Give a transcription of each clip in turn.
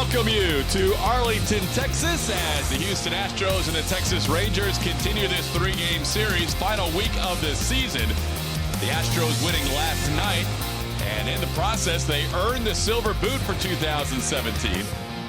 welcome you to Arlington, Texas, as the Houston Astros and the Texas Rangers continue this three-game series, final week of the season. The Astros winning last night, and in the process, they earned the Silver Boot for 2017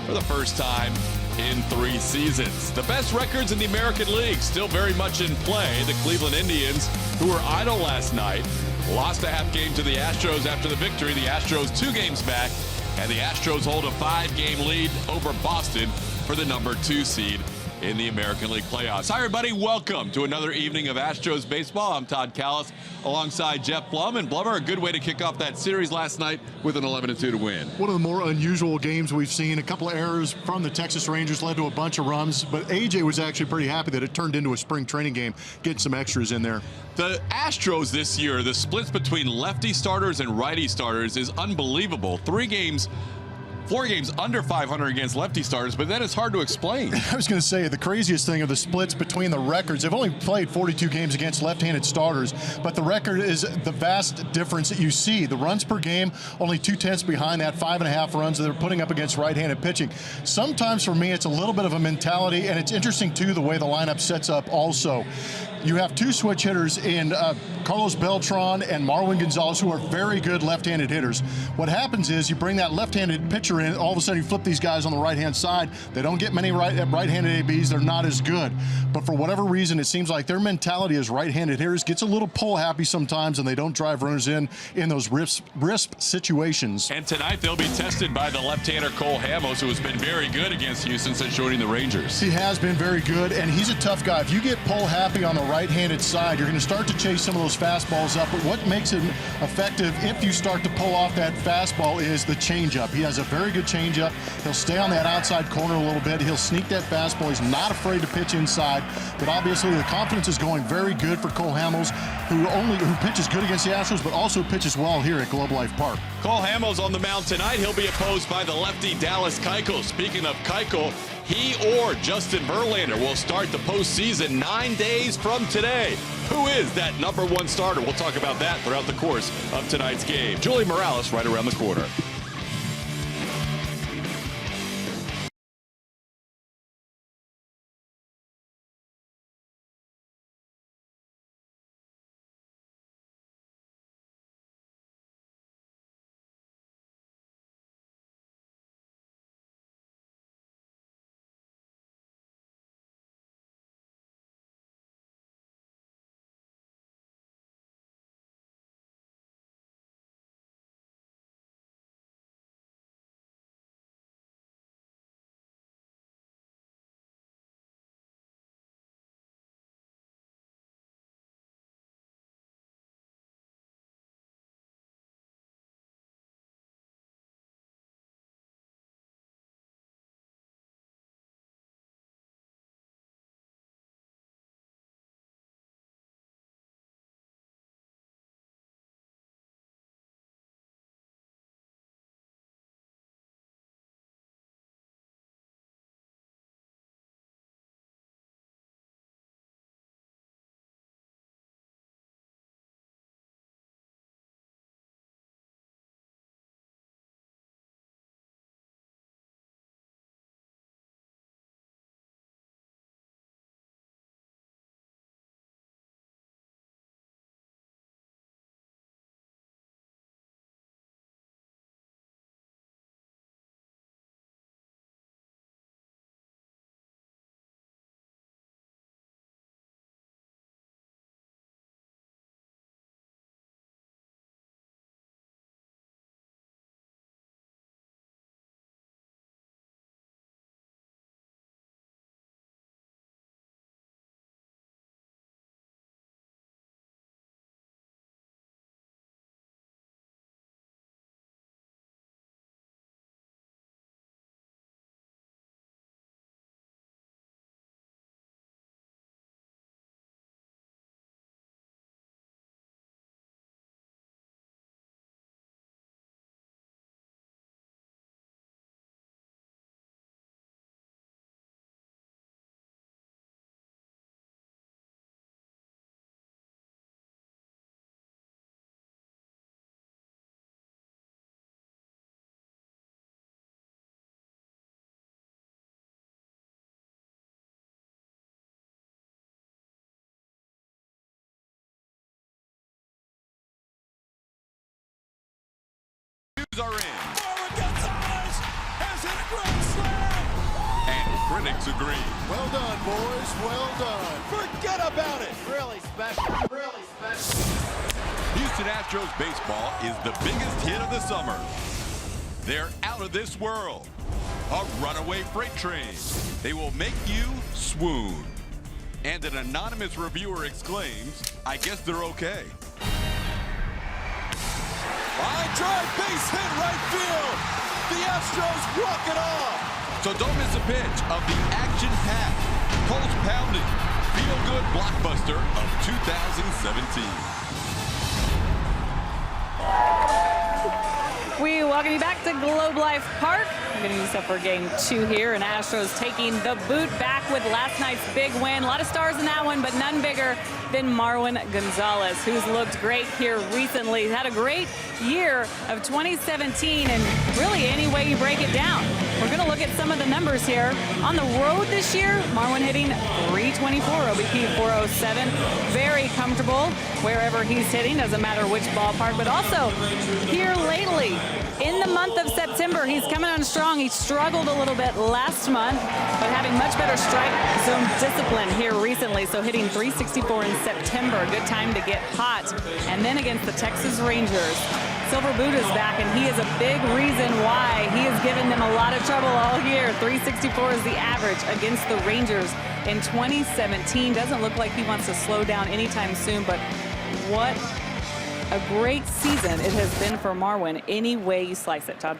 for the first time in 3 seasons. The best records in the American League still very much in play. The Cleveland Indians, who were idle last night, lost a half game to the Astros after the victory. The Astros 2 games back, and the Astros hold a 5-game lead over Boston for the number 2 seed in the American League playoffs. Hi, everybody. Welcome to another evening of Astros baseball. I'm Todd Callis alongside Jeff Blum. And Blummer, a good way to kick off that series last night with an 11-2 to win. One of the more unusual games we've seen. A couple of errors from the Texas Rangers led to a bunch of runs, but AJ was actually pretty happy that it turned into a spring training game, getting some extras in there. The Astros this year, the splits between lefty starters and righty starters is unbelievable. 4 games under 500 against lefty starters, but that is hard to explain. I was going to say, the craziest thing are the splits between the records. They've only played 42 games against left-handed starters, but the record is the vast difference that you see. The runs per game, only 2/10 behind that 5.5 runs that they're putting up against right-handed pitching. Sometimes for me, it's a little bit of a mentality, and it's interesting, too, the way the lineup sets up also. You have 2 switch hitters in Carlos Beltran and Marwin Gonzalez, who are very good left-handed hitters. What happens is you bring that left-handed pitcher in, all of a sudden you flip these guys on the right-hand side. They don't get many right-handed ABs. They're not as good. But for whatever reason, it seems like their mentality as right-handed hitters gets a little pull-happy sometimes, and they don't drive runners in those risk situations. And tonight they'll be tested by the left-hander Cole Hamels, who has been very good against Houston since joining the Rangers. He has been very good, and he's a tough guy. If you get pull-happy on the right-handed side, you're going to start to chase some of those fastballs up, but what makes him effective if you start to pull off that fastball is the changeup. He has a very good changeup. He'll stay on that outside corner a little bit. He'll sneak that fastball. He's not afraid to pitch inside, but obviously the confidence is going very good for Cole Hamels, who pitches good against the Astros, but also pitches well here at Globe Life Park. Cole Hamels on the mound tonight. He'll be opposed by the lefty Dallas Keuchel. Speaking of Keuchel, he or Justin Verlander will start the postseason 9 days from today. Who is that number 1 starter? We'll talk about that throughout the course of tonight's game. Julie Morales right around the corner. Are in. Marwin Gonzalez has hit a grand slam. And critics agree. Well done, boys. Well done. Forget about it. Really special. Really special. Houston Astros baseball is the biggest hit of the summer. They're out of this world. A runaway freight train. They will make you swoon. And an anonymous reviewer exclaims, I guess they're okay. Line drive, base hit, right field. The Astros walk it off. So don't miss a pitch of the action-packed, pulse-pounding, feel-good blockbuster of 2017. We welcome you back to Globe Life Park. We're going to use up for game 2 here, and Astros taking the boot back with last night's big win. A lot of stars in that one, but none bigger than Marwin Gonzalez, who's looked great here recently. He's had a great year of 2017, and really any way you break it down. We're going to look at some of the numbers here. On the road this year, Marwin hitting .324, OBP .407. Very comfortable wherever he's hitting, doesn't matter which ballpark, but also here lately, in the month of September, he's coming on strong. He struggled a little bit last month, but having much better strike zone discipline here recently. So hitting .364 in September, good time to get hot. And then against the Texas Rangers, Silver Boot is back, and he is a big reason why he has given them a lot of trouble all year. .364 is the average against the Rangers in 2017. Doesn't look like he wants to slow down anytime soon, but what a great season it has been for Marwin, any way you slice it, Todd.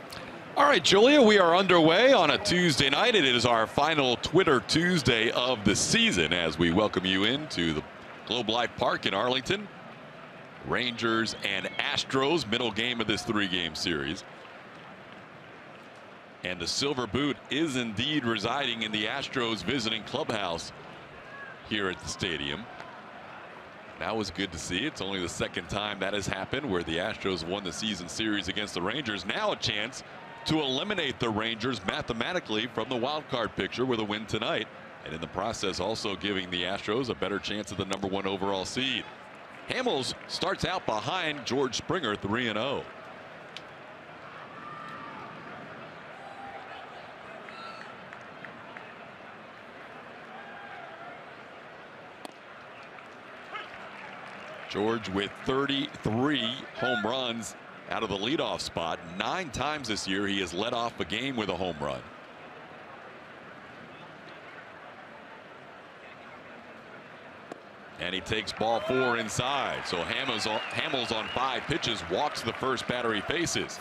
All right, Julia, we are underway on a Tuesday night. It is our final Twitter Tuesday of the season as we welcome you into the Globe Life Park in Arlington. Rangers and Astros, middle game of this 3-game series. And the Silver Boot is indeed residing in the Astros visiting clubhouse here at the stadium. That was good to see. It's only the second time that has happened where the Astros won the season series against the Rangers. Now a chance to eliminate the Rangers mathematically from the wild card picture with a win tonight, and in the process also giving the Astros a better chance at the #1 overall seed. Hamels starts out behind George Springer, 3-0. George with 33 home runs out of the leadoff spot. 9 times this year he has led off a game with a home run. And he takes ball 4 inside. So Hamels on 5 pitches walks the first batter he faces.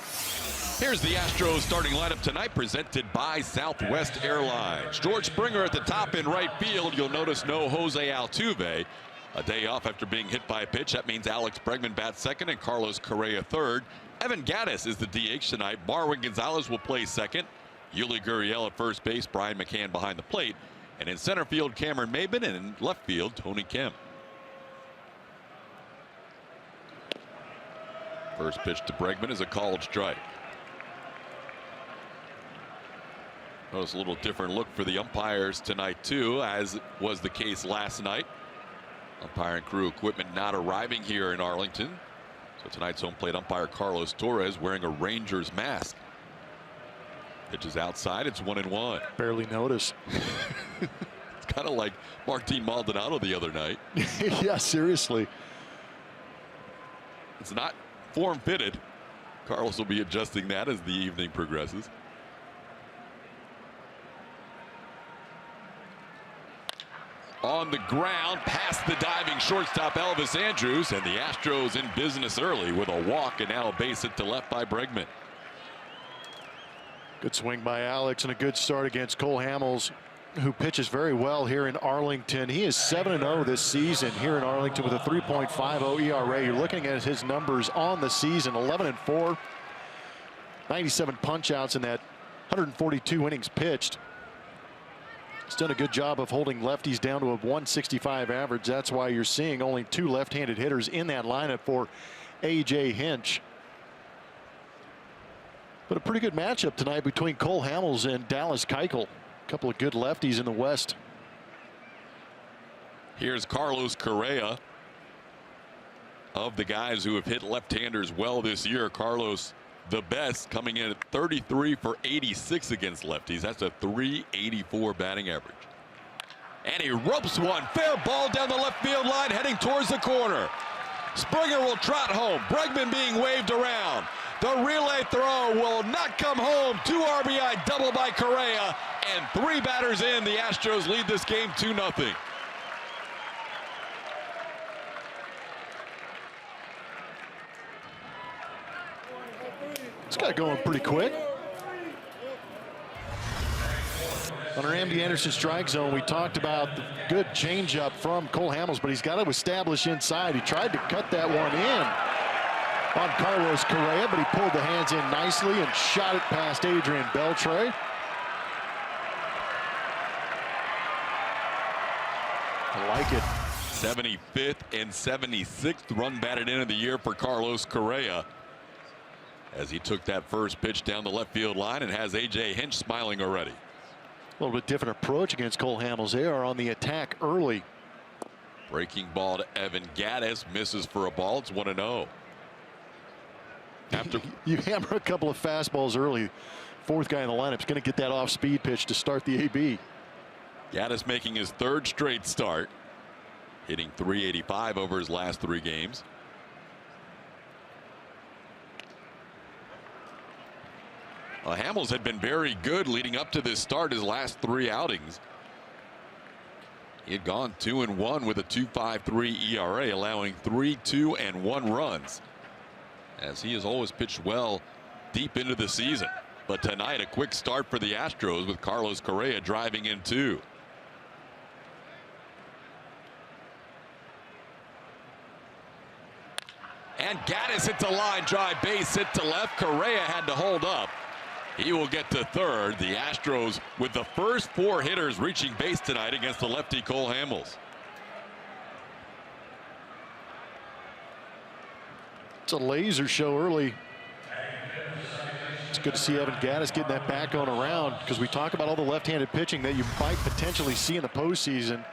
Here's the Astros starting lineup tonight, presented by Southwest Airlines. George Springer at the top in right field. You'll notice no Jose Altuve. A day off after being hit by a pitch. That means Alex Bregman bats second and Carlos Correa third. Evan Gattis is the DH tonight. Marwin Gonzalez will play second. Yuli Gurriel at first base. Brian McCann behind the plate. And in center field, Cameron Maybin, and in left field, Tony Kemp. First pitch to Bregman is a called strike. Notice a little different look for the umpires tonight too, as was the case last night. Umpire and crew equipment not arriving here in Arlington. So tonight's home plate umpire Carlos Torres wearing a Rangers mask. Pitch is outside. It's 1-1. Barely notice. It's kind of like Martin Maldonado the other night. Yeah, seriously. It's not form fitted. Carlos will be adjusting that as the evening progresses. On the ground, past the diving shortstop Elvis Andrus, and the Astros in business early with a walk and now a base hit to left by Bregman. Good swing by Alex and a good start against Cole Hamels, who pitches very well here in Arlington. He is 7-0 this season here in Arlington with a 3.50 ERA. You're looking at his numbers on the season: 11-4, 97 punch outs in that 142 innings pitched. He's done a good job of holding lefties down to a 165 average. That's why you're seeing only 2 left-handed hitters in that lineup for A.J. Hinch. But a pretty good matchup tonight between Cole Hamels and Dallas Keuchel. A couple of good lefties in the West. Here's Carlos Correa. Of the guys who have hit left-handers well this year, Carlos the best, coming in at 33 for 86 against lefties. That's a .384 batting average. And he ropes one. Fair ball down the left field line, heading towards the corner. Springer will trot home. Bregman being waved around. The relay throw will not come home. 2 RBI double by Correa. And 3 batters in. The Astros lead this game 2-0. This guy going pretty quick. Under Andy Anderson's strike zone, we talked about the good changeup from Cole Hamels, but he's got to establish inside. He tried to cut that one in on Carlos Correa, but he pulled the hands in nicely and shot it past Adrian Beltre. I like it. 75th and 76th run batted in of the year for Carlos Correa, as he took that first pitch down the left field line and has A.J. Hinch smiling already. A little bit different approach against Cole Hamels. They are on the attack early. Breaking ball to Evan Gattis, misses for a ball. It's 1-0. After you hammer a couple of fastballs early, 4th guy in the lineup is going to get that off-speed pitch to start the AB. Gattis making his 3rd straight start, hitting .385 over his last 3 games. Hamels had been very good leading up to this start. His last 3 outings, he had gone 2-1 with a 2.53 ERA, allowing 3, 2, and 1 runs, as he has always pitched well deep into the season. But tonight, a quick start for the Astros with Carlos Correa driving in 2. And Gattis hits a line drive base hit to left. Correa had to hold up. He will get to 3rd. The Astros with the first 4 hitters reaching base tonight against the lefty Cole Hamels. It's a laser show early. It's good to see Evan Gattis getting that back on around, because we talk about all the left-handed pitching that you might potentially see in the postseason.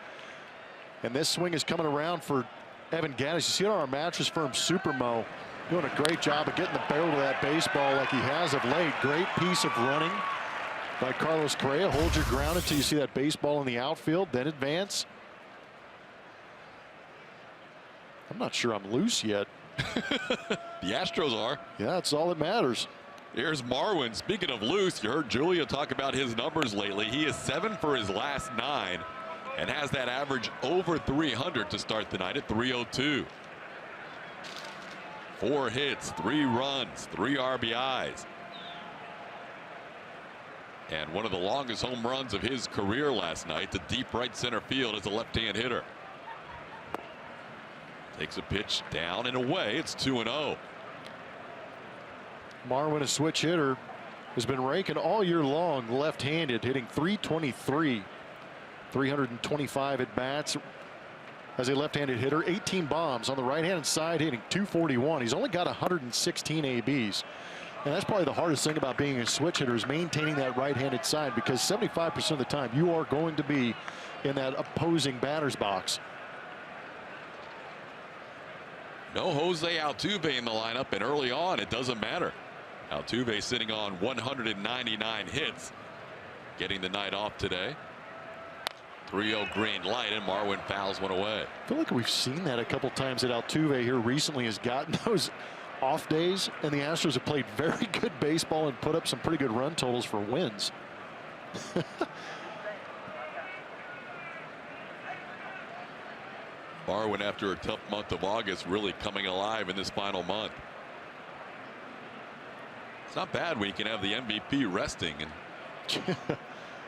And this swing is coming around for Evan Gattis. You see it on our Mattress Firm Supermo, doing a great job of getting the barrel to that baseball like he has of late. Great piece of running by Carlos Correa. Hold your ground until you see that baseball in the outfield, then advance. I'm not sure I'm loose yet. The Astros are. Yeah, that's all that matters. Here's Marwin. Speaking of loose, you heard Julia talk about his numbers lately. He is 7 for his last 9 and has that average over 300 to start the night at 302. 4 hits, 3 runs, 3 RBIs. And one of the longest home runs of his career last night to deep right center field as a left-hand hitter. Takes a pitch down and away. It's 2-0. Marwin, a switch hitter, has been raking all year long left-handed, hitting .323, 325 at bats as a left-handed hitter. 18 bombs on the right-hand side, hitting .241. He's only got 116 ABs. And that's probably the hardest thing about being a switch hitter, is maintaining that right-handed side, because 75% of the time you are going to be in that opposing batter's box. No Jose Altuve in the lineup, and early on it doesn't matter. Altuve sitting on 199 hits, getting the night off today. 3-0 green light, and Marwin fouls one away. I feel like we've seen that a couple times, that Altuve here recently has gotten those off days, and the Astros have played very good baseball and put up some pretty good run totals for wins. Marwin, after a tough month of August, really coming alive in this final month. It's not bad when you can have the MVP resting and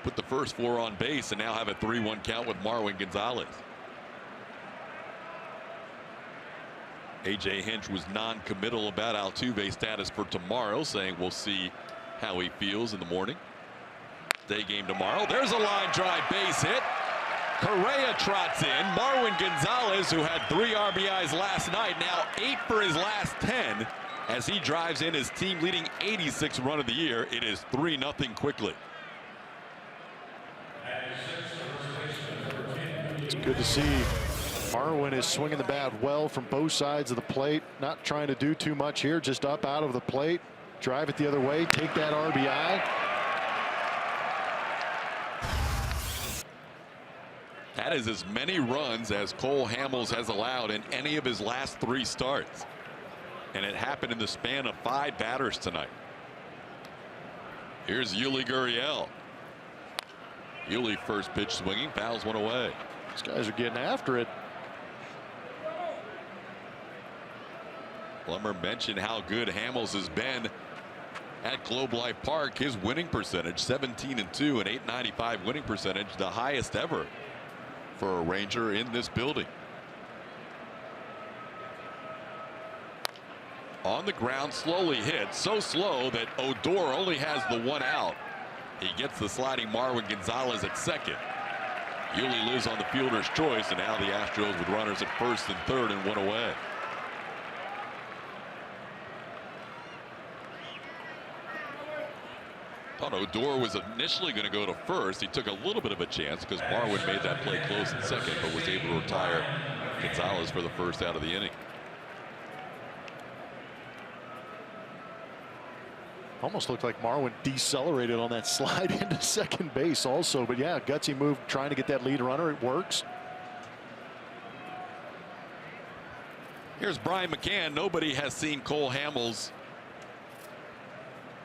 put the first 4 on base and now have a 3-1 count with Marwin Gonzalez. A.J. Hinch was non-committal about Altuve's status for tomorrow, saying we'll see how he feels in the morning. Day game tomorrow. There's a line drive base hit. Correa trots in. Marwin Gonzalez, who had 3 RBIs last night, now 8 for his last 10 as he drives in his team-leading 86th run of the year. It is 3-0 quickly. It's good to see Marwin is swinging the bat well from both sides of the plate, not trying to do too much here, just up out of the plate. drive it the other way, take that RBI. That is as many runs as Cole Hamels has allowed in any of his last 3 starts. And it happened in the span of 5 batters tonight. Here's Yuli Gurriel. Yuli first pitch swinging, fouls one away. These guys are getting after it. Plummer mentioned how good Hamels has been at Globe Life Park. His winning percentage 17-2, an .895 winning percentage, the highest ever for a Ranger in this building. On the ground, slowly hit, so slow that Odor only has the 1 out. He gets the sliding Marwin Gonzalez at second. Yuli lives on the fielder's choice, and now the Astros with runners at first and third and 1 away. Thought Odor was initially going to go to first. He took a little bit of a chance because Marwin made that play close in second, but was able to retire Gonzalez for the first out of the inning. Almost looked like Marwin decelerated on that slide into second base also. But yeah, gutsy move trying to get that lead runner. It works. Here's Brian McCann. Nobody has seen Cole Hamels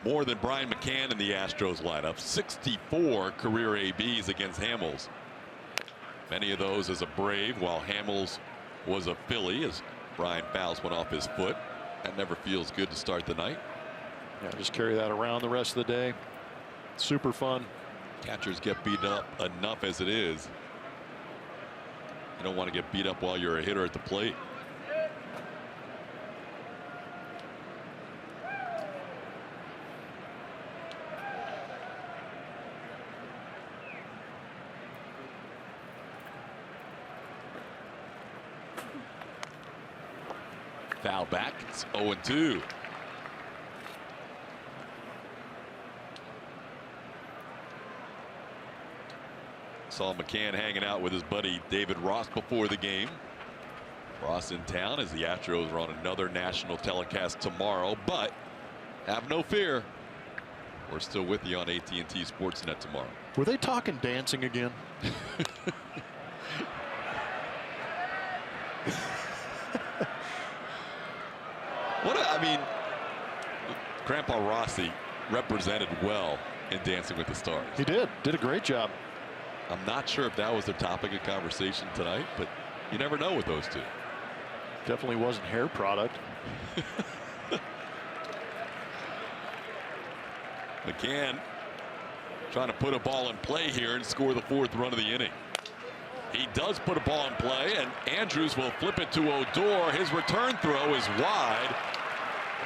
more than Brian McCann in the Astros lineup. 64 career ABs against Hamels. Many of those as a Brave, while Hamels was a Philly, as Brian fouls one off his foot. That never feels good to start the night. Yeah, just carry that around the rest of the day. Super fun. Catchers get beat up enough as it is. You don't want to get beat up while you're a hitter at the plate. Foul back. It's 0-2. Saw McCann hanging out with his buddy David Ross before the game. Ross in town as the Astros are on another national telecast tomorrow, but have no fear. We're still with you on AT&T Sportsnet tomorrow. Were they talking dancing again? I mean, Grandpa Rossi represented well in Dancing with the Stars. He did a great job. I'm not sure if that was the topic of conversation tonight, but you never know with those two. Definitely wasn't hair product. McCann trying to put a ball in play here and score the 4th run of the inning. He does put a ball in play, and Andrews will flip it to Odor. His return throw is wide.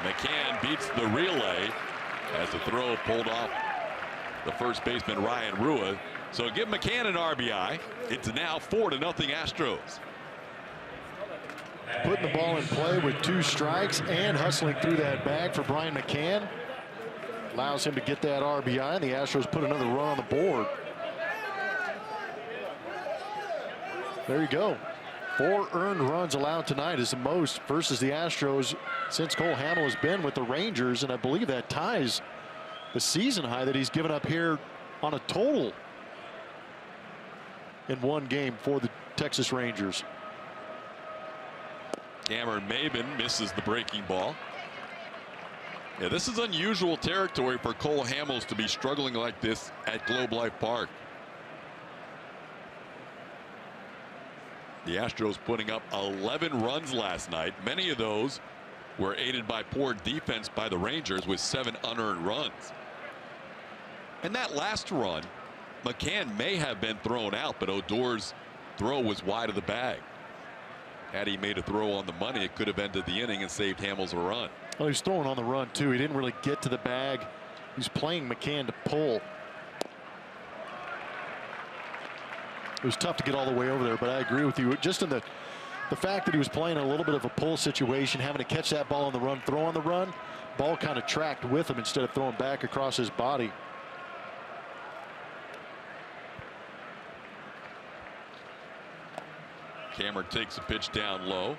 McCann beats the relay as the throw pulled off the first baseman Ryan Rua. So give McCann an RBI. It's now 4-0 Astros. Putting the ball in play with 2 strikes and hustling through that bag for Brian McCann allows him to get that RBI, and the Astros put another run on the board. There you go. 4 earned runs allowed tonight is the most versus the Astros since Cole Hamels has been with the Rangers, and I believe that ties the season high that he's given up here on a total in 1 game for the Texas Rangers. Cameron Maben misses the breaking ball. Yeah, this is unusual territory for Cole Hamels to be struggling like this at Globe Life Park. The Astros putting up 11 runs last night. Many of those were aided by poor defense by the Rangers with 7 unearned runs. And that last run, McCann may have been thrown out, but Odor's throw was wide of the bag. Had he made a throw on the money, it could have ended the inning and saved Hamels a run. Well, he's throwing on the run too. He didn't really get to the bag. He's playing McCann to pull. It was tough to get all the way over there, but I agree with you. Just in the fact that he was playing a little bit of a pull situation, having to catch that ball on the run, throw on the run, ball kind of tracked with him instead of throwing back across his body. Cameron takes a pitch down low.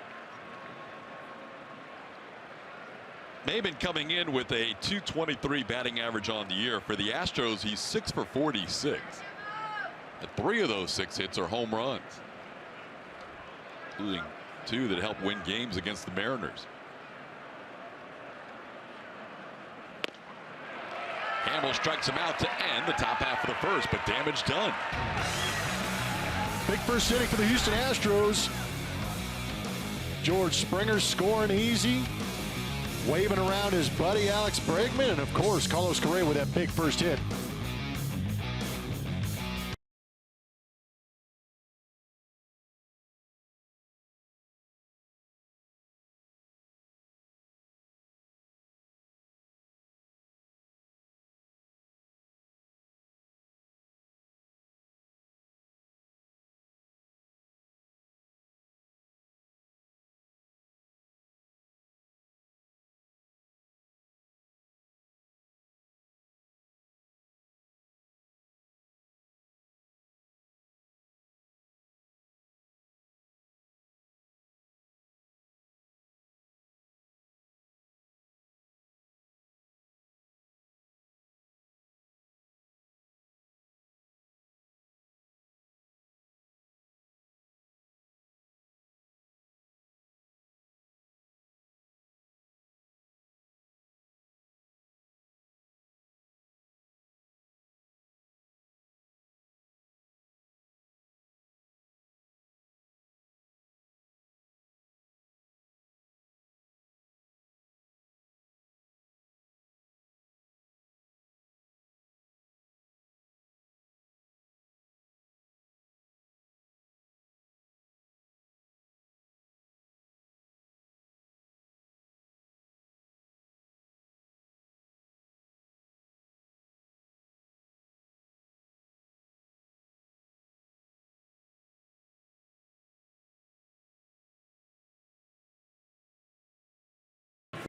Maben coming in with a .223 batting average on the year. For the Astros, he's 6 for 46. And 3 of those 6 hits are home runs, including 2 that helped win games against the Mariners. Hamill strikes him out to end the top half of the first, but damage done. Big first inning for the Houston Astros. George Springer scoring easy, waving around his buddy Alex Bregman, and of course Carlos Correa with that big first hit.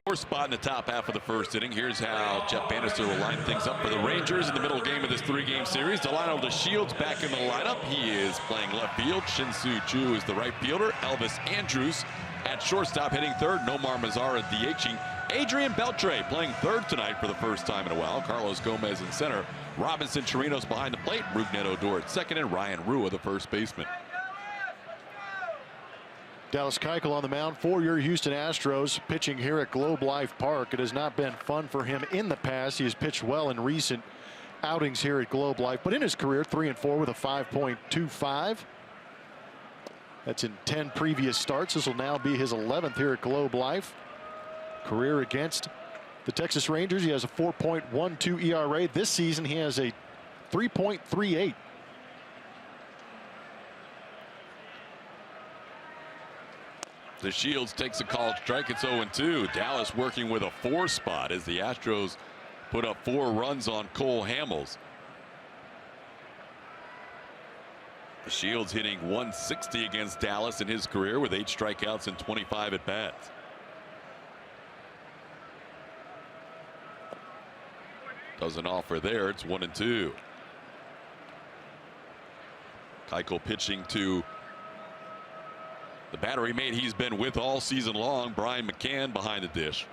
Fourth spot in the top half of the first inning. Here's how Jeff Bannister will line things up for the Rangers in the middle game of this 3-game series. Delino DeShields back in the lineup. He is playing left field. Shin-Soo Choo is the right fielder. Elvis Andrus at shortstop hitting third. Nomar Mazara DHing. Adrian Beltre playing third tonight for the first time in a while. Carlos Gomez in center. Robinson Chirinos behind the plate. Rougned Odor at second, and Ryan Rua the first baseman. Dallas Keuchel on the mound for your Houston Astros, pitching here at Globe Life Park. It has not been fun for him in the past. He has pitched well in recent outings here at Globe Life, but in his career 3-4 with a 5.25. That's in 10 previous starts. This will now be his 11th here at Globe Life. Career against the Texas Rangers, he has a 4.12 ERA. This season he has a 3.38. DeShields takes a called strike. It's 0-2. Dallas working with a 4 spot as the Astros put up 4 runs on Cole Hamels. DeShields hitting .160 against Dallas in his career with 8 strikeouts and 25 at bats. Doesn't offer there. It's 1-2. Keuchel pitching to the battery mate he's been with all season long, Brian McCann, behind the dish.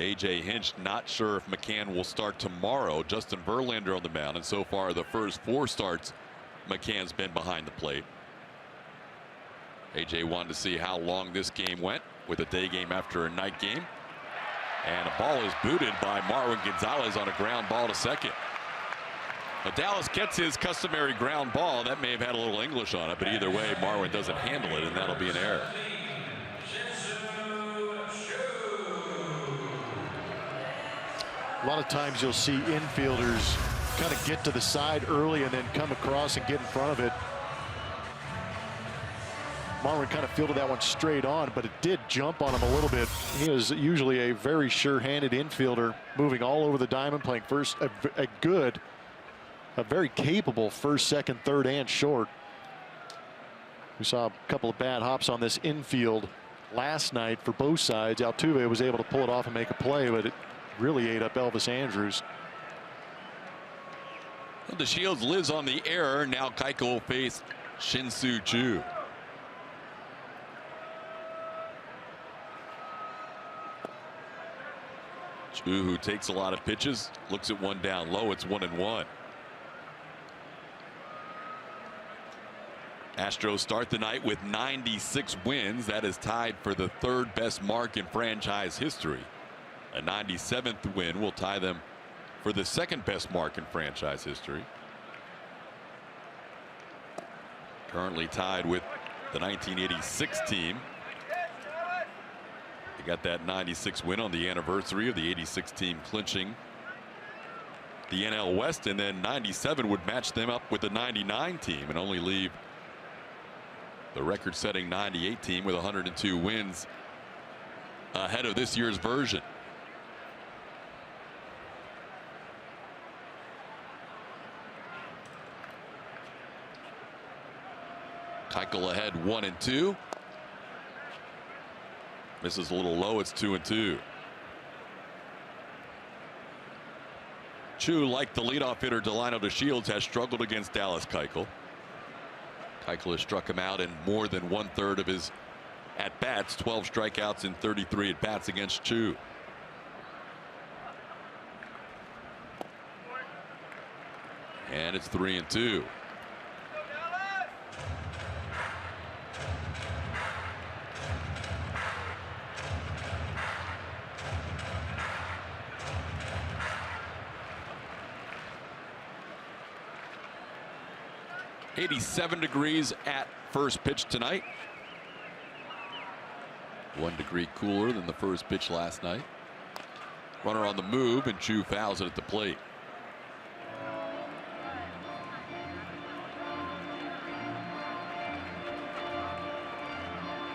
A.J. Hinch not sure if McCann will start tomorrow. Justin Verlander on the mound, and so far the first 4 starts McCann's been behind the plate. A.J. wanted to see how long this game went with a day game after a night game. And a ball is booted by Marwin Gonzalez on a ground ball to second. But Dallas gets his customary ground ball. That may have had a little English on it, but either way, Marwin doesn't handle it, and that'll be an error. A lot of times you'll see infielders kind of get to the side early and then come across and get in front of it. Marwin kind of fielded that one straight on, but it did jump on him a little bit. He is usually a very sure-handed infielder, moving all over the diamond, playing first, a very capable first, second, third, and short. We saw a couple of bad hops on this infield last night for both sides. Altuve was able to pull it off and make a play, but it really ate up Elvis Andrus. Well, DeShields lives on the error. Now Keuchel will face Shin-Soo Choo. Chu, who takes a lot of pitches, looks at one down low. It's 1-1. Astros start the night with 96 wins. That is tied for the third best mark in franchise history. A 97th win will tie them for the second best mark in franchise history. Currently tied with the 1986 team. They got that 96 win on the anniversary of the 86 team clinching the NL West, and then 97 would match them up with the 99 team and only leave the record-setting 98 team with 102 wins ahead of this year's version. Keuchel ahead 1-2. Misses a little low. It's 2-2. Chu, like the leadoff hitter Delino DeShields, has struggled against Dallas Keuchel. Keuchel has struck him out in more than 1/3 of his at-bats, 12 strikeouts in 33 at-bats against Chu. And it's 3-2. .87 degrees at first pitch tonight. 1 degree cooler than the first pitch last night. Runner on the move, and Chu fouls it at the plate.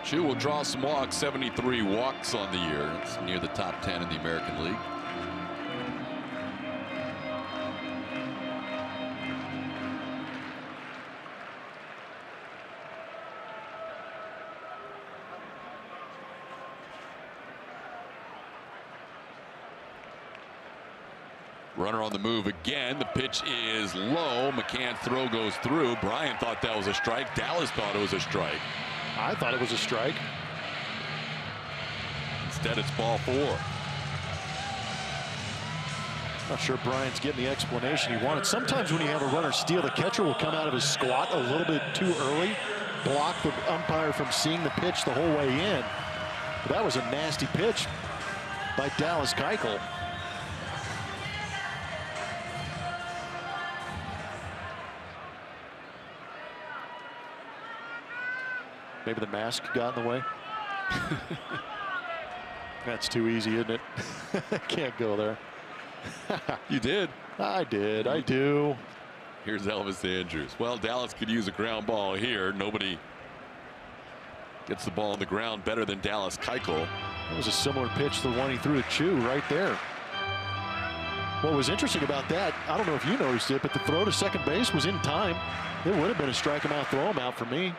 Chu will draw some walks, 73 walks on the year. It's near the top 10 in the American League. Runner on the move again. The pitch is low. McCann's throw goes through. Brian thought that was a strike. Dallas thought it was a strike. I thought it was a strike. Instead, it's ball 4. Not sure Brian's getting the explanation he wanted. Sometimes when you have a runner steal, the catcher will come out of his squat a little bit too early, block the umpire from seeing the pitch the whole way in. But that was a nasty pitch by Dallas Keuchel. Maybe the mask got in the way. That's too easy, isn't it? Can't go there. You did. I did. I do. Here's Elvis Andrus. Well, Dallas could use a ground ball here. Nobody gets the ball on the ground better than Dallas Keuchel. That was a similar pitch to the one he threw to Chu right there. What was interesting about that, I don't know if you noticed it, but the throw to second base was in time. It would have been a strike him out, throw him out for me.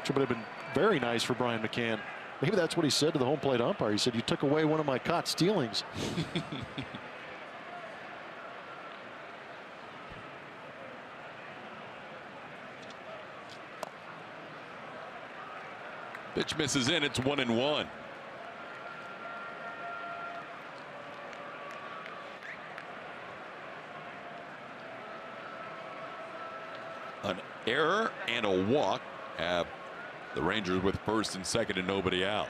Which would have been very nice for Brian McCann. Maybe that's what he said to the home plate umpire. He said, "You took away one of my caught stealings." Pitch misses in. It's 1-1. An error and a walk have the Rangers with first and second and nobody out.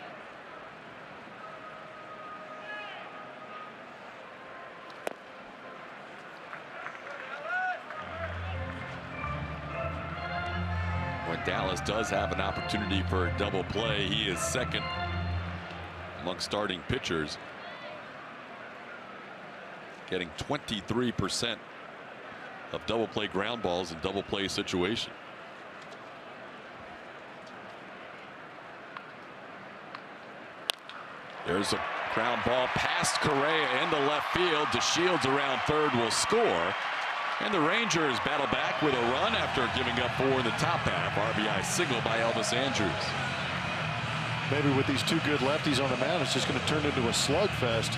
When Dallas does have an opportunity for a double play, he is second among starting pitchers, getting 23% of double play ground balls in double play situation. There's a ground ball past Correa into left field. DeShields around third will score. And the Rangers battle back with a run after giving up 4 in the top half. RBI single by Elvis Andrus. Maybe with these two good lefties on the mound, it's just going to turn into a slugfest.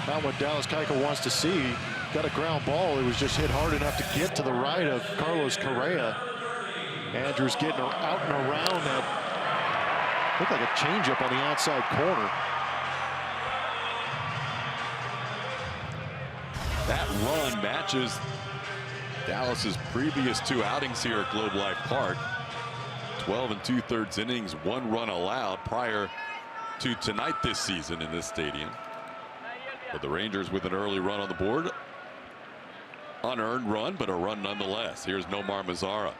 Not what Dallas Keuchel wants to see. Got a ground ball. It was just hit hard enough to get to the right of Carlos Correa. Andrus getting out and around that. Looked like a changeup on the outside corner. That run matches Dallas's previous 2 outings here at Globe Life Park. 12 2/3 innings, 1 run allowed prior to tonight this season in this stadium. But the Rangers with an early run on the board. Unearned run, but a run nonetheless. Here's Nomar Mazara.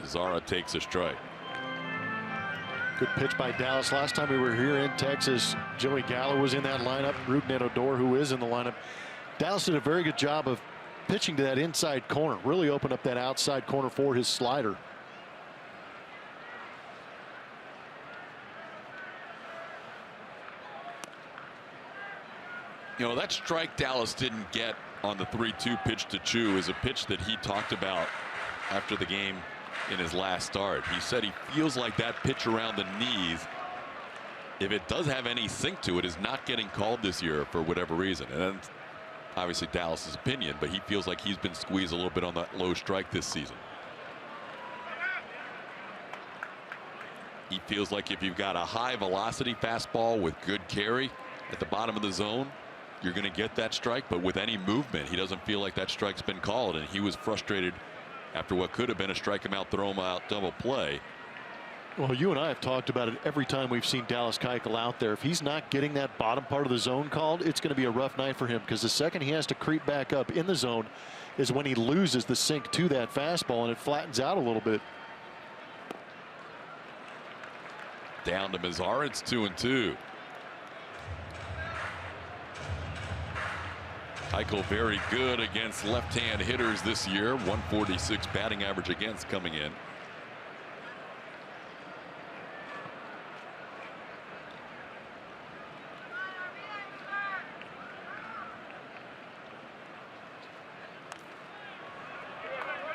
Mazara takes a strike. Good pitch by Dallas. Last time we were here in Texas, Joey Gallo was in that lineup. Rougned Odor, who is in the lineup. Dallas did a very good job of pitching to that inside corner. Really opened up that outside corner for his slider. You know, that strike Dallas didn't get on the 3-2 pitch to Chu is a pitch that he talked about after the game in his last start. He said he feels like that pitch around the knees, if it does have any sink to it, is not getting called this year for whatever reason. And that's obviously Dallas's opinion, but he feels like he's been squeezed a little bit on that low strike this season. He feels like if you've got a high velocity fastball with good carry at the bottom of the zone, you're going to get that strike. But with any movement, he doesn't feel like that strike's been called, and he was frustrated after what could have been a strike him out, throw him out double play. Well, you and I have talked about it every time we've seen Dallas Keuchel out there. If he's not getting that bottom part of the zone called, it's going to be a rough night for him, because the second he has to creep back up in the zone is when he loses the sink to that fastball and it flattens out a little bit. Down to Mazara. It's 2-2. Keuchel very good against left-hand hitters this year. 146 batting average against coming in.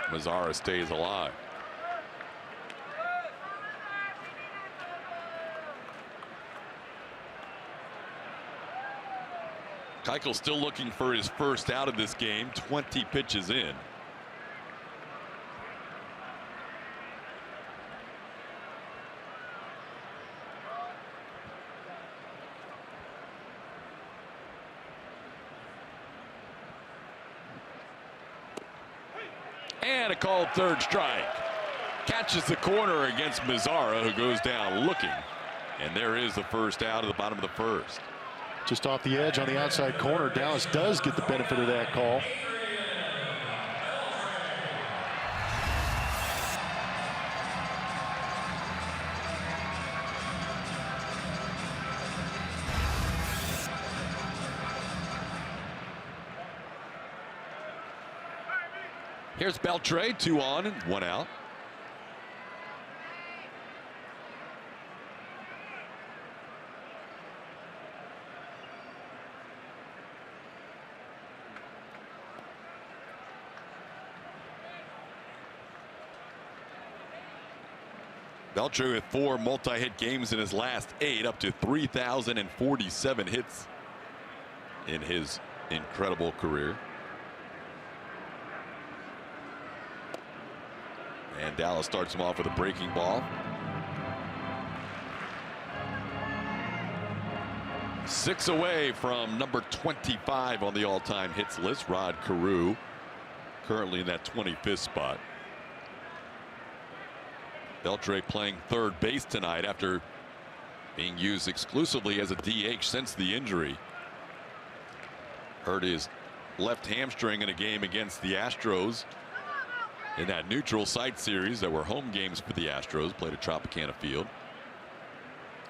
Mazara stays alive. Keuchel still looking for his first out of this game. 20 pitches in. And a called third strike. Catches the corner against Mazara, who goes down looking. And there is the first out of the bottom of the first. Just off the edge on the outside corner. Dallas does get the benefit of that call. Here's Beltre, 2 on and 1 out. Beltre with 4 multi-hit games in his last 8, up to 3,047 hits in his incredible career. And Dallas starts him off with a breaking ball. 6 away from number 25 on the all-time hits list, Rod Carew, currently in that 25th spot. Beltre playing third base tonight after being used exclusively as a DH since the injury. Hurt his left hamstring in a game against the Astros in that neutral site series that were home games for the Astros, played at Tropicana Field,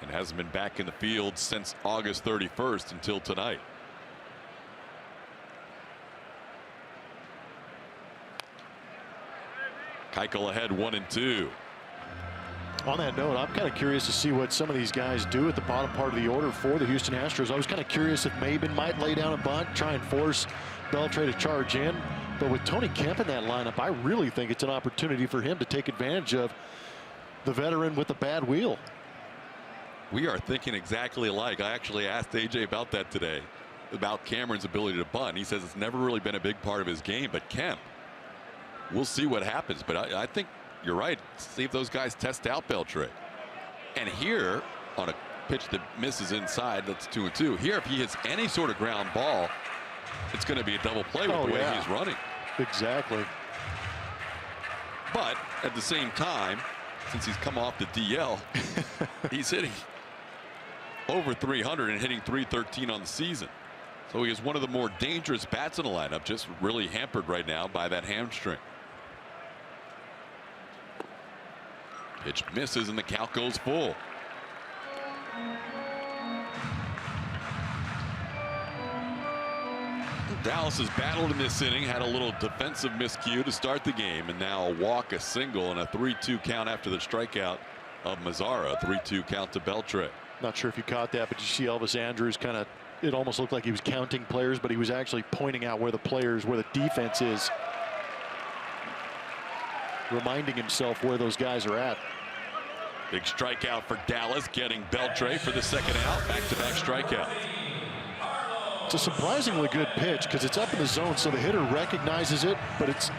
and hasn't been back in the field since August 31st until tonight. Keuchel ahead 1-2. On that note, I'm kind of curious to see what some of these guys do at the bottom part of the order for the Houston Astros. I was kind of curious if Maben might lay down a bunt, try and force Beltre to charge in. But with Tony Kemp in that lineup, I really think it's an opportunity for him to take advantage of the veteran with the bad wheel. We are thinking exactly alike. I actually asked AJ about that today, about Cameron's ability to bunt. He says it's never really been a big part of his game, but Kemp, we'll see what happens. But I think you're right. See if those guys test out Beltre. And here, on a pitch that misses inside, that's 2-2. Here, if he hits any sort of ground ball, it's going to be a double play with the way he's running. Exactly. But at the same time, since he's come off the DL, he's hitting over 300 and hitting 313 on the season. So he is one of the more dangerous bats in the lineup, just really hampered right now by that hamstring. Pitch misses and the count goes full. Dallas has battled in this inning, had a little defensive miscue to start the game, and now a walk, a single, and a 3-2 count after the strikeout of Mazzara. 3-2 count to Beltre. Not sure if you caught that, but you see Elvis Andrus kind of, it almost looked like he was counting players, but he was actually pointing out where the players, where the defense is, reminding himself where those guys are at. Big strikeout for Dallas, getting Beltre for the second out. Back-to-back strikeout. It's a surprisingly good pitch because it's up in the zone, so the hitter recognizes it, but it's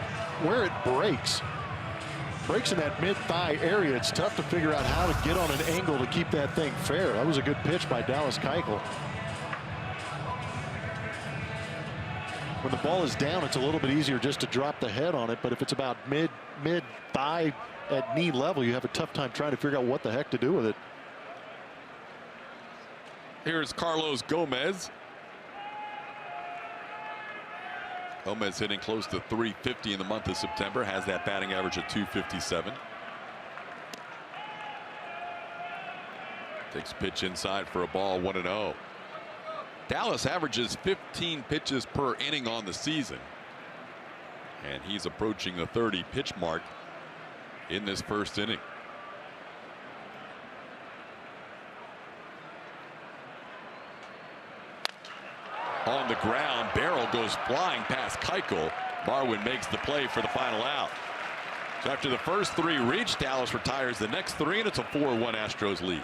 where it breaks. Breaks in that mid-thigh area. It's tough to figure out how to get on an angle to keep that thing fair. That was a good pitch by Dallas Keuchel. When the ball is down, it's a little bit easier just to drop the head on it, but if it's about mid-thigh at knee level, you have a tough time trying to figure out what the heck to do with it. Here's Carlos Gomez. Gomez hitting close to 350 in the month of September, has that batting average of 257. Takes pitch inside for a ball, 1-0. Dallas averages 15 pitches per inning on the season, and he's approaching the 30 pitch mark in this first inning. On the ground, barrel goes flying past Keuchel. Barwin makes the play for the final out. So after the first three reach, Dallas retires the next three, and it's a 4-1 Astros lead.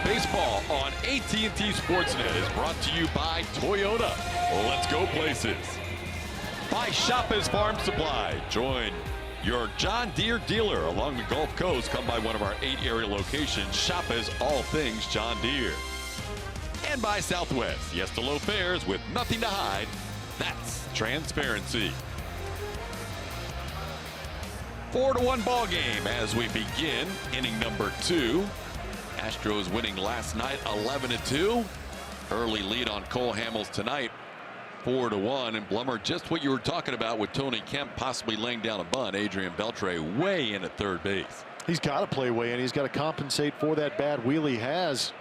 Baseball on AT&T Sportsnet is brought to you by Toyota. Let's go places. By Shopper's Farm Supply. Join your John Deere dealer along the Gulf Coast. Come by one of our 8 area locations. Shopper's all things John Deere. And by Southwest. Yes to low fares with nothing to hide. That's transparency. 4-1 ball game as we begin inning number 2. Astros winning last night 11-2. Early lead on Cole Hamels tonight 4-1. And Blummer, just what you were talking about with Tony Kemp possibly laying down a bunt. Adrian Beltre way in at third base. He's got to play way in. He's got to compensate for that bad wheel he has.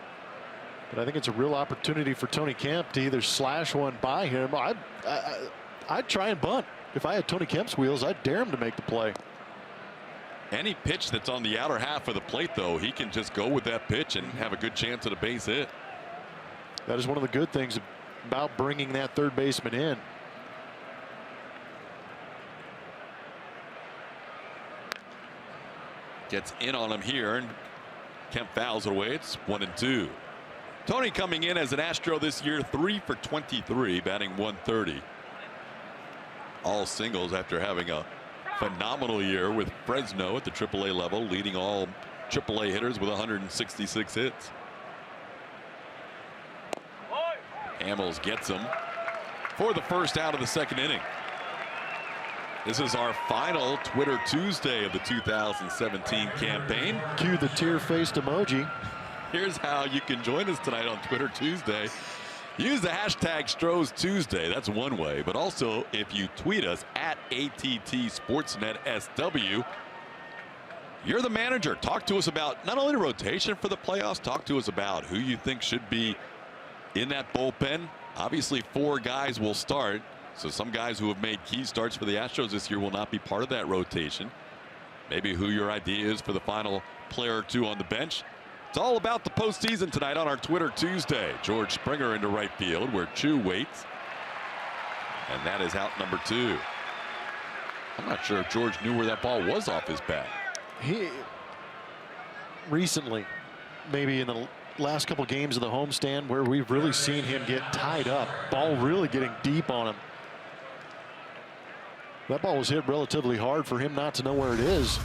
But I think it's a real opportunity for Tony Kemp to either slash one by him. I'd try and bunt. If I had Tony Kemp's wheels, I'd dare him to make the play. Any pitch that's on the outer half of the plate, though, he can just go with that pitch and have a good chance at a base hit. That is one of the good things about bringing that third baseman in. Gets in on him here, and Kemp fouls it away. It's 1-2. Tony coming in as an Astro this year, 3 for 23, batting 130. All singles after having a phenomenal year with Fresno at the AAA level, leading all AAA hitters with 166 hits. Hamels gets him for the first out of the second inning. This is our final Twitter Tuesday of the 2017 campaign. Cue the tear-faced emoji. Here's how you can join us tonight on Twitter Tuesday. Use the hashtag Stros Tuesday. That's one way. But also, if you tweet us at ATT Sportsnet SW, you're the manager. Talk to us about not only the rotation for the playoffs, talk to us about who you think should be in that bullpen. Obviously, 4 guys will start. So some guys who have made key starts for the Astros this year will not be part of that rotation. Maybe who your idea is for the final player or 2 on the bench. It's all about the postseason tonight on our Twitter Tuesday. George Springer into right field where Chu waits. And that is out number 2. I'm not sure if George knew where that ball was off his bat. He recently, maybe in the last couple games of the homestand, where we've really seen him get tied up. Ball really getting deep on him. That ball was hit relatively hard for him not to know where it is.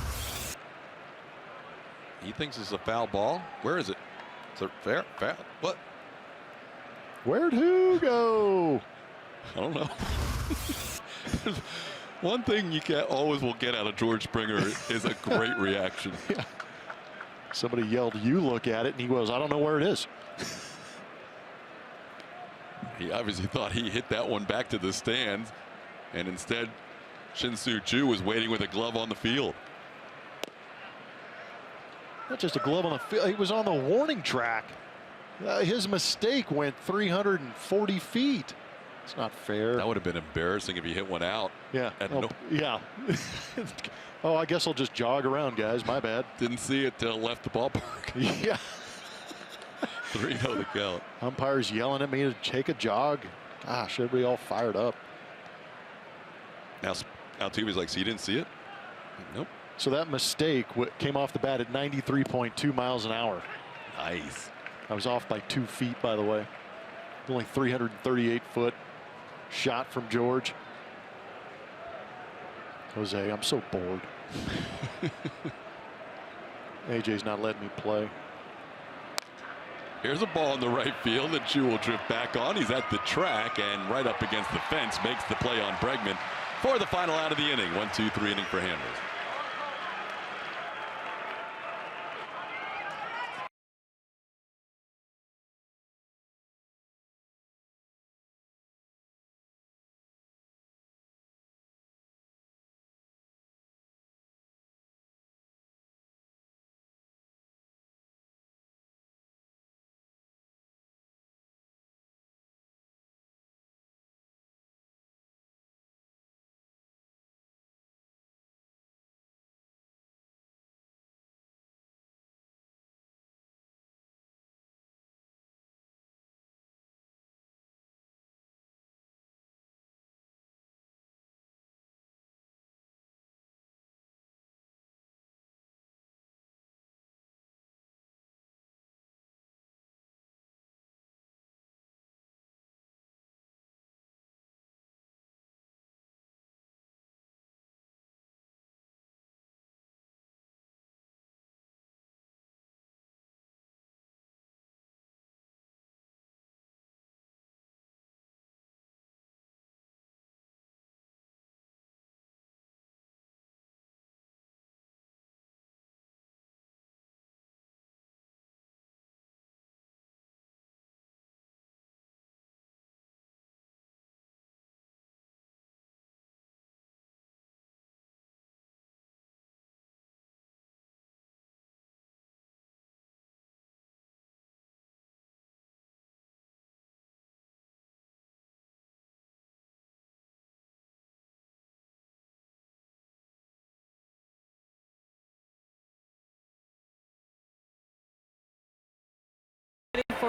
He thinks it's a foul ball. Where is it? Is it fair? Foul? What? Where'd who go? I don't know. One thing you always will get out of George Springer is a great reaction. Yeah. Somebody yelled, "You look at it," and he goes, "I don't know where it is." He obviously thought he hit that one back to the stands, and instead Shin-Soo Choo was waiting with a glove on the field. Not just a glove on the field, he was on the warning track. His mistake went 340 feet. It's not fair. That would have been embarrassing if he hit one out. Yeah. No, yeah. Oh, I guess I'll just jog around, guys. My bad. didn't see it till it left the ballpark. Yeah. 3-0 the count. Umpires yelling at me to take a jog. Gosh, everybody all fired up. Now Altuve's like, so you didn't see it? Nope. So that mistake came off the bat at 93.2 miles an hour. Nice. I was off by 2 feet, by the way. Only 338 foot shot from George. Jose, I'm so bored. AJ's not letting me play. Here's a ball in the right field that Chu will drift back on. He's at the track and right up against the fence, makes the play on Bregman for the final out of the inning. 1-2-3 inning for Hamels.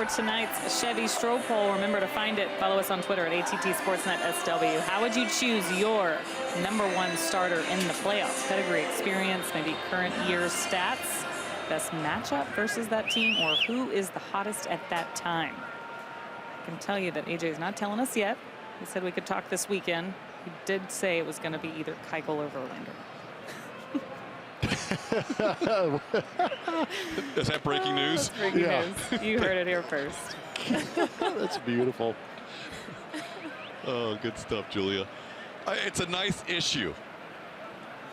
for tonight's Chevy Stroh poll. Remember to find it. Follow us on Twitter at ATT Sportsnet SW. How would you choose your #1 starter in the playoffs? Pedigree, experience, maybe current year stats, best matchup versus that team, or who is the hottest at that time? I can tell you that AJ is not telling us yet. He said we could talk this weekend. He did say it was going to be either Keuchel or Verlander. Is that breaking news? That's breaking news. You heard it here first. That's beautiful. Oh, good stuff, Julia. It's a nice issue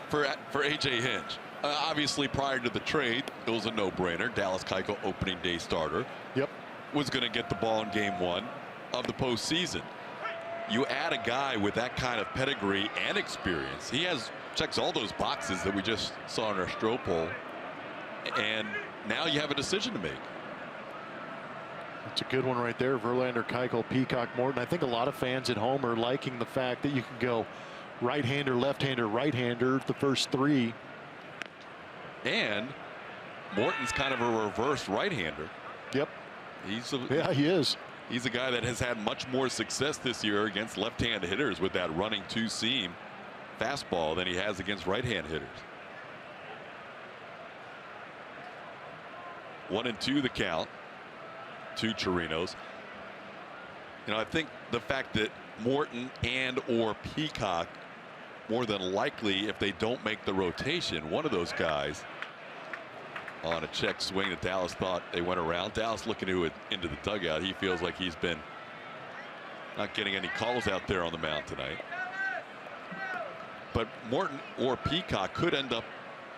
for AJ Hinch. Obviously, prior to the trade, it was a no-brainer. Dallas Keuchel, opening day starter. Yep. Was going to get the ball in game 1 of the postseason. You add a guy with that kind of pedigree and experience. He checks all those boxes that we just saw in our Stroh poll. And now you have a decision to make. It's a good one right there. Verlander, Keuchel, Peacock, Morton. I think a lot of fans at home are liking the fact that you can go right-hander, left-hander, right-hander, the first 3. And Morton's kind of a reverse right-hander. Yep. Yeah, he is. He's a guy that has had much more success this year against left-hand hitters with that running 2-seam fastball than he has against right-hand hitters. 1-2 the count to Chirinos. You know, I think the fact that Morton and or Peacock, more than likely, if they don't make the rotation, one of those guys on a check swing that Dallas thought they went around. Dallas looking into the dugout. He feels like he's been not getting any calls out there on the mound tonight. But Morton or Peacock could end up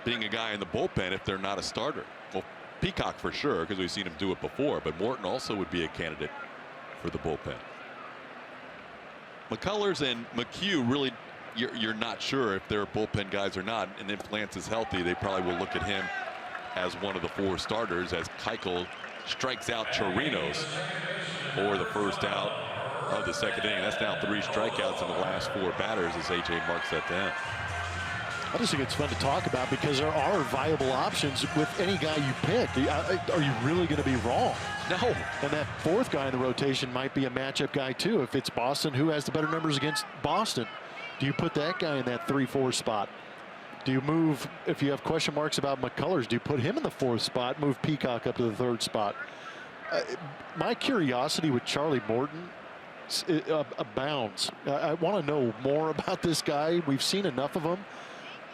being a guy in the bullpen if they're not a starter. Well, Peacock for sure, because we've seen him do it before, but Morton also would be a candidate for the bullpen. McCullers and McHugh, really, you're not sure if they're bullpen guys or not. And if Lance is healthy, they probably will look at him as one of the 4 starters as Keuchel strikes out Chirinos for the first out of the 2nd inning. That's now 3 strikeouts in the last 4 batters as AJ marks that down. I just think it's fun to talk about because there are viable options with any guy you pick. Are you really going to be wrong? No. And that 4th guy in the rotation might be a matchup guy too. If it's Boston, who has the better numbers against Boston? Do you put that guy in that 3-4 spot? Do you move, if you have question marks about McCullers, do you put him in the 4th spot, move Peacock up to the 3rd spot? My curiosity with Charlie Morton abounds. I want to know more about this guy. We've seen enough of him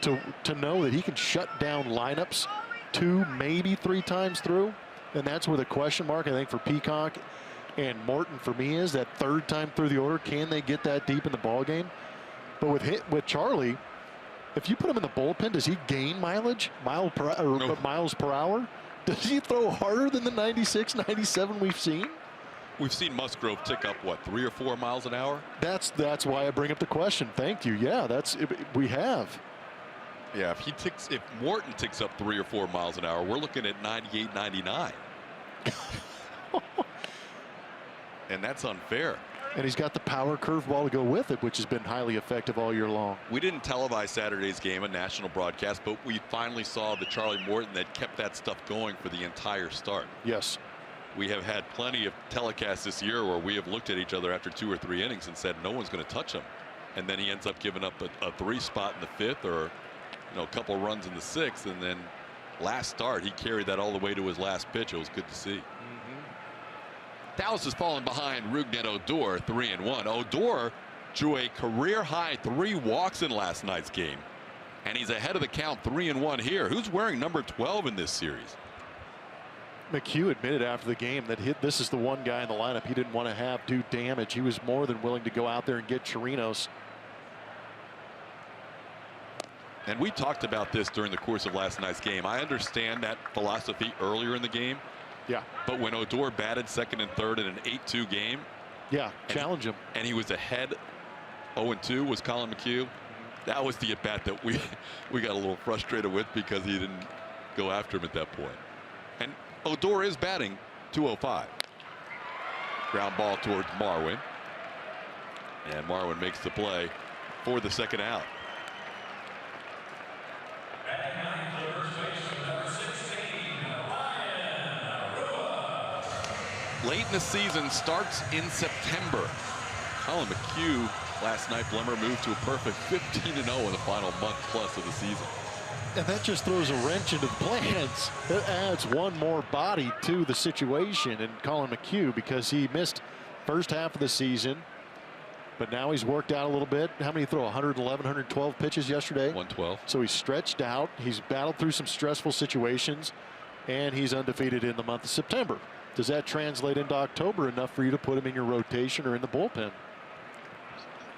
to know that he can shut down lineups 2, maybe 3 times through. And that's where the question mark, I think, for Peacock and Morton for me is that 3rd time through the order. Can they get that deep in the ball game? But with Charlie, if you put him in the bullpen, does he gain mileage, miles per hour? Does he throw harder than the 96, 97 we've seen? We've seen Musgrove tick up, what, 3 or 4 miles an hour? That's why I bring up the question. Thank you. Yeah, we have. Yeah, if Morton ticks up 3 or 4 miles an hour, we're looking at 98, 99. And that's unfair. And he's got the power curveball to go with it, which has been highly effective all year long. We didn't televise Saturday's game, a national broadcast, but we finally saw the Charlie Morton that kept that stuff going for the entire start. Yes. We have had plenty of telecasts this year where we have looked at each other after 2 or 3 innings and said no one's going to touch him. And then he ends up giving up a 3 spot in the 5th or a couple runs in the 6th. And then last start, he carried that all the way to his last pitch. It was good to see. Dallas has fallen behind Rougned Odor 3-1. Odor drew a career-high 3 walks in last night's game. And he's ahead of the count 3-1 here. Who's wearing number 12 in this series? McHugh admitted after the game that this is the one guy in the lineup he didn't want to have do damage. He was more than willing to go out there and get Chirinos. And we talked about this during the course of last night's game. I understand that philosophy earlier in the game. Yeah. But when Odor batted 2nd and 3rd in an 8-2 game. Yeah, challenge him. And he was ahead 0-2 was Colin McHugh. That was the at-bat that we got a little frustrated with because he didn't go after him at that point. And Odor is batting .205. Ground ball towards Marwin. And Marwin makes the play for the 2nd out. late in the season starts in September. Colin McHugh last night, Blemmer moved to a perfect 15-0 in the final month plus of the season. And that just throws a wrench into the plans. It adds one more body to the situation in Colin McHugh because he missed first half of the season. But now he's worked out a little bit. How many throw? 111, 112 pitches yesterday? 112. So he's stretched out. He's battled through some stressful situations. And he's undefeated in the month of September. Does that translate into October enough for you to put him in your rotation or in the bullpen?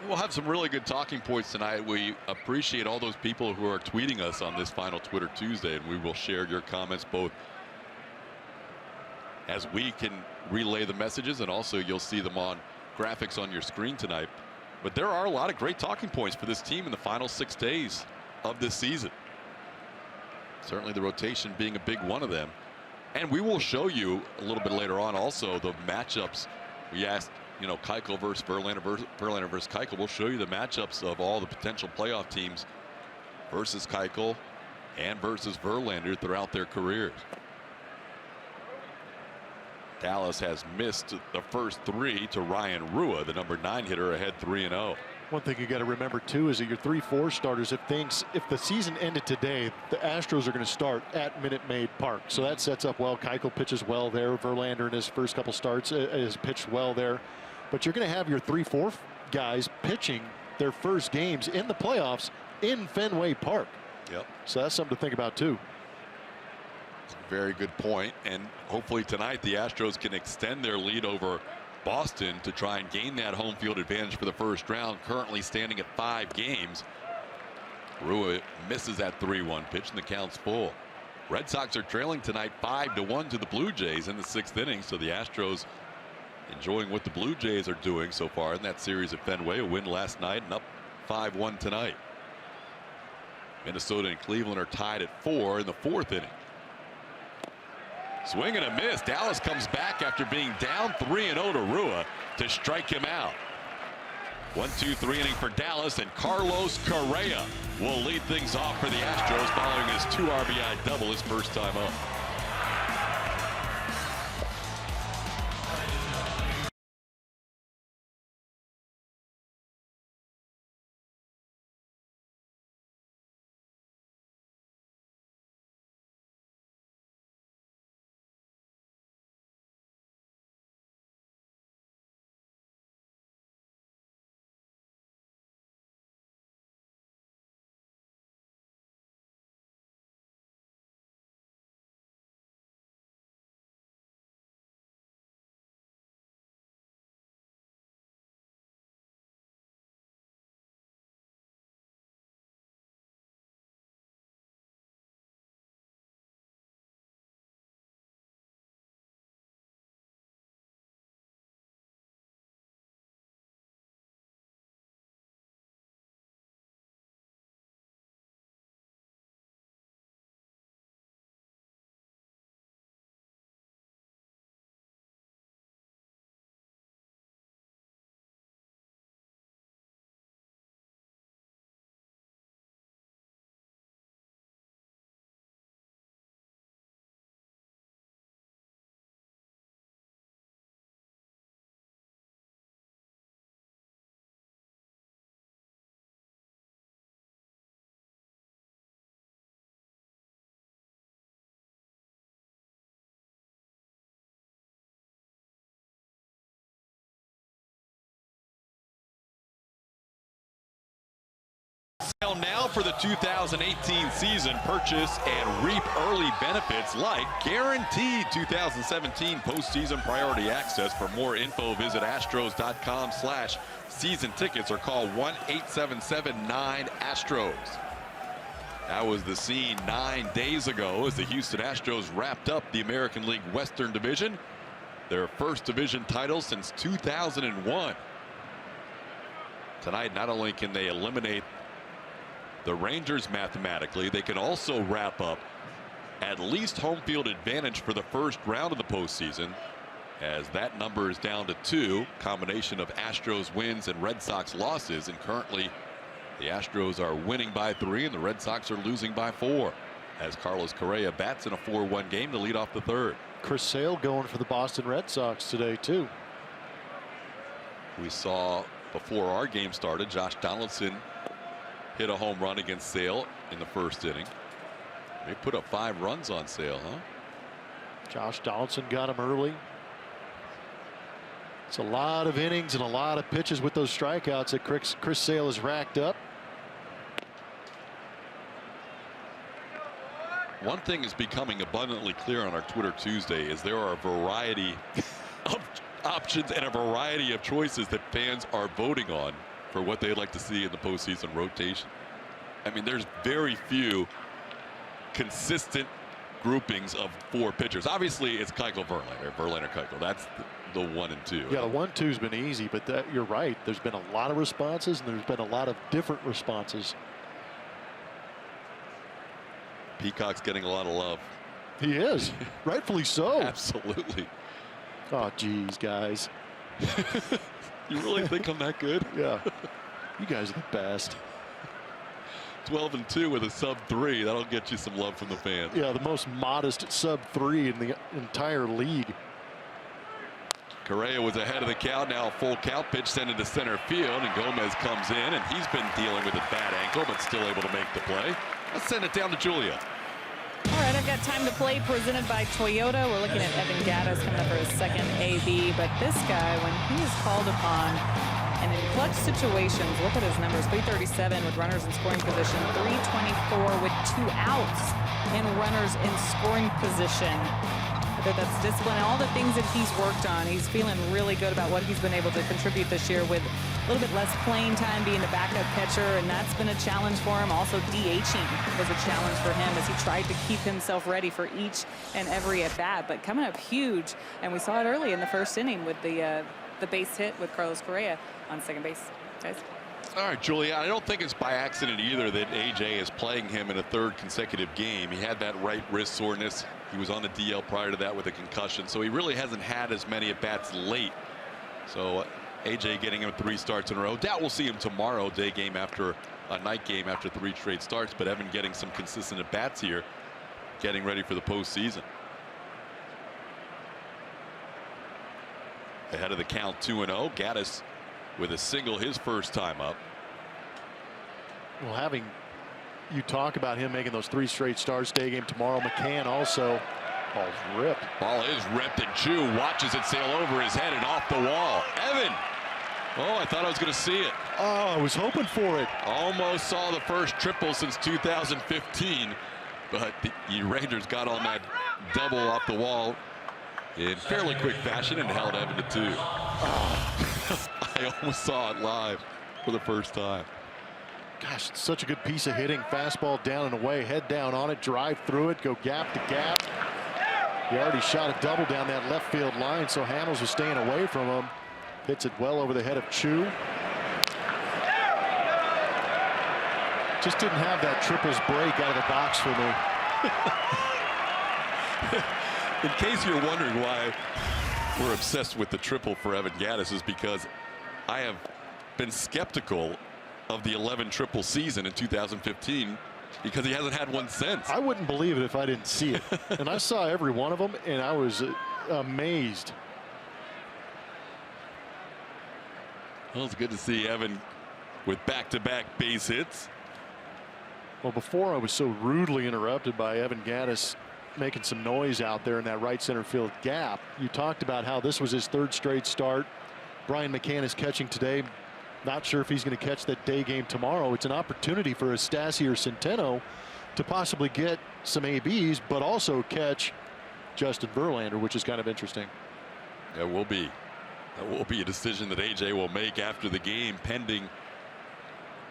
We'll have some really good talking points tonight. We appreciate all those people who are tweeting us on this final Twitter Tuesday, and we will share your comments both as we can relay the messages, and also you'll see them on graphics on your screen tonight. But there are a lot of great talking points for this team in the final 6 days of this season. Certainly the rotation being a big one of them. And we will show you a little bit later on also the matchups. We asked, you know, Keuchel versus Verlander versus Keuchel. We'll show you the matchups of all the potential playoff teams versus Keuchel and versus Verlander throughout their careers. Dallas has missed the first 3 to Ryan Rua, the number 9 hitter, ahead 3-0. One thing you got to remember too is that your 3-4 starters, if the season ended today, the Astros are going to start at Minute Maid Park, so that sets up well. Keuchel pitches well there. Verlander in his first couple starts has pitched well there, but you're going to have your 3-4 guys pitching their first games in the playoffs in Fenway Park. Yep. So that's something to think about too. Very good point, and hopefully tonight the Astros can extend their lead over Boston to try and gain that home field advantage for the first round, currently standing at 5 games. Rua misses that 3-1 pitch and the count's full. Red Sox are trailing tonight 5-1 to the Blue Jays in the 6th inning, so the Astros enjoying what the Blue Jays are doing so far in that series at Fenway. A win last night and up 5-1 tonight. Minnesota and Cleveland are tied at 4 in the 4th inning. Swing and a miss. Dallas comes back after being down 3-0 to Rua to strike him out. 1-2-3 inning for Dallas, and Carlos Correa will lead things off for the Astros following his 2 RBI double his first time up. Now for the 2018 season, purchase and reap early benefits like guaranteed 2017 postseason priority access. For more info, visit astros.com/season tickets or call 1-877-9-ASTROS. That was the scene 9 days ago as the Houston Astros wrapped up the American League Western Division, their first division title since 2001. Tonight, not only can they eliminate the Rangers mathematically, they can also wrap up at least home field advantage for the first round of the postseason, as that number is down to 2, combination of Astros wins and Red Sox losses, and currently the Astros are winning by 3 and the Red Sox are losing by 4 as Carlos Correa bats in a 4-1 game to lead off the 3rd. Chris Sale going for the Boston Red Sox today too. We saw before our game started, Josh Donaldson hit a home run against Sale in the first inning. They put up 5 runs on Sale, huh? Josh Donaldson got him early. It's a lot of innings and a lot of pitches with those strikeouts that Chris Sale has racked up. One thing is becoming abundantly clear on our Twitter Tuesday is there are a variety of options and a variety of choices that fans are voting on for what they'd like to see in the postseason rotation. I mean, there's very few consistent groupings of 4 pitchers. Obviously, it's Keuchel, Verlander, Keuchel. That's the 1 and 2. Yeah, the 1-2's been easy, but you're right. There's been a lot of responses, and there's been a lot of different responses. Peacock's getting a lot of love. He is, rightfully so. Absolutely. Oh, geez, guys. You really think I'm that good? Yeah. You guys are the best. 12 and 2 with a sub-3. That'll get you some love from the fans. Yeah, the most modest sub-3 in the entire league. Correa was ahead of the count. Now a full count pitch sent into center field, and Gomez comes in, and he's been dealing with a bad ankle, but still able to make the play. Let's send it down to Julia. All right, I've got time to play presented by Toyota. We're looking at Evan Gattis coming up for his second AB, but this guy, when he is called upon and in clutch situations, look at his numbers: 337 with runners in scoring position, 324 with 2 outs and runners in scoring position. Whether that's discipline and all the things that he's worked on, he's feeling really good about what he's been able to contribute this year with a little bit less playing time, being a backup catcher, and that's been a challenge for him. Also, DHing was a challenge for him as he tried to keep himself ready for each and every at bat. But coming up huge, and we saw it early in the first inning with the base hit with Carlos Correa on second base. Guys. All right, Julia, I don't think it's by accident either that AJ is playing him in a 3rd consecutive game. He had that right wrist soreness. He was on the DL prior to that with a concussion, so he really hasn't had as many at-bats late. So AJ getting him 3 starts in a row. Doubt we'll see him tomorrow, night game after 3 straight starts, but Evan getting some consistent at-bats here, getting ready for the postseason. Ahead of the count 2-0. Gattis with a single his first time up. Well, having you talk about him making those 3 straight starts, day game tomorrow, McCann also. Ball's ripped. Ball is ripped, and Chu watches it sail over his head and off the wall. Evan. Oh, I thought I was going to see it. Oh, I was hoping for it. Almost saw the first triple since 2015, but the Rangers got on that double off the wall in fairly quick fashion and held Evan to 2. Oh. I almost saw it live for the first time. Gosh, it's such a good piece of hitting. Fastball down and away, head down on it, drive through it, go gap to gap. He already shot a double down that left field line, so Hamels was staying away from him. Hits it well over the head of Chu. Just didn't have that triples break out of the box for me. In case you're wondering why we're obsessed with the triple for Evan Gattis, is because I have been skeptical of the 11 triple season in 2015 because he hasn't had one since. I wouldn't believe it if I didn't see it. And I saw every one of them, and I was amazed. Well, it's good to see Evan with back-to-back base hits. Well, before I was so rudely interrupted by Evan Gattis making some noise out there in that right center field gap. You talked about how this was his 3rd straight start. Brian McCann is catching today. Not sure if he's going to catch that day game tomorrow. It's an opportunity for Estasi or Centeno to possibly get some ABs, but also catch Justin Verlander, which is kind of interesting. That will be a decision that AJ will make after the game, pending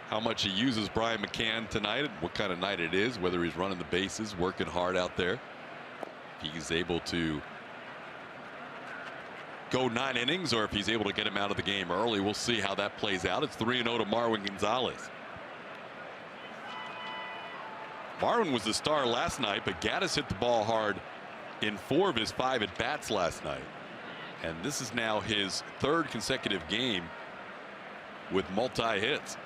how much he uses Brian McCann tonight and what kind of night it is, whether he's running the bases, working hard out there. If he's able to go 9 innings, or if he's able to get him out of the game early. We'll see how that plays out. It's 3-0 to Marwin Gonzalez. Marwin was the star last night, but Gattis hit the ball hard in 4 of his 5 at bats last night, and this is now his 3rd consecutive game with multi-hits.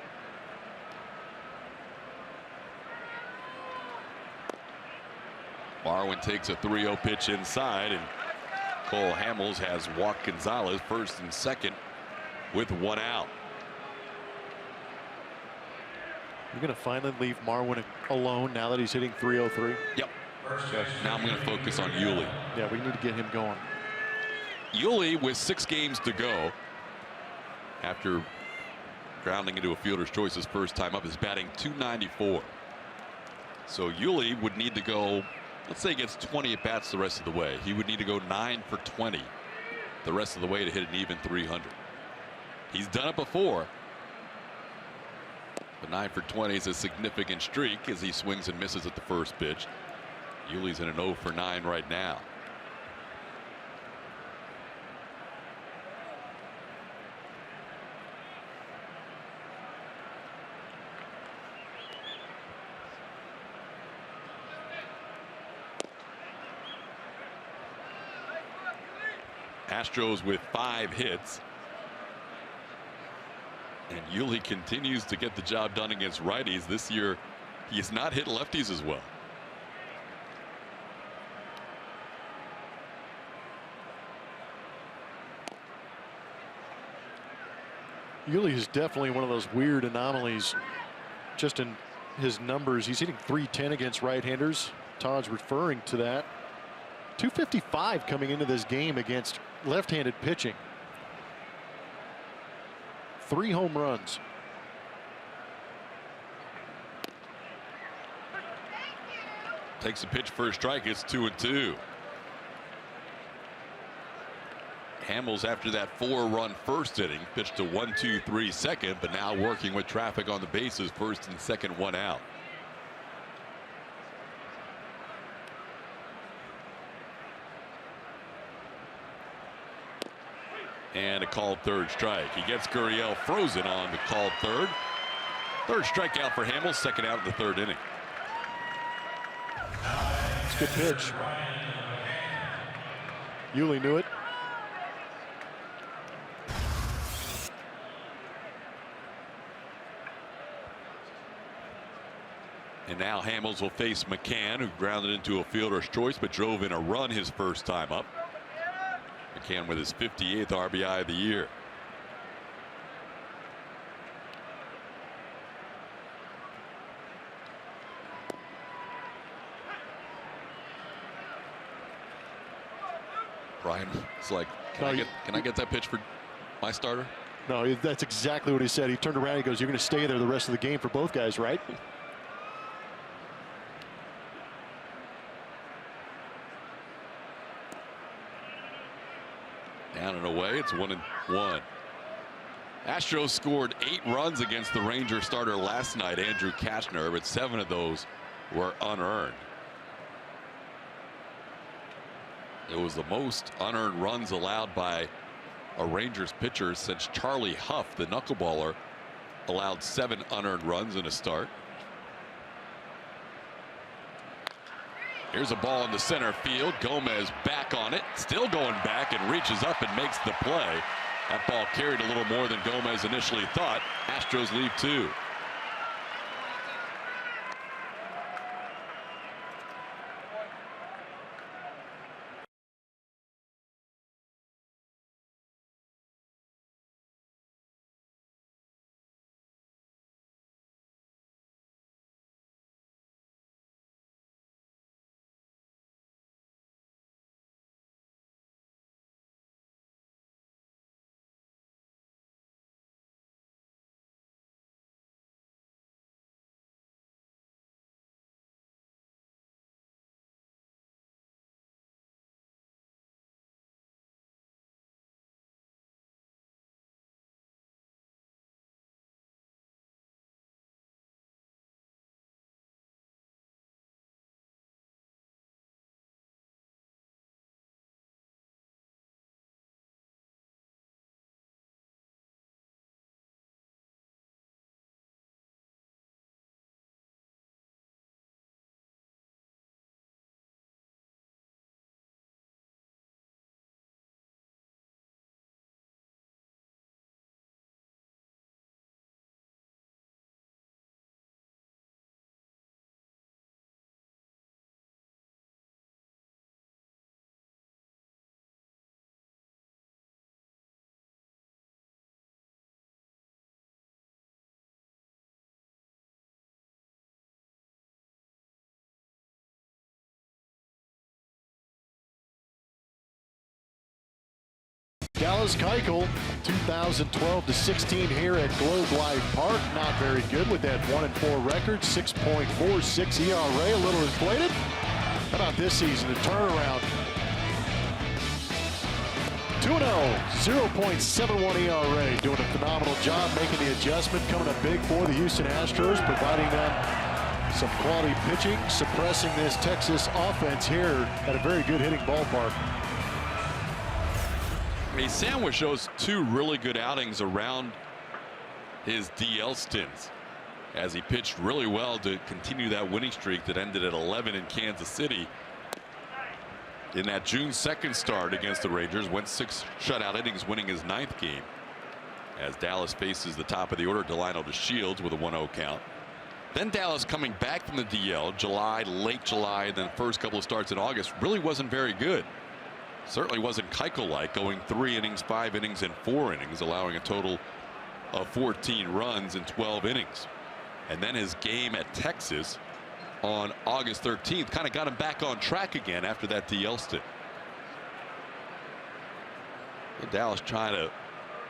Marwin takes a 3-0 pitch inside, and Cole Hamels has walked Gonzalez first and second with 1 out. You're going to finally leave Marwin alone now that he's hitting 303. Yep. Now I'm going to focus on Yuli. Yeah, we need to get him going. Yuli, with 6 games to go, after grounding into a fielder's choice his first time up, is batting .294. So Yuli would need to go, let's say he gets 20 at bats the rest of the way. He would need to go 9 for 20 the rest of the way to hit an even 300. He's done it before. But 9 for 20 is a significant streak as he swings and misses at the first pitch. Yuli's in an 0 for 9 right now. Astros with 5 hits. And Yuli continues to get the job done against righties. This year, he has not hit lefties as well. Yuli is definitely one of those weird anomalies just in his numbers. He's hitting .310 against right-handers. Todd's referring to that. .255 coming into this game against left-handed pitching. 3 home runs. Takes a pitch for a strike. It's 2-2. Hamels, after that 4-run first inning, pitched to 1-2-3 second, but now working with traffic on the bases, first and second, 1 out. And a called third strike. He gets Gurriel frozen on the called third. Third strikeout for Hamels, second out in the 3rd inning. It's a good pitch. Yuli knew it. And now Hamels will face McCann, who grounded into a fielder's choice but drove in a run his first time up. McCann with his 58th RBI of the year. Brian, it's like, can I get that pitch for my starter? No, that's exactly what he said. He turned around. He goes, "You're going to stay there the rest of the game for both guys, right?" Down and away. It's 1-1. Astros scored 8 runs against the Ranger starter last night, Andrew Kashner, but 7 of those were unearned. It was the most unearned runs allowed by a Rangers pitcher since Charlie Huff, the knuckleballer, allowed 7 unearned runs in a start. Here's a ball in the center field. Gomez back on it, still going back, and reaches up and makes the play. That ball carried a little more than Gomez initially thought. Astros lead 2. Dallas Keuchel, 2012-16 here at Globe Life Park. Not very good with that 1-4 record, 6.46 ERA, a little inflated. How about this season, a turnaround? 2-0, 0.71 ERA, doing a phenomenal job making the adjustment, coming up big for the Houston Astros, providing them some quality pitching, suppressing this Texas offense here at a very good hitting ballpark. He sandwiched those two really good outings around his DL stints as he pitched really well to continue that winning streak that ended at 11 in Kansas City. In that June 2nd start against the Rangers, went 6 shutout innings, winning his 9th game. As Dallas faces the top of the order, Delino to Shields with a 1-0 count. Then Dallas coming back from the DL, July, late July, and then first couple of starts in August really wasn't very good. Certainly wasn't Keuchel-like, going 3 innings, 5 innings, and 4 innings, allowing a total of 14 runs in 12 innings. And then his game at Texas on August 13th kind of got him back on track again after that DL stint. Dallas trying to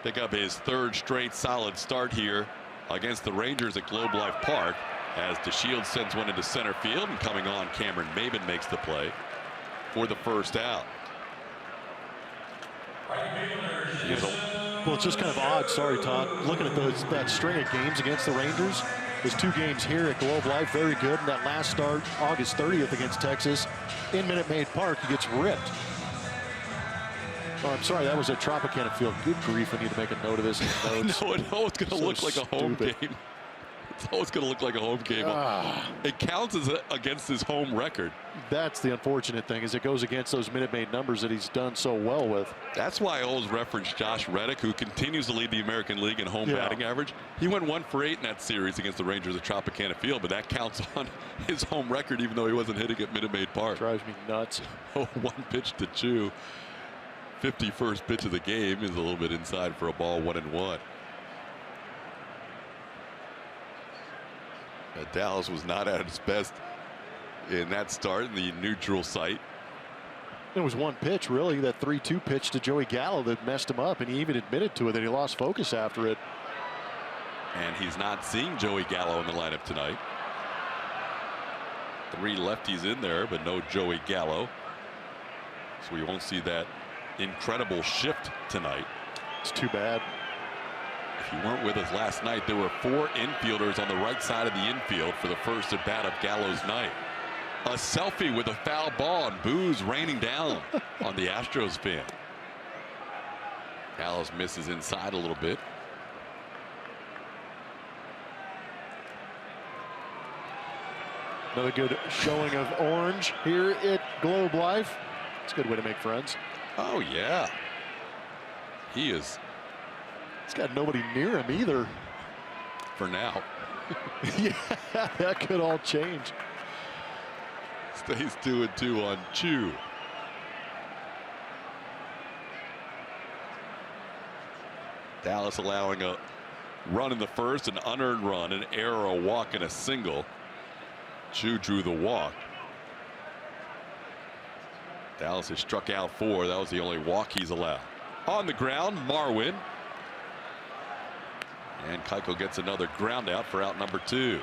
pick up his 3rd straight solid start here against the Rangers at Globe Life Park, as DeShields sends one into center field, and coming on, Cameron Maybin makes the play for the first out. Well, it's just kind of odd, sorry Todd, looking at that string of games against the Rangers. There's 2 games here at Globe Life, very good. And that last start, August 30th against Texas, in Minute Maid Park, he gets ripped. Oh, I'm sorry, that was at Tropicana Field. Good grief, I need to make a note of this in the notes. No, it's always going to look like a home game. It's always going to look like a home game. It counts as against his home record. That's the unfortunate thing, is it goes against those Minute Maid numbers that he's done so well with. That's why I always reference Josh Reddick, who continues to lead the American League in home batting average. He went 1 for 8 in that series against the Rangers at Tropicana Field, but that counts on his home record, even though he wasn't hitting at Minute Maid Park. Drives me nuts. 1 pitch to Chew. 51st pitch of the game is a little bit inside for a ball, 1-1. Dallas was not at its best in that start in the neutral site. There was 1 pitch, really, that 3-2 pitch to Joey Gallo that messed him up, and he even admitted to it that he lost focus after it. And he's not seeing Joey Gallo in the lineup tonight. 3 lefties in there, but no Joey Gallo. So we won't see that incredible shift tonight. It's too bad. If you weren't with us last night, there were 4 infielders on the right side of the infield for the first at bat of Gallo's night. A selfie with a foul ball and boos raining down on the Astros fan. Gallo misses inside a little bit. Another good showing of orange here at Globe Life. It's a good way to make friends. Oh, yeah. He's got nobody near him either. For now. Yeah, that could all change. Stays 2-2 on Chew. Dallas allowing a run in the first, an unearned run, an error, a walk, and a single. Chew drew the walk. Dallas has struck out 4. That was the only walk he's allowed. On the ground, Marwin. And Keuchel gets another ground out for out number 2.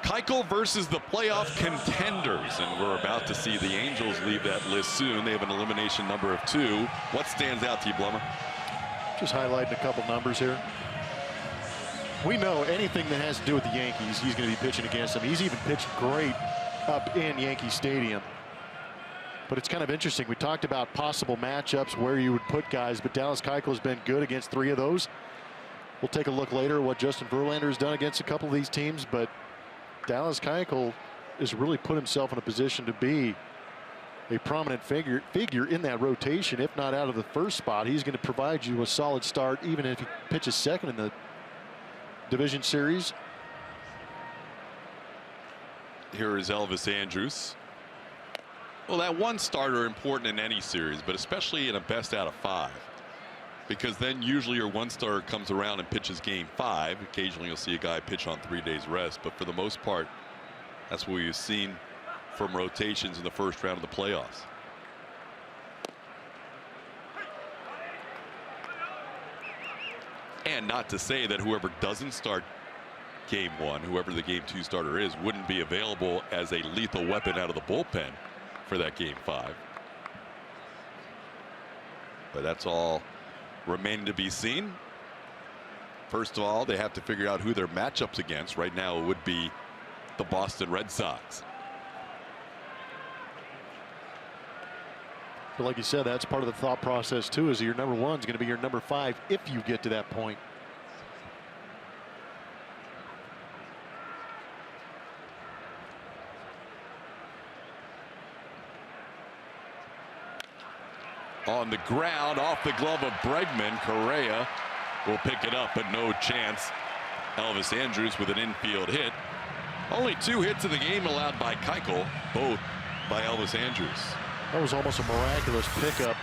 Keuchel versus the playoff contenders, and we're about to see the Angels leave that list soon. They have an elimination number of 2. What stands out to you, Blummer? Just highlighting a couple numbers here. We know anything that has to do with the Yankees, he's going to be pitching against them. He's even pitched great up in Yankee Stadium. But it's kind of interesting. We talked about possible matchups where you would put guys, but Dallas Keuchel has been good against 3 of those. We'll take a look later at what Justin Verlander has done against a couple of these teams, but Dallas Keuchel has really put himself in a position to be a prominent figure in that rotation. If not out of the first spot, he's going to provide you a solid start, even if he pitches second in the division series. Here is Elvis Andrus. Well, that 1 starter important in any series, but especially in a best out of 5, because then usually your 1 starter comes around and pitches game 5. Occasionally you'll see a guy pitch on 3 days rest, but for the most part, that's what we've seen from rotations in the first round of the playoffs. And not to say that whoever doesn't start game 1, whoever the game 2 starter is, wouldn't be available as a lethal weapon out of the bullpen for that game 5. But that's all remaining to be seen. First of all, they have to figure out who their matchups against. Right now it would be the Boston Red Sox. But like you said, that's part of the thought process too, is your number 1 is going to be your number 5 if you get to that point. On the ground, off the glove of Bregman. Correa will pick it up, but no chance. Elvis Andrus with an infield hit. Only 2 hits in the game allowed by Keuchel, both by Elvis Andrus. That was almost a miraculous pickup.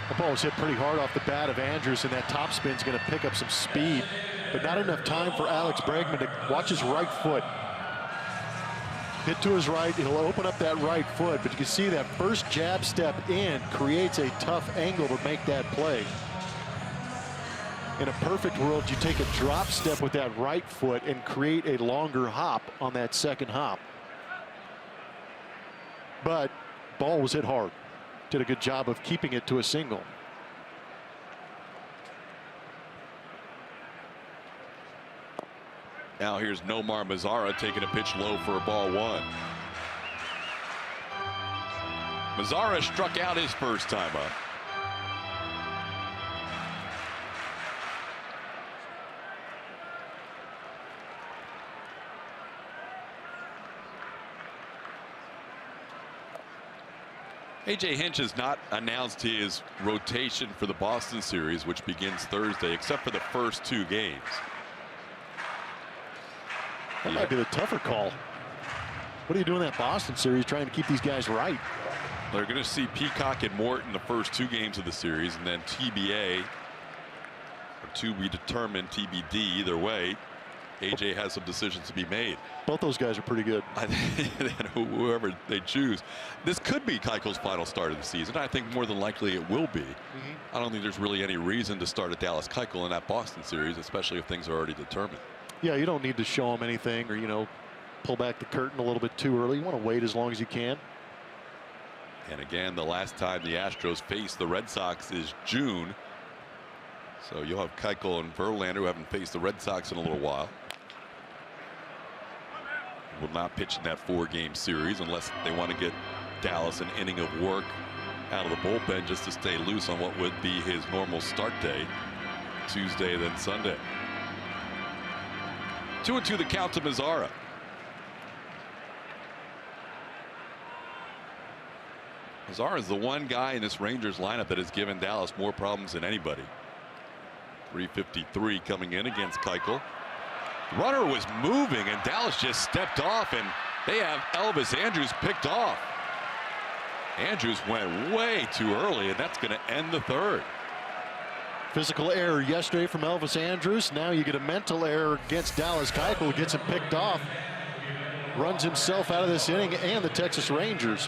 The ball was hit pretty hard off the bat of Andrus, and that topspin's going to pick up some speed, but not enough time for Alex Bregman to watch his right foot. Hit to his right, he'll open up that right foot, but you can see that first jab step in creates a tough angle to make that play. In a perfect world, you take a drop step with that right foot and create a longer hop on that second hop. But ball was hit hard. Did a good job of keeping it to a single. Now here's Nomar Mazara taking a pitch low for a ball 1. Mazara struck out his first time up. A.J. Hinch has not announced his rotation for the Boston series, which begins Thursday, except for the first 2 games. That might be the tougher call. What are you doing in that Boston series trying to keep these guys right? They're going to see Peacock and Morton the first 2 games of the series, and then TBA, or to be determined, TBD, either way. AJ has some decisions to be made. Both those guys are pretty good. I think whoever they choose. This could be Keuchel's final start of the season. I think more than likely it will be. I don't think there's really any reason to start a Dallas Keuchel in that Boston series, especially if things are already determined. Yeah, you don't need to show them anything or, you know, pull back the curtain a little bit too early. You want to wait as long as you can. And again, the last time the Astros faced the Red Sox is June. So you'll have Keuchel and Verlander, who haven't faced the Red Sox in a little while. Will not pitch in that 4-game series unless they want to get Dallas an inning of work out of the bullpen just to stay loose on what would be his normal start day, Tuesday, then Sunday. 2-2 the count to Mazara. Mazara is the one guy in this Rangers lineup that has given Dallas more problems than anybody. 353 coming in against Keuchel. Runner was moving and Dallas just stepped off, and they have Elvis Andrus picked off. Andrus went way too early, and that's going to end the 3rd. Physical error yesterday from Elvis Andrus. Now you get a mental error against Dallas Keuchel. Gets him picked off. Runs himself out of this inning and the Texas Rangers.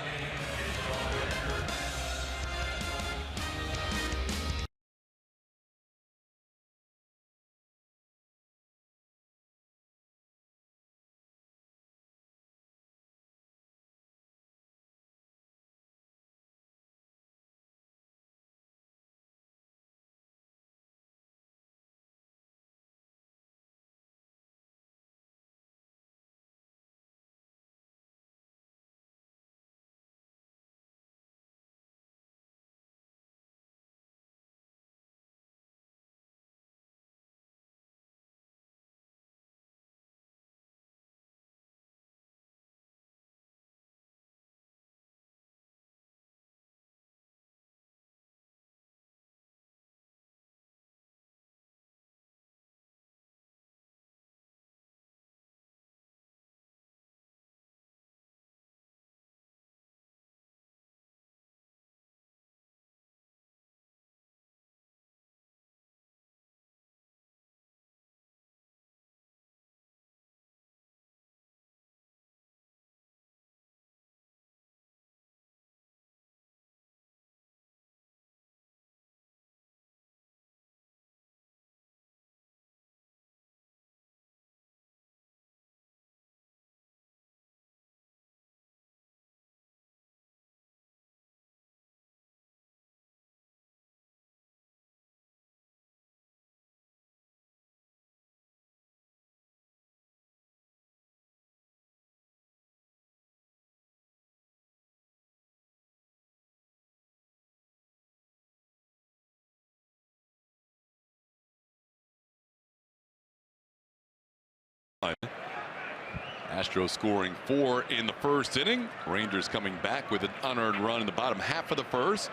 Astros scoring 4 in the first inning. Rangers coming back with an unearned run in the bottom half of the first,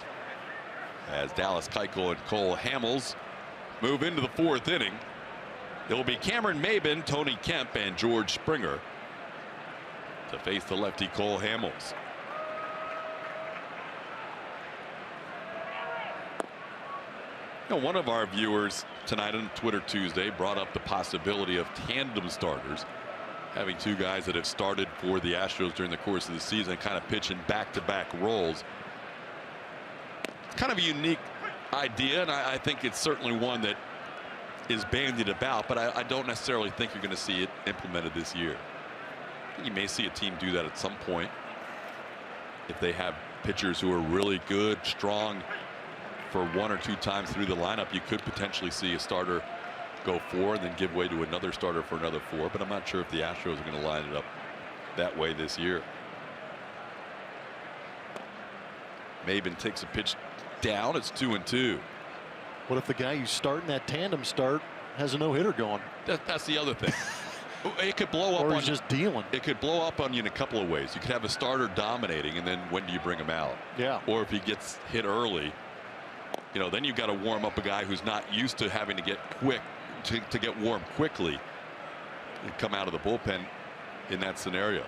as Dallas Keuchel and Cole Hamels move into the 4th inning. It will be Cameron Maybin, Tony Kemp, and George Springer to face the lefty Cole Hamels. You know, one of our viewers tonight on Twitter Tuesday brought up the possibility of tandem starters, having 2 guys that have started for the Astros during the course of the season kind of pitching back-to-back roles. Kind of a unique idea, and I think it's certainly one that is bandied about, but I don't necessarily think you're going to see it implemented this year. You may see a team do that at some point if they have pitchers who are really good, strong for 1 or 2 times through the lineup. You could potentially see a starter go 4 and then give way to another starter for another 4, but I'm not sure if the Astros are going to line it up that way this year. Maybin takes a pitch down. It's 2-2. What if the guy you start in that tandem start has a no-hitter going? That's the other thing. It could blow up or on he's just dealing. It could blow up on you in a couple of ways. You could have a starter dominating, and then when do you bring him out? Yeah. Or if he gets hit early, you know, then you've got to warm up a guy who's not used to having to get quick to get warm quickly and come out of the bullpen in that scenario.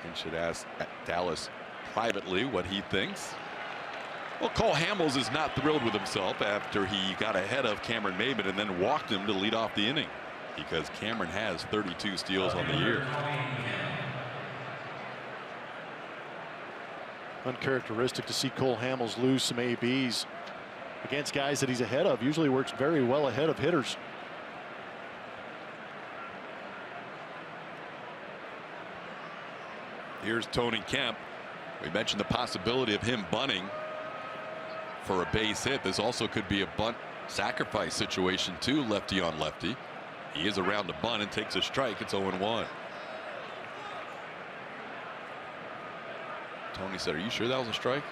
And should ask Dallas privately what he thinks. Well, Cole Hamels is not thrilled with himself after he got ahead of Cameron Maybin and then walked him to lead off the inning, because Cameron has 32 steals on the year. Uncharacteristic to see Cole Hamels lose some ABs against guys that he's ahead of. Usually works very well ahead of hitters. Here's Tony Kemp. We mentioned the possibility of him bunting for a base hit. This also could be a bunt sacrifice situation too, lefty on lefty. He is around the bunt and takes a strike. It's 0-1. Tony said, "Are you sure that was a strike?"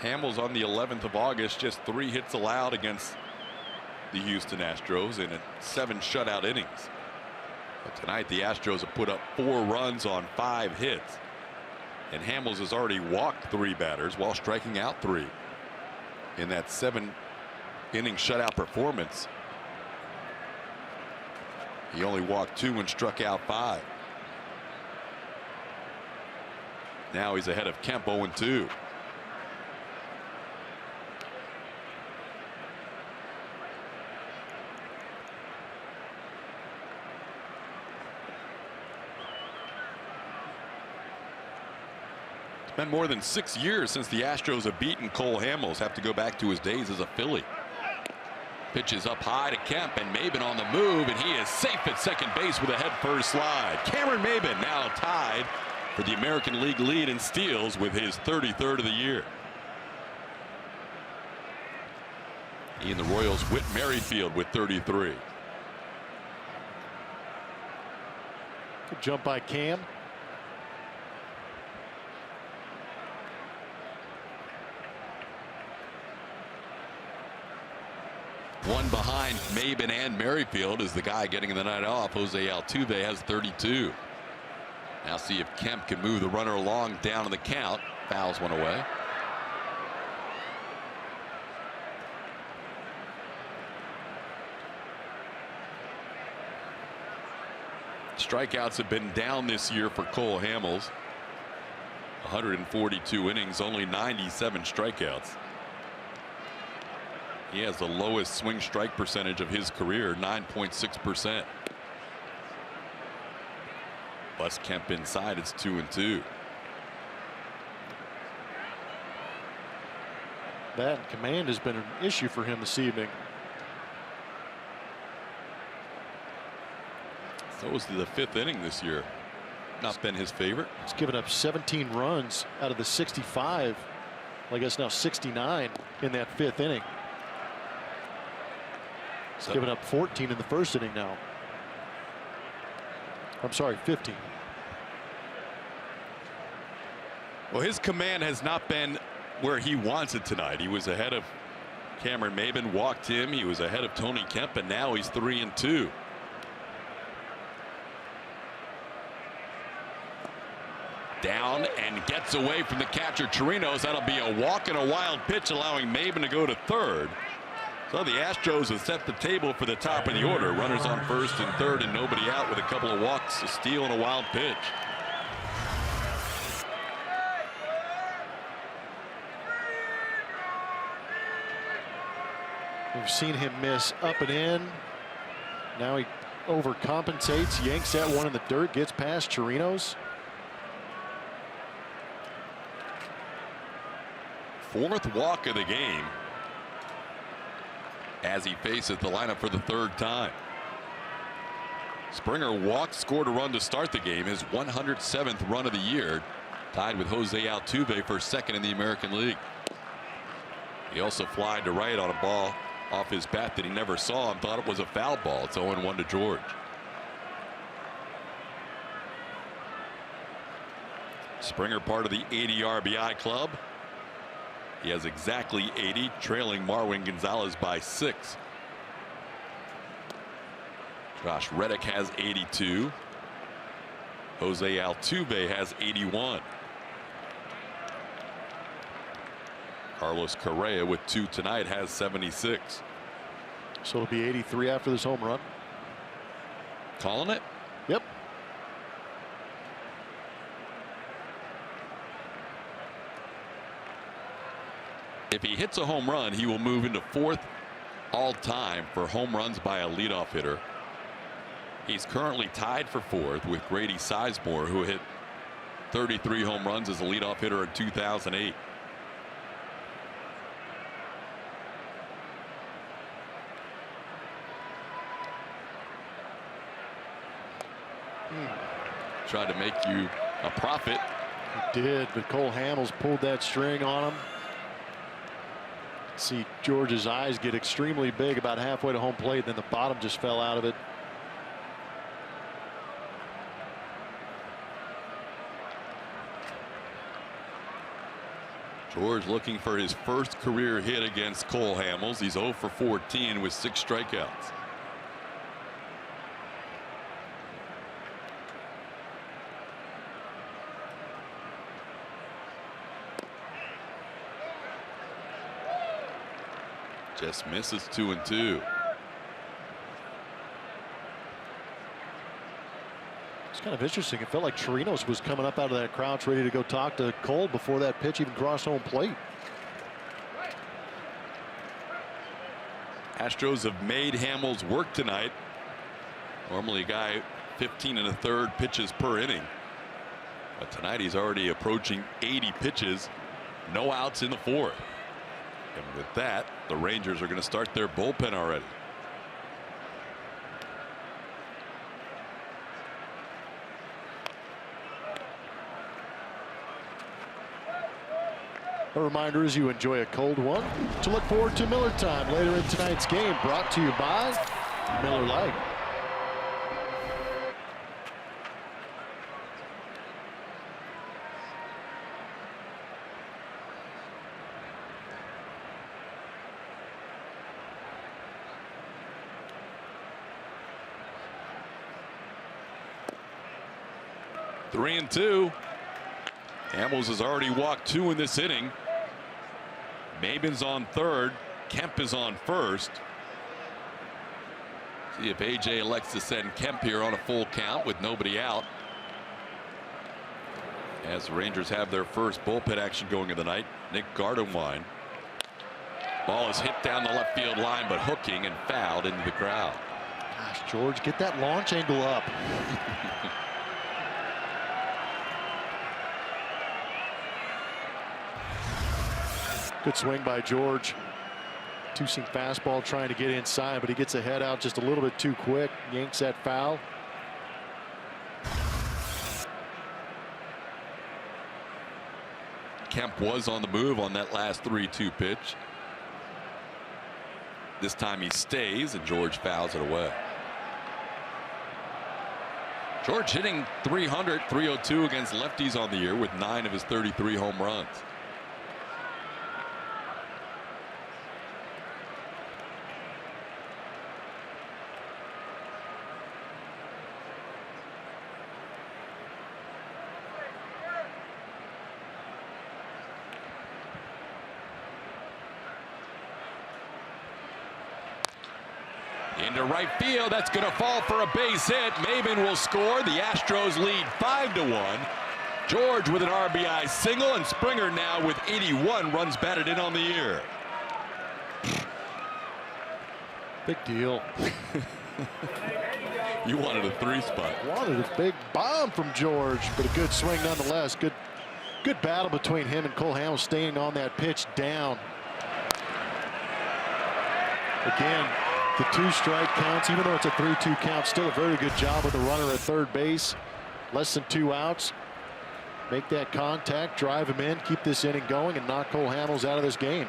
Hamels on the 11th of August, just 3 hits allowed against the Houston Astros in 7 shutout innings. But tonight the Astros have put up 4 runs on 5 hits, and Hamels has already walked 3 batters while striking out 3 in that 7-inning shutout performance. He only walked 2 and struck out 5. Now he's ahead of Kemp, 0-2. Been more than 6 years since the Astros have beaten Cole Hamels. Have to go back to his days as a Philly. Pitches up high to Kemp, and Maybin on the move, and he is safe at second base with a head-first slide. Cameron Maybin now tied for the American League lead in steals with his 33rd of the year. He and the Royals Whit Merrifield with 33. Good jump by Cam. One behind Maybin and Merrifield is the guy getting the night off. Jose Altuve has 32. Now see if Kemp can move the runner along down in the count. Fouls one away. Strikeouts have been down this year for Cole Hamels. 142 innings, only 97 strikeouts. He has the lowest swing strike percentage of his career, 9.6%. Plus Kemp inside, it's 2-2. That command has been an issue for him this evening. So was the 5th inning this year. not been his favorite. He's given up 17 runs out of the 65. I guess now 69 in that 5th inning. He's given up 14 in the 1st inning now. I'm sorry, 15. Well, his command has not been where he wants it tonight. He was ahead of Cameron Maybin, walked him. He was ahead of Tony Kemp, and now he's 3-2. Down and gets away from the catcher Chirinos. That'll be a walk and a wild pitch, allowing Maybin to go to 3rd. So the Astros have set the table for the top of the order. Runners on 1st and 3rd and nobody out with a couple of walks, a steal, and a wild pitch. We've seen him miss up and in. Now he overcompensates, yanks that one in the dirt, gets past Chirinos. 4th walk of the game as he faces the lineup for the 3rd time. Springer walked, scored a run to start the game, his 107th run of the year, tied with Jose Altuve for 2nd in the American League. He also flied to right on a ball off his bat that he never saw and thought it was a foul ball. It's 0-1 to George. Springer part of the 80 RBI club. He has exactly 80, trailing Marwin Gonzalez by 6. Josh Reddick has 82. Jose Altuve has 81. Carlos Correa with 2 tonight has 76. So it'll be 83 after this home run. Calling it? Yep. If he hits a home run, he will move into 4th all-time for home runs by a leadoff hitter. He's currently tied for 4th with Grady Sizemore, who hit 33 home runs as a leadoff hitter in 2008. Tried to make you a profit. He did, but Cole Hamels pulled that string on him. See George's eyes get extremely big about halfway to home plate, then the bottom just fell out of it. George looking for his first career hit against Cole Hamels. He's 0 for 14 with 6 strikeouts. Just misses 2-2. It's kind of interesting. It felt like Chirinos was coming up out of that crouch ready to go talk to Cole before that pitch even crossed home plate. Astros have made Hamels work tonight. Normally a guy 15 1/3 pitches per inning. But tonight he's already approaching 80 pitches. No outs in the 4th. And with that, the Rangers are going to start their bullpen already. A reminder as you enjoy a cold one to look forward to Miller Time later in tonight's game, brought to you by Miller Lite. Three and 2. Hamels has already walked 2 in this inning. Maybin's on 3rd. Kemp is on 1st. See if AJ elects to send Kemp here on a full count with nobody out. As the Rangers have their first bullpen action going of the night. Nick Gardenwine. Ball is hit down the left field line, but hooking and fouled into the crowd. Gosh, George, get that launch angle up. Good swing by George. Two-seam fastball trying to get inside, but he gets the head out just a little bit too quick. Yanks that foul. Kemp was on the move on that last 3-2 pitch. This time he stays, and George fouls it away. George hitting .300, .302 against lefties on the year with 9 of his 33 home runs. Into right field. That's going to fall for a base hit. Maven will score. The Astros lead 5-1. George with an RBI single, and Springer now with 81 runs batted in on the year. Big deal. You wanted a 3-spot. Wanted a big bomb from George, but a good swing nonetheless. Good battle between him and Cole Hamels, staying on that pitch down. Again, the 2-strike counts, even though it's a 3-2 count, still a very good job with the runner at third base. Less than 2 outs. Make that contact, drive him in, keep this inning going, and knock Cole Hamels out of this game.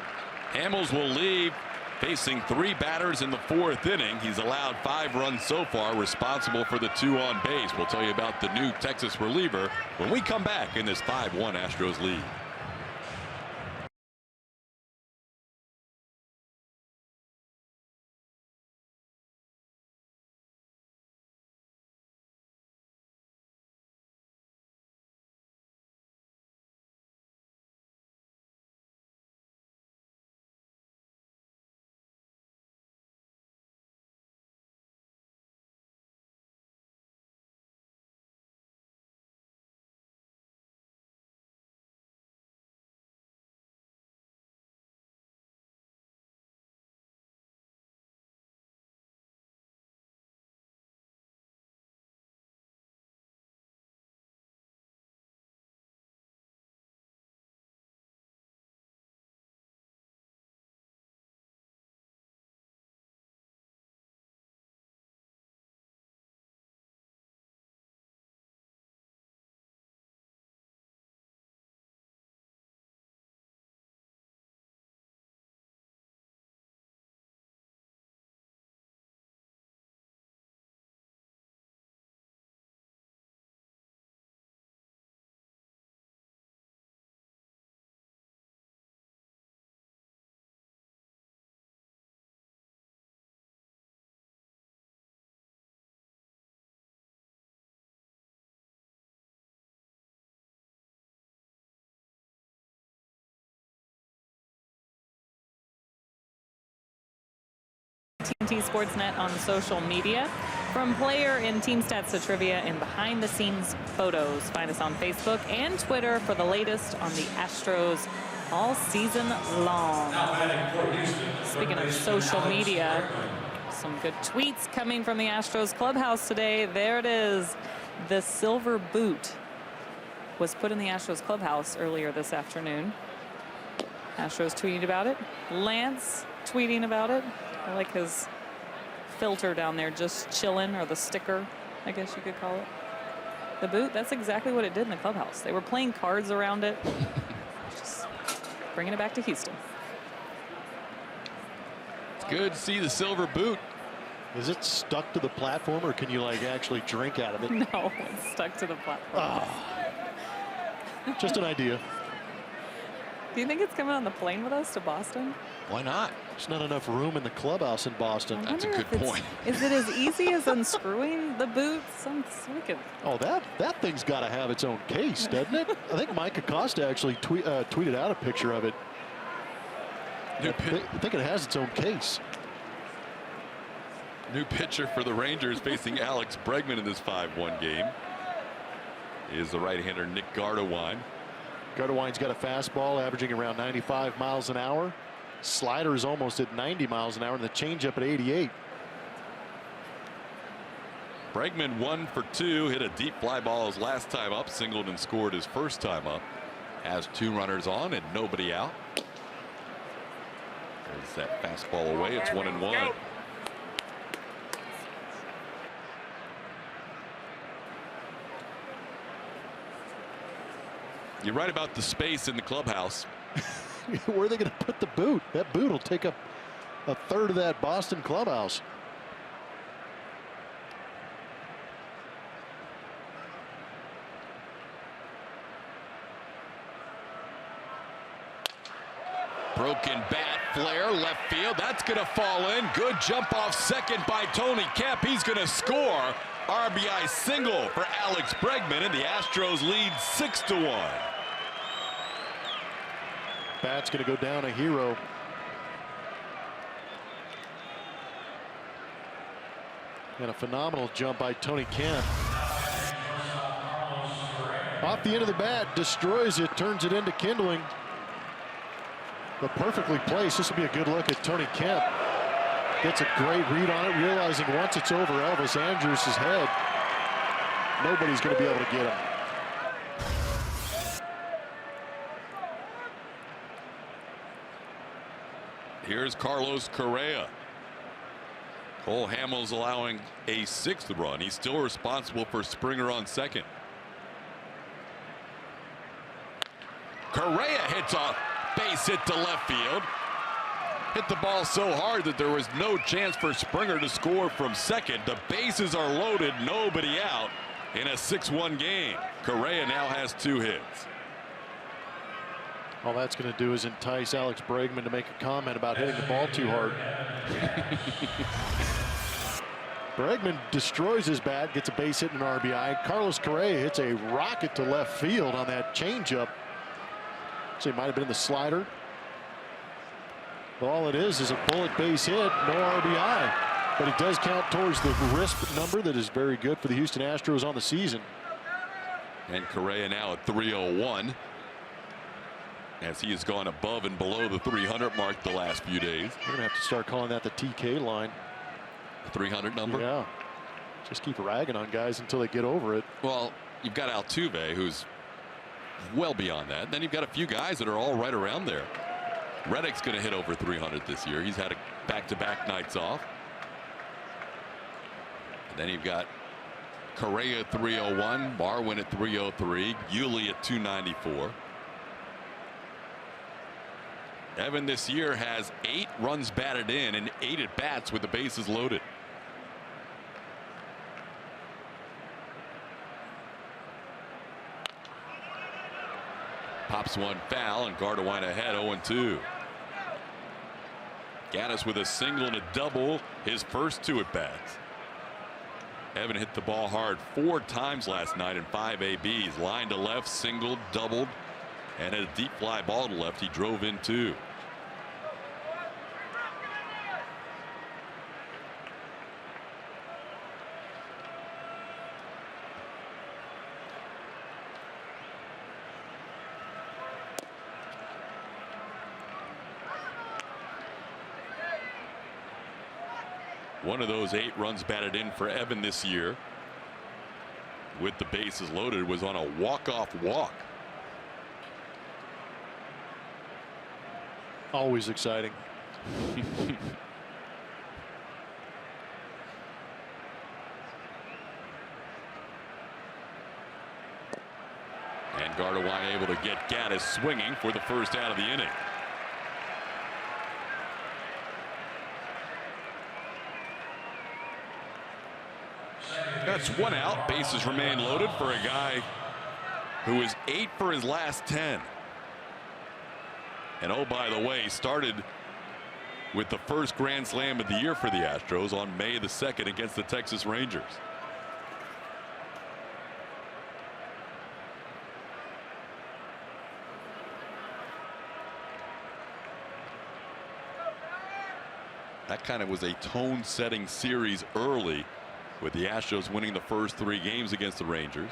Hamels will leave facing 3 batters in the 4th inning. He's allowed 5 runs so far, responsible for the 2 on base. We'll tell you about the new Texas reliever when we come back in this 5-1 Astros lead. TNT Sportsnet on social media. From player and team stats to trivia and behind-the-scenes photos. Find us on Facebook and Twitter for the latest on the Astros all season long. Speaking of social media, some good tweets coming from the Astros clubhouse today. There it is. The silver boot was put in the Astros clubhouse earlier this afternoon. Astros tweeting about it. Lance tweeting about it. I like his filter down there, just chilling, or the sticker, I guess you could call it. The boot, that's exactly what it did in the clubhouse. They were playing cards around it. Just bringing it back to Houston. It's good to see the silver boot. Is it stuck to the platform, or can you like actually drink out of it? No, it's stuck to the platform. Just an idea. Do you think it's coming on the plane with us to Boston? Why not? There's not enough room in the clubhouse in Boston. That's a good point. Is it as easy as unscrewing the boots? Oh, that thing's got to have its own case, doesn't it? I think Mike Acosta actually tweeted out a picture of it. I think it has its own case. New pitcher for the Rangers facing Alex Bregman in this 5-1 game is the right-hander Nick Gardewine. Gardewine's got a fastball averaging around 95 miles an hour. Slider is almost at 90 miles an hour, and the changeup at 88. Bregman 1 for 2, hit a deep fly ball his last time up, singled and scored his first time up. Has 2 runners on and nobody out. There's that fastball away. It's 1-1. You're right about the space in the clubhouse. Where are they going to put the boot? That boot will take up a third of that Boston clubhouse. Broken bat, flare, left field. That's going to fall in. Good jump off second by Tony Kemp. He's going to score. RBI single for Alex Bregman, and the Astros lead 6-1. Bat's going to go down a hero. And a phenomenal jump by Tony Kemp. Off the end of the bat, destroys it, turns it into kindling. But perfectly placed. This will be a good look at Tony Kemp. Gets a great read on it, realizing once it's over Elvis Andrus' head, nobody's going to be able to get him. Here's Carlos Correa. Cole Hamels allowing a 6th run. He's still responsible for Springer on second. Correa hits a base hit to left field. Hit the ball so hard that there was no chance for Springer to score from second. The bases are loaded, nobody out in a 6-1 game. Correa now has 2 hits. All that's going to do is entice Alex Bregman to make a comment about hitting the ball too hard. Bregman destroys his bat, gets a base hit and an RBI. Carlos Correa hits a rocket to left field on that changeup. So it might have been the slider. But all it is a bullet base hit, no RBI. But it does count towards the RISP number that is very good for the Houston Astros on the season. And Correa now at 301. As he has gone above and below the 300 mark the last few days. We're going to have to start calling that the TK line. The 300 number? Yeah. Just keep ragging on guys until they get over it. Well, you've got Altuve, who's well beyond that. Then you've got a few guys that are all right around there. Reddick's going to hit over 300 this year. He's had back-to-back nights off. And then you've got Correa at 301, Marwin at 303, Yuli at 294. Evan this year has 8 runs batted in and 8 at bats with the bases loaded. Pops one foul, and Gardewine ahead 0-2. Gaddis with a single and a double, his first 2 at bats. Evan hit the ball hard 4 times last night in 5 ABs. Line to left, singled, doubled, and a deep fly ball to left. He drove in 2. One of those 8 runs batted in for Evan this year with the bases loaded was on a walk-off walk. Always exciting. And Gardewine able to get Gaddis swinging for the first out of the inning. That's 1 out. Bases remain loaded for a guy who is 8 for his last 10. And oh, by the way, started with the first grand slam of the year for the Astros on May the 2nd against the Texas Rangers. That kind of was a tone-setting series early, with the Astros winning the first 3 games against the Rangers.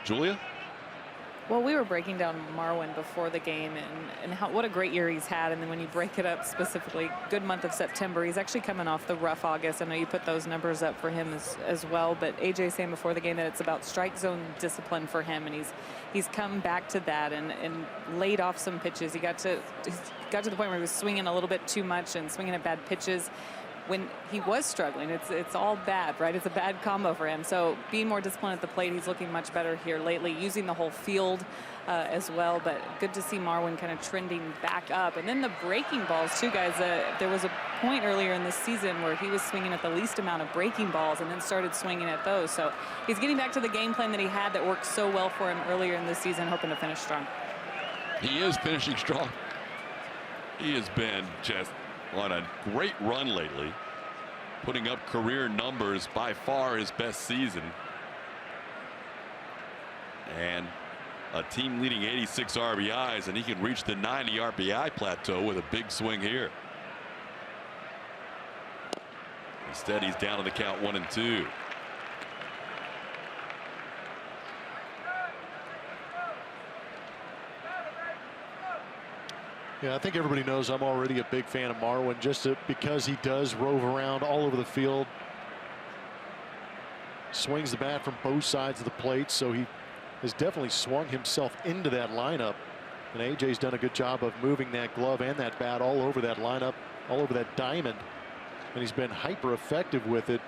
Julia? Well, we were breaking down Marwin before the game and what a great year he's had. And then when you break it up specifically, good month of September, he's actually coming off the rough August. I know you put those numbers up for him as well. But AJ saying before the game that it's about strike zone discipline for him. And he's come back to that and laid off some pitches. He got to the point where he was swinging a little bit too much and swinging at bad pitches. when he was struggling. It's all bad, right? It's a bad combo for him. So being more disciplined at the plate, he's looking much better here lately, using the whole field as well. But good to see Marwin kind of trending back up. And then the breaking balls too, guys. There was a point earlier in this season where he was swinging at the least amount of breaking balls and then started swinging at those. So he's getting back to the game plan that he had that worked so well for him earlier in this season, hoping to finish strong. He is finishing strong. He has been just on a great run lately, putting up career numbers, by far his best season, and a team leading 86 RBIs, and he can reach the 90 RBI plateau with a big swing here. Instead, he's down to the count 1-2. Yeah, I think everybody knows I'm already a big fan of Marwin, just because he does rove around all over the field. Swings the bat from both sides of the plate, so he has definitely swung himself into that lineup. And AJ's done a good job of moving that glove and that bat all over that lineup, all over that diamond. And he's been hyper effective with it.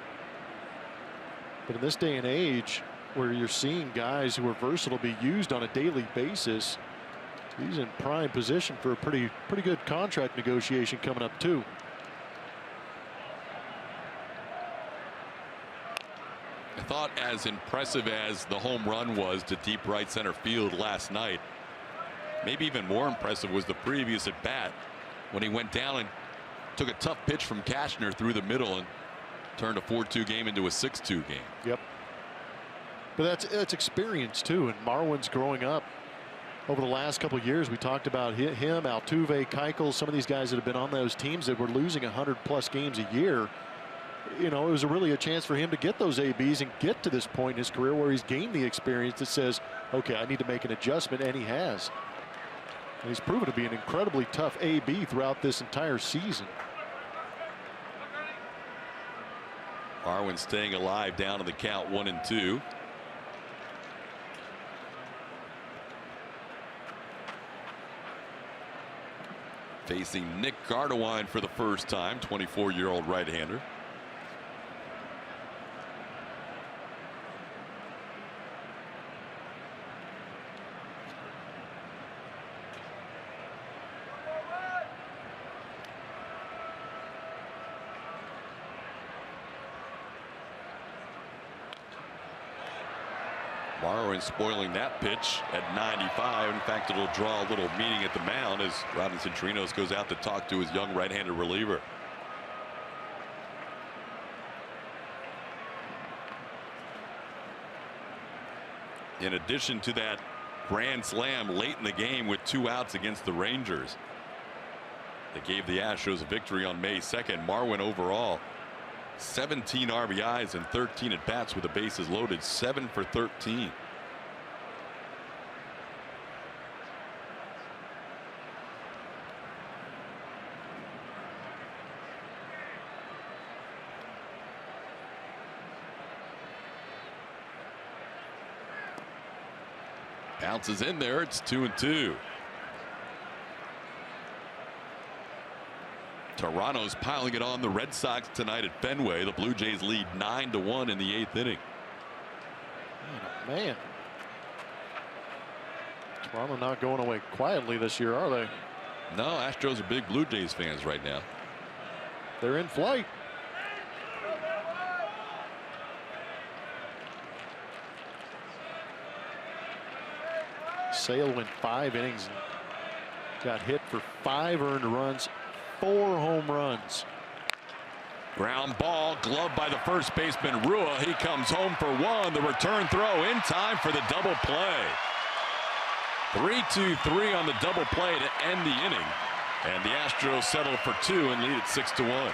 But in this day and age, where you're seeing guys who are versatile be used on a daily basis, he's in prime position for a pretty good contract negotiation coming up too. I thought as impressive as the home run was to deep right center field last night, maybe even more impressive was the previous at bat when he went down and took a tough pitch from Cashner through the middle and turned a 4-2 game into a 6-2 game. Yep. But that's experience too, and Marwin's growing up. Over the last couple of years, we talked about him, Altuve, Keuchel, some of these guys that have been on those teams that were losing 100+ games a year. You know, it was really a chance for him to get those ABs and get to this point in his career where he's gained the experience that says, okay, I need to make an adjustment, and he has. And he's proven to be an incredibly tough AB throughout this entire season. Marwin staying alive, down to the count 1-2. Facing Nick Gardewine for the first time, 24-year-old right-hander. Marwin spoiling that pitch at 95. In fact, it'll draw a little meeting at the mound as Robinson Trinos goes out to talk to his young right-handed reliever. In addition to that grand slam late in the game with 2 outs against the Rangers that gave the Astros a victory on May 2nd, Marwin overall 17 RBIs and 13 at bats with the bases loaded, 7 for 13. Bounces in there. It's 2-2. Toronto's piling it on the Red Sox tonight at Fenway. The Blue Jays lead 9-1 in the 8th inning. Man, Toronto not going away quietly this year, are they? No, Astros are big Blue Jays fans right now. They're in flight. Sale went 5 innings and got hit for 5 earned runs, 4 home runs. Ground ball, gloved by the first baseman Rua. He comes home for 1. The return throw in time for the double play. 3-2-3 on the double play to end the inning, and the Astros settle for 2 and lead it 6-1.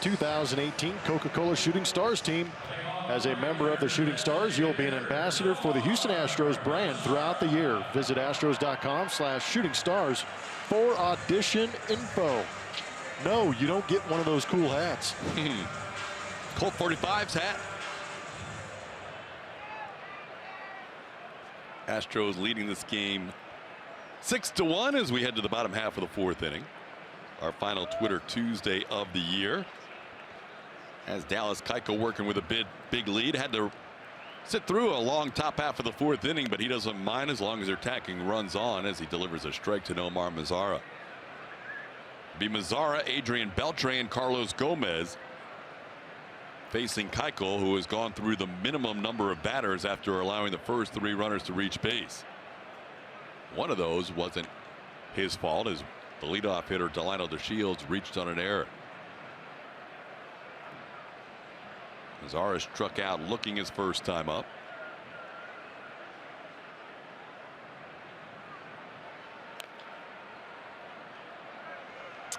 2018 Coca-Cola Shooting Stars team. As a member of the Shooting Stars, you'll be an ambassador for the Houston Astros brand throughout the year. Visit astros.com/shooting stars for audition info. No, you don't get one of those cool hats. Colt 45's hat. Astros leading this game 6-1 as we head to the bottom half of the fourth inning. Our final Twitter Tuesday of the year. As Dallas Keuchel working with a big lead, had to sit through a long top half of the fourth inning, but he doesn't mind as long as they're tacking runs on as he delivers a strike to Nomar Mazara. Be Mazara, Adrian Beltre, and Carlos Gomez facing Keuchel, who has gone through the minimum number of batters after allowing the first 3 runners to reach base. One of those wasn't his fault, as the leadoff hitter Delino DeShields reached on an error. Mazara struck out looking his first time up.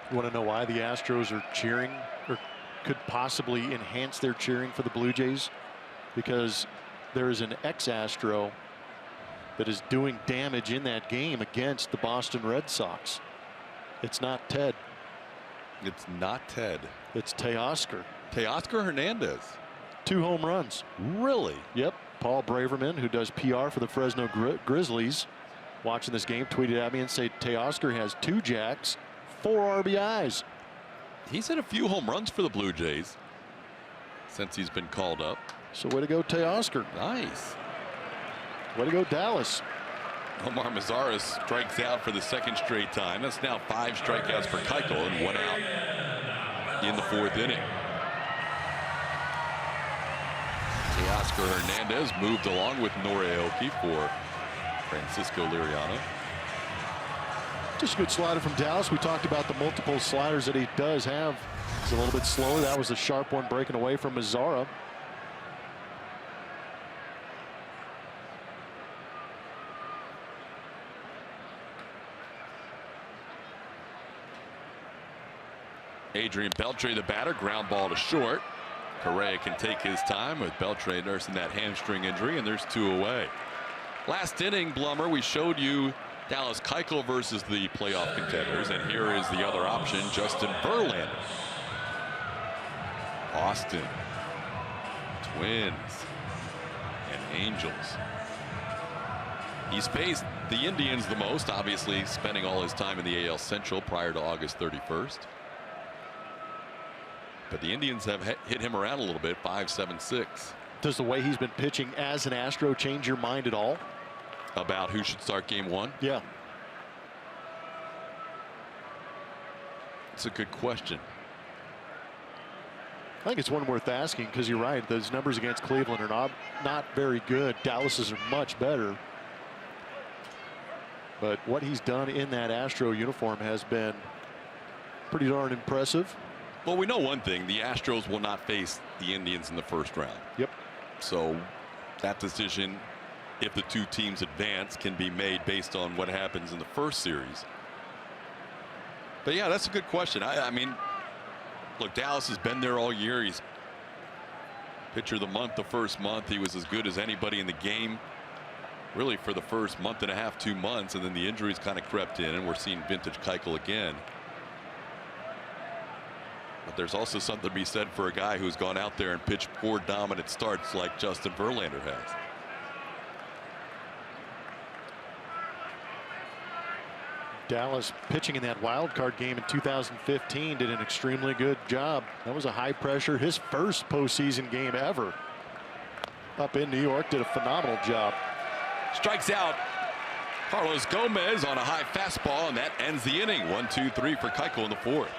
You want to know why the Astros are cheering, or could possibly enhance their cheering for the Blue Jays? Because there is an ex-Astro that is doing damage in that game against the Boston Red Sox. It's not Ted. It's not Ted. It's Teoscar. Teoscar Hernandez. 2 home runs. Really? Yep. Paul Braverman, who does PR for the Fresno Grizzlies, watching this game, tweeted at me and said Teoscar has 2 jacks, 4 RBIs. He's hit a few home runs for the Blue Jays since he's been called up. So way to go, Teoscar. Nice. Way to go, Dallas. Omar Mazara strikes out for the 2nd straight time. That's now 5 strikeouts for Keuchel and 1 out in the 4th inning. Teoscar Hernandez moved along with Norioki for Francisco Liriano. Just a good slider from Dallas. We talked about the multiple sliders that he does have. He's a little bit slower. That was a sharp one breaking away from Mazara. Adrian Beltre, the batter, ground ball to short. Correa can take his time with Beltre nursing that hamstring injury, and there's 2 away. Last inning, Blummer, we showed you Dallas Keuchel versus the playoff contenders, and here is the other option, Justin Verlander. Austin, Twins, and Angels. He's faced the Indians the most, obviously spending all his time in the AL Central prior to August 31st. But the Indians have hit him around a little bit, 5-7-6. Does the way he's been pitching as an Astro change your mind at all? About who should start game 1? Yeah. It's a good question. I think it's one worth asking, because you're right. Those numbers against Cleveland are not very good. Dallas's are much better. But what he's done in that Astro uniform has been pretty darn impressive. Well, we know one thing. The Astros will not face the Indians in the 1st round. Yep. So that decision, if the 2 teams advance, can be made based on what happens in the 1st series. But yeah, that's a good question. I mean, look, Dallas has been there all year. He's pitcher of the month the 1st month. He was as good as anybody in the game really for the first month and a half, 2 months, and then the injuries kind of crept in, and we're seeing vintage Keuchel again. But there's also something to be said for a guy who's gone out there and pitched 4 dominant starts like Justin Verlander has. Dallas pitching in that wild card game in 2015 did an extremely good job. That was a high pressure, his first postseason game ever. Up in New York, did a phenomenal job. Strikes out Carlos Gomez on a high fastball, and that ends the inning. 1-2-3 for Keuchel in the 4th.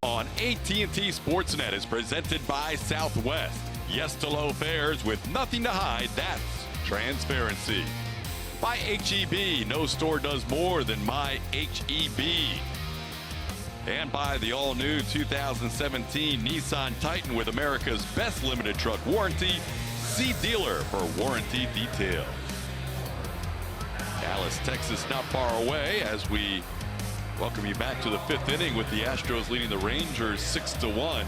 on AT&T Sportsnet is presented by Southwest. Yes to low fares with nothing to hide. That's transparency. By HEB. No store does more than my HEB. And by the all-new 2017 Nissan Titan with America's best limited truck warranty. See dealer for warranty details. Dallas, Texas, not far away as we welcome you back to the 5th inning with the Astros leading the Rangers 6-1.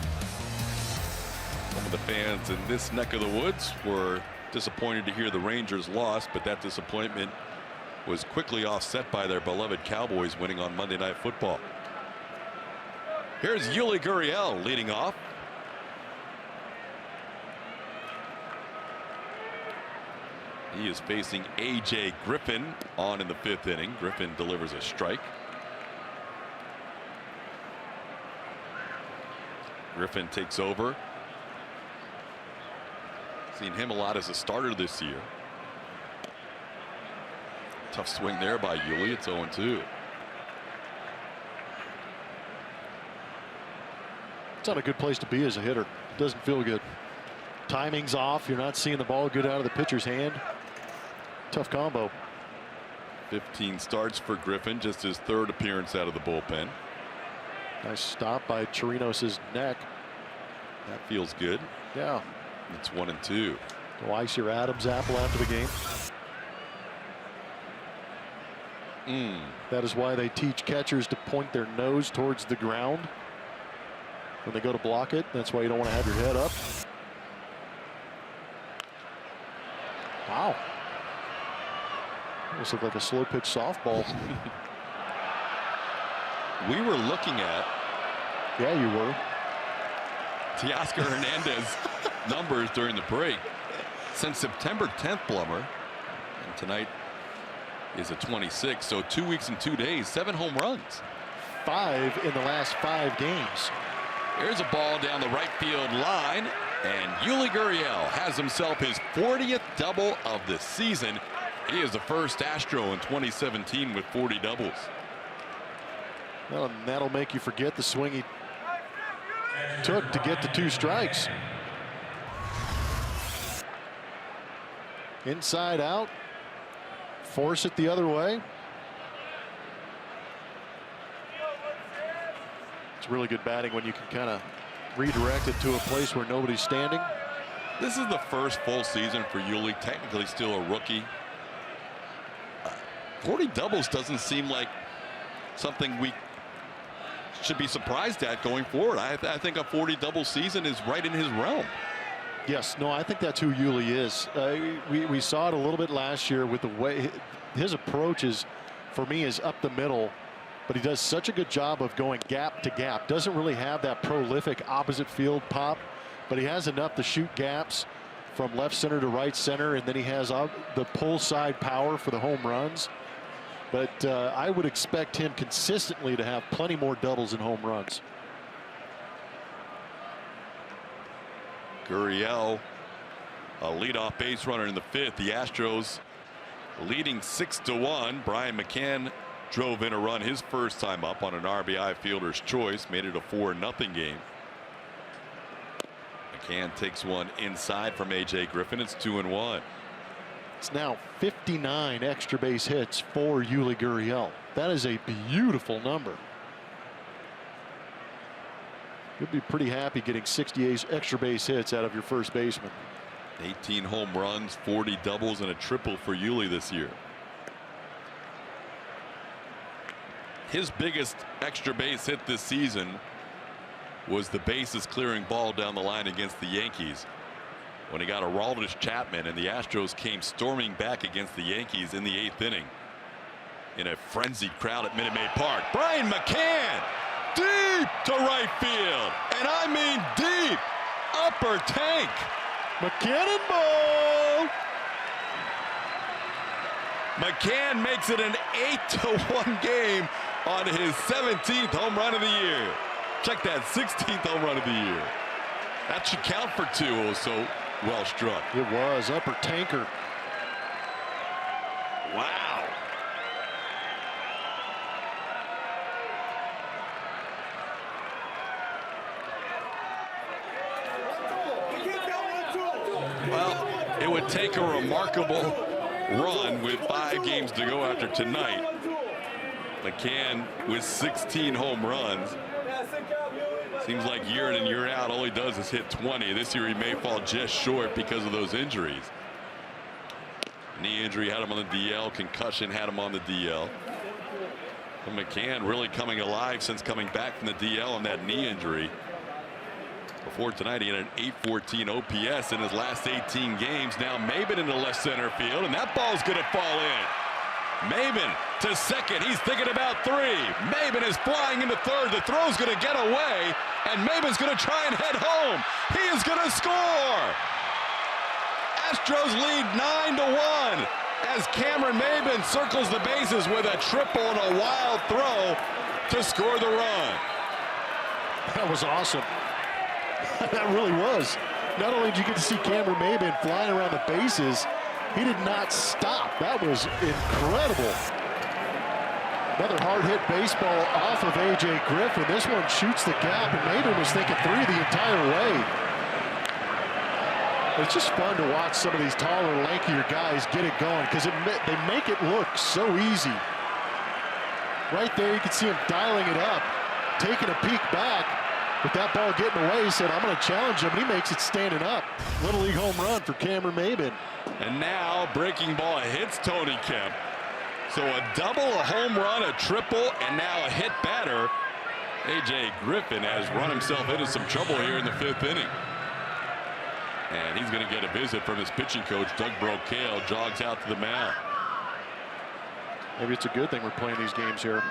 Some of the fans in this neck of the woods were disappointed to hear the Rangers lost, but that disappointment was quickly offset by their beloved Cowboys winning on Monday Night Football. Here's Yuli Gurriel leading off. He is facing A.J. Griffin on in the 5th inning. Griffin delivers a strike. Griffin takes over. Seen him a lot as a starter this year. Tough swing there by Yuli. It's 0-2. It's not a good place to be as a hitter. Doesn't feel good. Timing's off. You're not seeing the ball get out of the pitcher's hand. Tough combo. 15 starts for Griffin, just his 3rd appearance out of the bullpen. Nice stop by Chirinos' neck. That feels good. Yeah. It's 1-2. Go ice your Adam's apple after the game. That is why they teach catchers to point their nose towards the ground when they go to block it. That's why you don't want to have your head up. Wow. Almost looked like a slow pitch softball. We were looking at. Yeah, you were. Teoscar Hernandez numbers during the break. Since September 10th, Blummer, and tonight is a 26, so 2 weeks and 2 days, 7 home runs. 5 in the last 5 games. Here's a ball down the right field line, and Yuli Gurriel has himself his 40th double of the season. He is the first Astro in 2017 with 40 doubles. Well, and that'll make you forget the swing he took to get the 2 strikes. Inside out. Force it the other way. It's really good batting when you can kind of redirect it to a place where nobody's standing. This is the first full season for Yuli, technically still a rookie. 40 doubles doesn't seem like something we should be surprised at going forward. I think a 40 double season is right in his realm. Yes, no, I think that's who Yuli is. We saw it a little bit last year with the way his approach is, for me, is up the middle, but he does such a good job of going gap to gap. Doesn't really have that prolific opposite field pop, but he has enough to shoot gaps from left center to right center, and then he has the pull side power for the home runs. But I would expect him consistently to have plenty more doubles and home runs. Gurriel, a leadoff base runner in the 5th. The Astros leading 6-1. Brian McCann drove in a run his first time up on an RBI fielder's choice, made it a 4-0 game. McCann takes one inside from A.J. Griffin. It's 2-1. It's now 59 extra base hits for Yuli Gurriel. That is a beautiful number. You'll be pretty happy getting 68 extra base hits out of your first baseman. 18 home runs, 40 doubles, and a triple for Yuli this year. His biggest extra base hit this season was the bases clearing ball down the line against the Yankees, when he got a Aroldis Chapman, and the Astros came storming back against the Yankees in the 8th inning in a frenzied crowd at Minute Maid Park. Brian McCann deep to right field, and I mean deep, upper tank. McCann ball. McCann makes it an 8-1 game on his 17th home run of the year. Check that, 16th home run of the year. That should count for 2. Also well struck. It was upper tanker. Wow. take a remarkable run with 5 games to go after tonight. McCann with 16 home runs. Seems like year in and year out, all he does is hit 20. This year he may fall just short because of those injuries. Knee injury had him on the DL. Concussion had him on the DL. But McCann really coming alive since coming back from the DL on that knee injury. Before tonight, he had an .814 OPS in his last 18 games. Now Maben into left center field, and that ball's going to fall in. Maben to second. He's thinking about 3. Maben is flying into third. The throw's going to get away, and Maben's going to try and head home. He is going to score. Astros lead 9-1 as Cameron Maben circles the bases with a triple and a wild throw to score the run. That was awesome. That really was. Not only did you get to see Cameron Maben flying around the bases, he did not stop. That was incredible. Another hard hit baseball off of A.J. Griffin. This one shoots the gap, and Maben was thinking 3 the entire way. It's just fun to watch some of these taller, lankier guys get it going because they make it look so easy. Right there, you can see him dialing it up, taking a peek back. With that ball getting away, he said, I'm going to challenge him, and he makes it standing up. Little league home run for Cameron Maben. And now breaking ball hits Tony Kemp. So a double, a home run, a triple, and now a hit batter. A.J. Griffin has run himself into some trouble here in the 5th inning. And he's going to get a visit from his pitching coach, Doug Brocail, jogs out to the mound. Maybe it's a good thing we're playing these games here.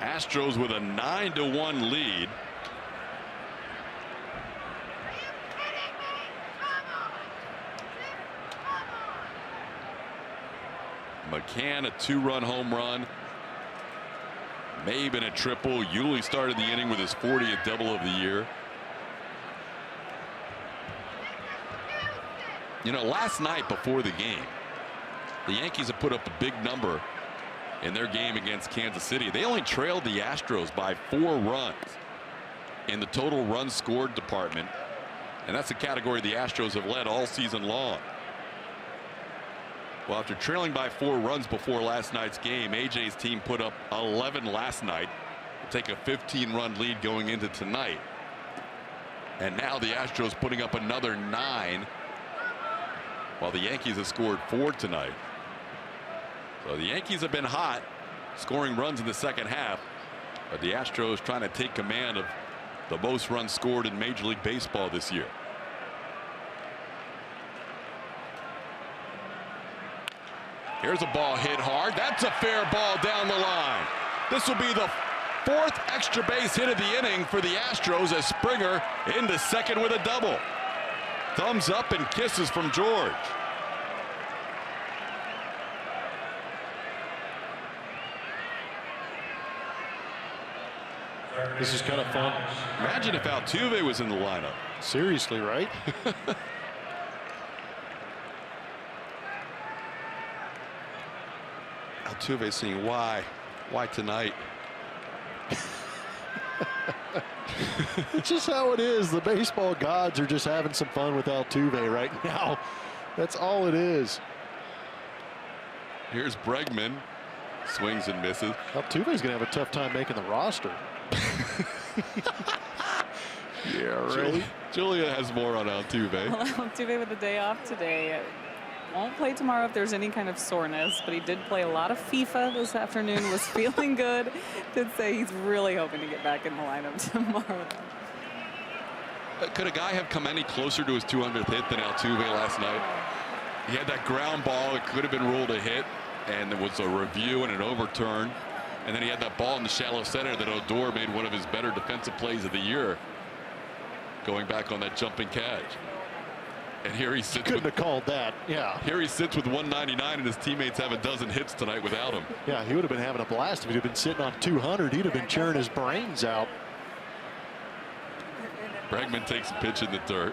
Astros with a 9-1 lead. McCann a 2-run home run. Maben a triple. Yuli started the inning with his 40th double of the year. You know, last night before the game, the Yankees have put up a big number in their game against Kansas City. They only trailed the Astros by 4 runs in the total runs scored department, and that's the category the Astros have led all season long. Well, after trailing by 4 runs before last night's game, AJ's team put up 11 last night to take a 15-run lead going into tonight, and now the Astros putting up another 9 while the Yankees have scored 4 tonight. So the Yankees have been hot, scoring runs in the second half, but the Astros trying to take command of the most runs scored in Major League Baseball this year. Here's a ball hit hard. That's a fair ball down the line. This will be the 4th extra base hit of the inning for the Astros as Springer into second with a double. Thumbs up and kisses from George. This is kind of fun. Imagine if Altuve was in the lineup. Seriously, right? Altuve saying, why tonight? It's just how it is. The baseball gods are just having some fun with Altuve right now. That's all it is. Here's Bregman. Swings and misses. Altuve's going to have a tough time making the roster. Yeah, right. Julia has more on Altuve. Well, Altuve with the day off today. Won't play tomorrow if there's any kind of soreness, but he did play a lot of FIFA this afternoon, was feeling good. Did say he's really hoping to get back in the lineup tomorrow. Could a guy have come any closer to his 200th hit than Altuve last night? He had that ground ball. It could have been ruled a hit, and there was a review and an overturn. And then he had that ball in the shallow center that Odor made one of his better defensive plays of the year, going back on that jumping catch. And here he sits. Couldn't have called that. Yeah. Here he sits with 199, and his teammates have a dozen hits tonight without him. Yeah, he would have been having a blast if he'd have been sitting on 200. He'd have been cheering his brains out. Bregman takes a pitch in the dirt.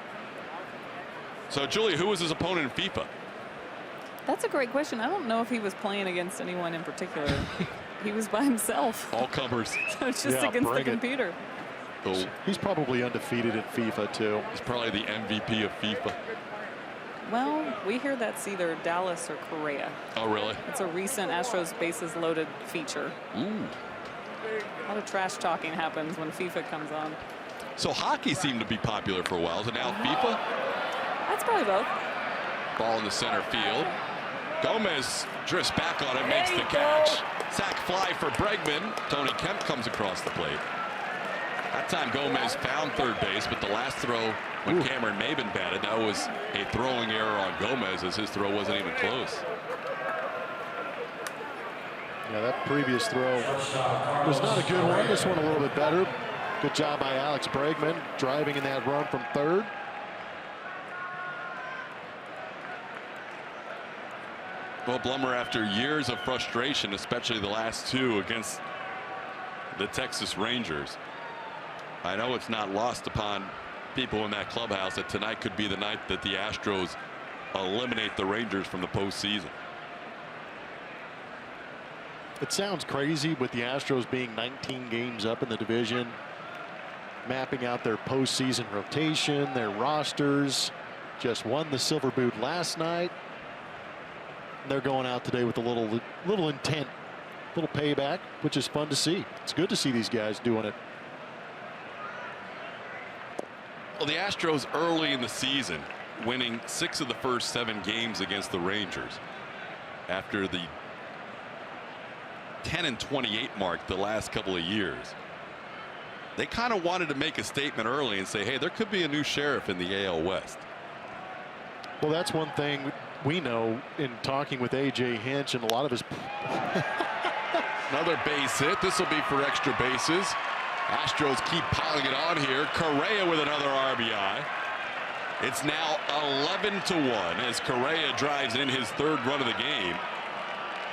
So, Julia, who was his opponent in FIFA? That's a great question. I don't know if he was playing against anyone in particular. He was by himself. All comers. So it's just against the computer. Oh. He's probably undefeated in FIFA too. He's probably the MVP of FIFA. Well, we hear that's either Dallas or Correa. Oh, really? It's a recent Astros bases loaded feature. Ooh. A lot of trash talking happens when FIFA comes on. So hockey seemed to be popular for a while. Is it now FIFA? That's probably both. Ball in the center field. Gomez drifts back on it, makes the catch. Sac fly for Bregman. Tony Kemp comes across the plate. That time Gomez found third base, but the last throw when Cameron Maben batted, that was a throwing error on Gomez, as his throw wasn't even close. Yeah, that previous throw was not a good one. This one a little bit better. Good job by Alex Bregman driving in that run from third. Well, Blummer, after years of frustration, especially the last two against the Texas Rangers, I know it's not lost upon people in that clubhouse that tonight could be the night that the Astros eliminate the Rangers from the postseason. It sounds crazy with the Astros being 19 games up in the division, mapping out their postseason rotation, their rosters. Just won the Silver Boot last night. They're going out today with a little intent, little payback, which is fun to see. It's good to see these guys doing it. Well, the Astros early in the season winning 6 of the first 7 games against the Rangers after the 10-28 mark the last couple of years. They kind of wanted to make a statement early and say, hey, there could be a new sheriff in the AL West. Well, that's one thing we know in talking with A.J. Hinch and a lot of his. Another base hit. This will be for extra bases. Astros keep piling it on here. Correa with another RBI. It's now 11-1 as Correa drives in his 3rd run of the game.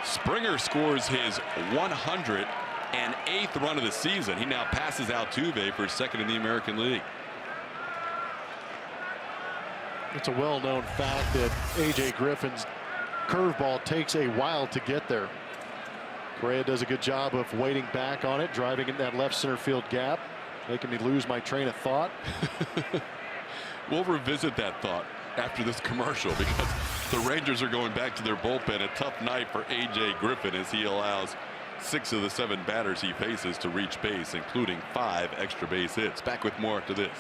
Springer scores his 108th run of the season. He now passes Altuve for 2nd in the American League. It's a well-known fact that A.J. Griffin's curveball takes a while to get there. Correa does a good job of waiting back on it, driving in that left center field gap, making me lose my train of thought. We'll revisit that thought after this commercial, because the Rangers are going back to their bullpen. A tough night for A.J. Griffin as he allows 6 of the 7 batters he faces to reach base, including 5 extra base hits. Back with more after this.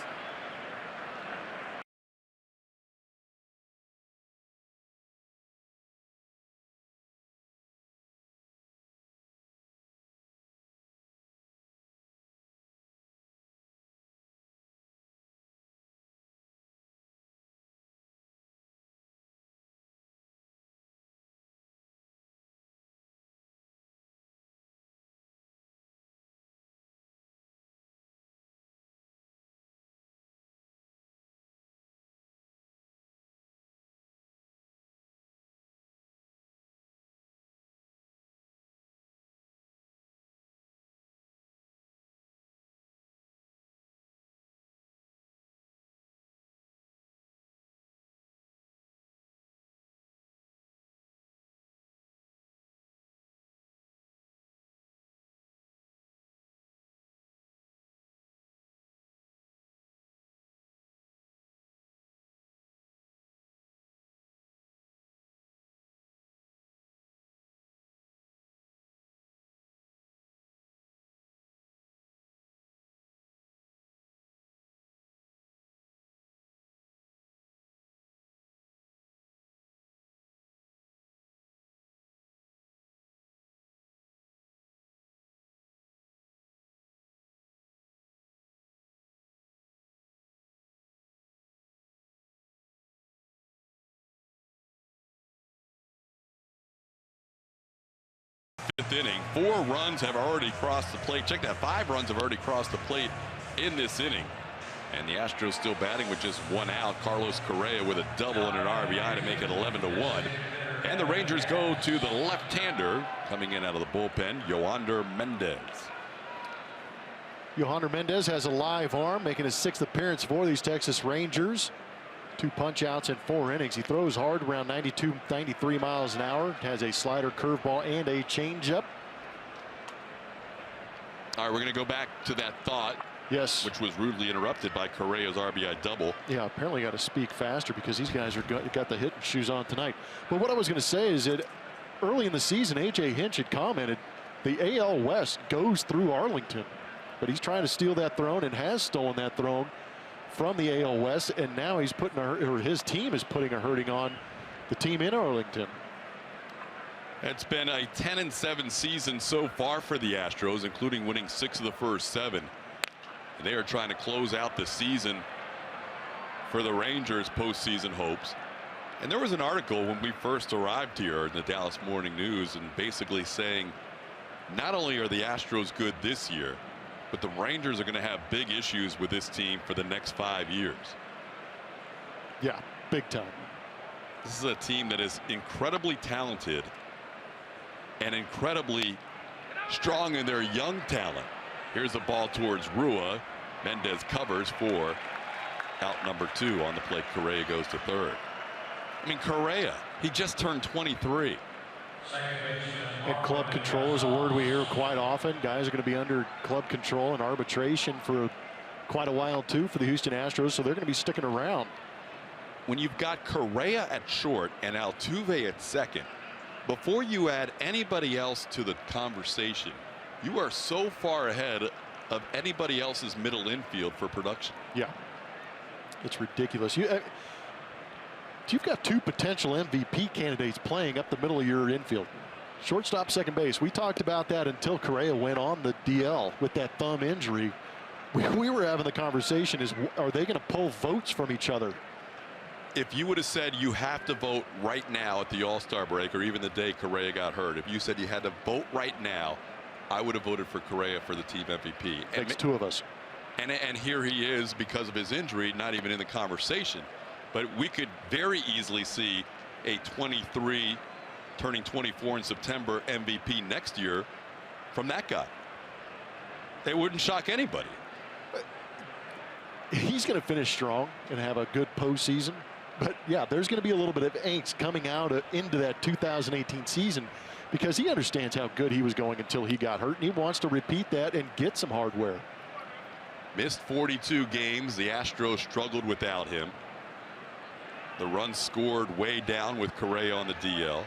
Inning. 4 runs have already crossed the plate. Check that, 5 runs have already crossed the plate in this inning. And the Astros still batting with just 1 out. Carlos Correa with a double and an RBI to make it 11-1. And the Rangers go to the left-hander coming in out of the bullpen, Yohander Mendez. Yohander Mendez has a live arm, making his 6th appearance for these Texas Rangers. 2 punch outs in 4 innings. He throws hard, around 92, 93 miles an hour. Has a slider, curveball, and a changeup. All right, we're going to go back to that thought. Yes. Which was rudely interrupted by Correa's RBI double. Yeah, apparently got to speak faster because these guys are got the hitting shoes on tonight. But what I was going to say is that early in the season, A.J. Hinch had commented the AL West goes through Arlington. But he's trying to steal that throne and has stolen that throne from the AL West. And now he's putting, or his team is putting a hurting on the team in Arlington. It's been a 10-7 season so far for the Astros, including winning 6 of the first 7. They are trying to close out the season for the Rangers' postseason hopes. And there was an article when we first arrived here in the Dallas Morning News, and basically saying not only are the Astros good this year, but the Rangers are going to have big issues with this team for the next 5 years. Yeah, big time. This is a team that is incredibly talented and incredibly strong in their young talent. Here's the ball towards Rua. Mendez covers for out number 2 on the plate. Correa goes to third. I mean, Correa, he just turned 23. And club control is a word we hear quite often. Guys are going to be under club control and arbitration for quite a while too for the Houston Astros, so they're going to be sticking around. When you've got Correa at short and Altuve at second, before you add anybody else to the conversation, you are so far ahead of anybody else's middle infield for production. Yeah, it's ridiculous. You've got 2 potential MVP candidates playing up the middle of your infield. Shortstop, second base. We talked about that until Correa went on the DL with that thumb injury. We were having the conversation, is are they going to pull votes from each other? If you would have said you have to vote right now at the All-Star break, or even the day Correa got hurt, if you said you had to vote right now, I would have voted for Correa for the team MVP. Takes 2 of us. And here he is, because of his injury, not even in the conversation. But we could very easily see a 23 turning 24 in September MVP next year from that guy. It wouldn't shock anybody. He's going to finish strong and have a good postseason. But yeah, there's going to be a little bit of angst coming out into that 2018 season, because he understands how good he was going until he got hurt, and he wants to repeat that and get some hardware. Missed 42 games. The Astros struggled without him. The runs scored way down with Correa on the DL.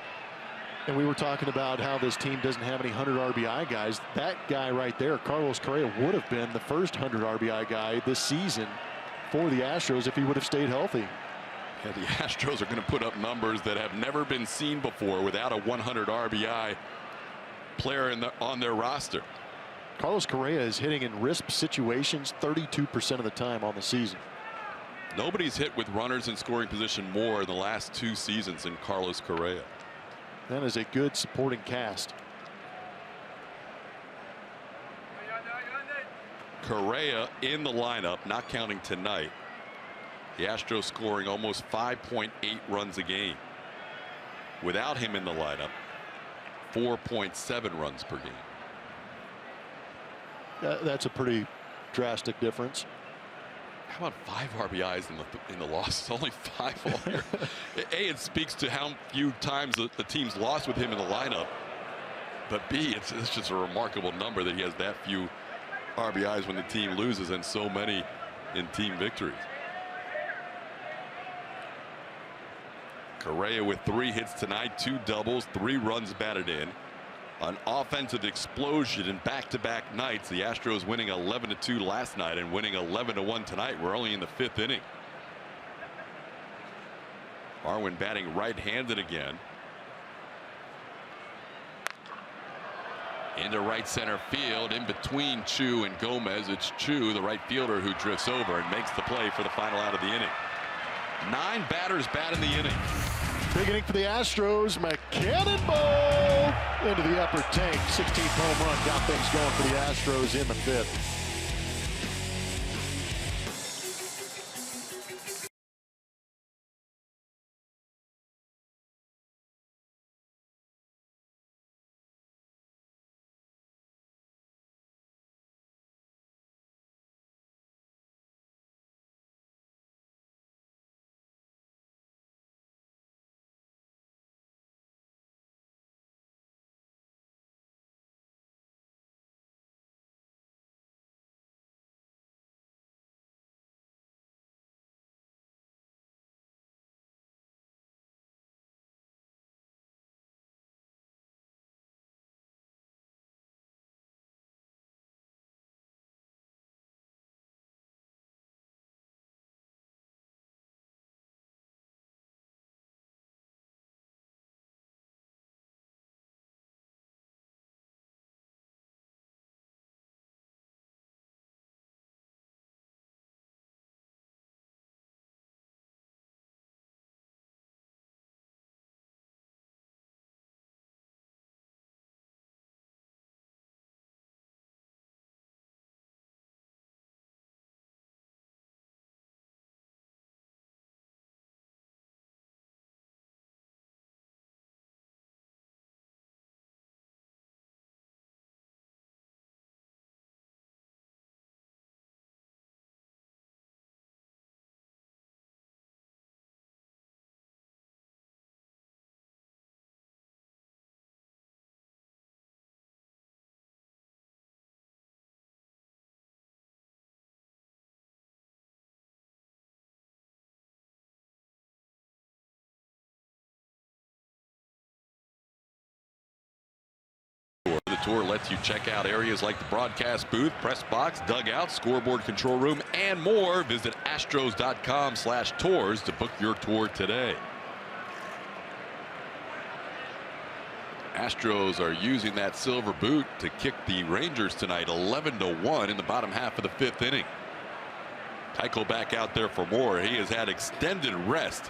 And we were talking about how this team doesn't have any 100 RBI guys. That guy right there, Carlos Correa, would have been the first 100 RBI guy this season for the Astros if he would have stayed healthy. Yeah, the Astros are going to put up numbers that have never been seen before without a 100 RBI player on their roster. Carlos Correa is hitting in risk situations 32% of the time on the season. Nobody's hit with runners in scoring position more in the last 2 seasons than Carlos Correa. That is a good supporting cast. Correa in the lineup, not counting tonight. The Astros scoring almost 5.8 runs a game. Without him in the lineup, 4.7 runs per game. That's a pretty drastic difference. How about 5 RBIs in the loss? Only 5 all year. A, it speaks to how few times the team's lost with him in the lineup. But B, it's just a remarkable number that he has that few RBIs when the team loses and so many in team victories. Correa with 3 hits tonight, 2 doubles, 3 runs batted in. An offensive explosion in back-to-back nights. The Astros winning 11-2 last night and winning 11-1 tonight. We're only in the 5th inning. Arwin batting right-handed again. Into right center field, in between Chu and Gomez. It's Chu, the right fielder, who drifts over and makes the play for the final out of the inning. 9 batters bat in the inning. Big inning for the Astros. Cannonball into the upper tank. 16th home run got things going for the Astros in the 5th. tour lets you check out areas like the broadcast booth, press box, dugout, scoreboard, control room, and more. Visit astros.com/tours to book your tour today. Astros are using that silver boot to kick the Rangers tonight 11-1 in the bottom half of the 5th inning. Keuchel back out there for more. He has had extended rest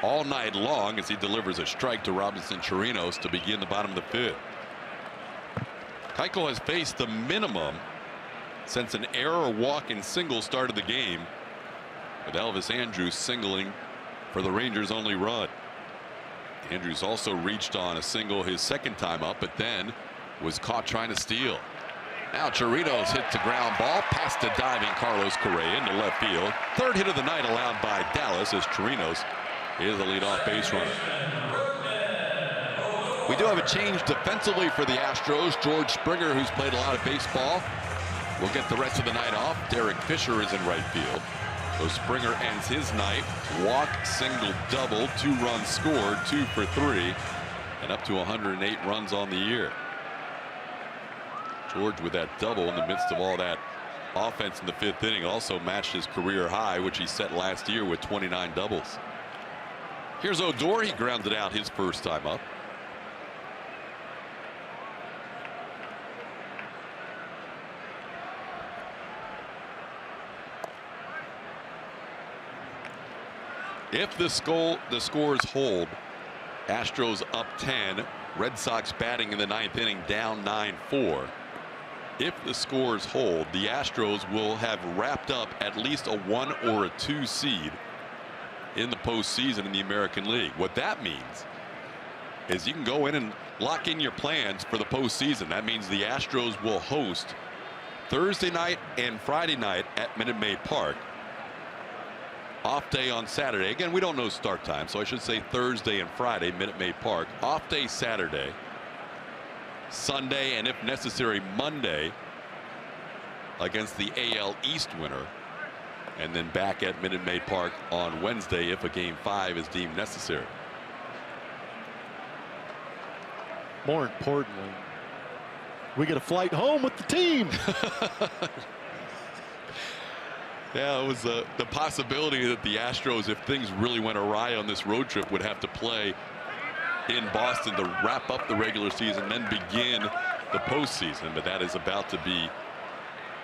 all night long as he delivers a strike to Robinson Chirinos to begin the bottom of the 5th. Keuchel has faced the minimum since an error walk and single started the game, with Elvis Andrus singling for the Rangers' only run. Andrus also reached on a single his second time up, but then was caught trying to steal. Now Chirinos hits a ground ball past the diving Carlos Correa into left field. 3rd hit of the night allowed by Dallas as Chirinos is the leadoff base runner. We do have a change defensively for the Astros. George Springer, who's played a lot of baseball, will get the rest of the night off. Derek Fisher is in right field. So Springer ends his night. Walk, single, double, 2 runs scored, 2 for 3, and up to 108 runs on the year. George with that double in the midst of all that offense in the 5th inning also matched his career high, which he set last year with 29 doubles. Here's Odor. He grounded out his first time up. If the scores hold, Astros up 10, Red Sox batting in the 9th inning down 9-4. If the scores hold, the Astros will have wrapped up at least a 1 or a 2 seed in the postseason in the American League. What that means is you can go in and lock in your plans for the postseason. That means the Astros will host Thursday night and Friday night at Minute Maid Park. Off day on Saturday. Again, we don't know start time, so I should say Thursday and Friday, Minute Maid Park. Off day Saturday, Sunday, and if necessary Monday against the AL East winner, and then back at Minute Maid Park on Wednesday if a Game 5 is deemed necessary. More importantly, we get a flight home with the team. Yeah, it was the possibility that the Astros, if things really went awry on this road trip, would have to play in Boston to wrap up the regular season, then begin the postseason. But that is about to be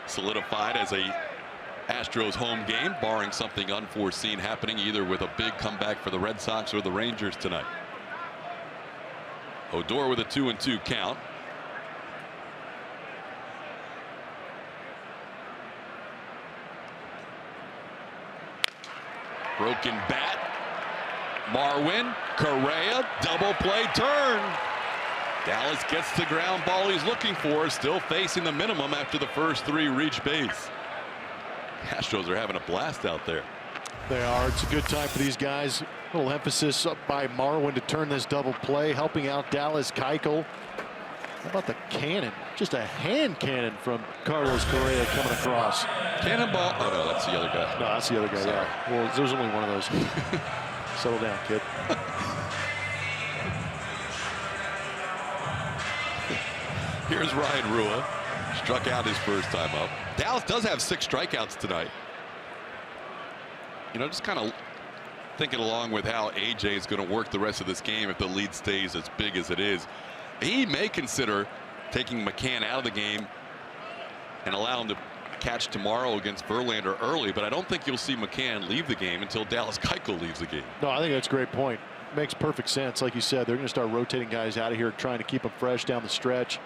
solidified as a Astros home game, barring something unforeseen happening, either with a big comeback for the Red Sox or the Rangers tonight. Odor with a 2-2 count. Broken bat. Marwin, Correa, double play turn. Dallas gets the ground ball he's looking for, still facing the minimum after the first 3 reach base. Astros are having a blast out there. They are. It's a good time for these guys. A little emphasis up by Marwin to turn this double play, helping out Dallas Keuchel. How about the cannon? Just a hand cannon from Carlos Correa coming across. Cannonball. Oh, no, that's the other guy. No, that's the other guy. Sorry. Yeah. Well, there's only one of those. Settle down, kid. Here's Ryan Rua. Struck out his first time up. Dallas does have 6 strikeouts tonight. You know, just kind of thinking along with how AJ is going to work the rest of this game if the lead stays as big as it is. He may consider taking McCann out of the game and allow him to catch tomorrow against Verlander early, but I don't think you'll see McCann leave the game until Dallas Keuchel leaves the game. No, I think that's a great point. Makes perfect sense. Like you said, they're going to start rotating guys out of here, trying to keep them fresh down the stretch,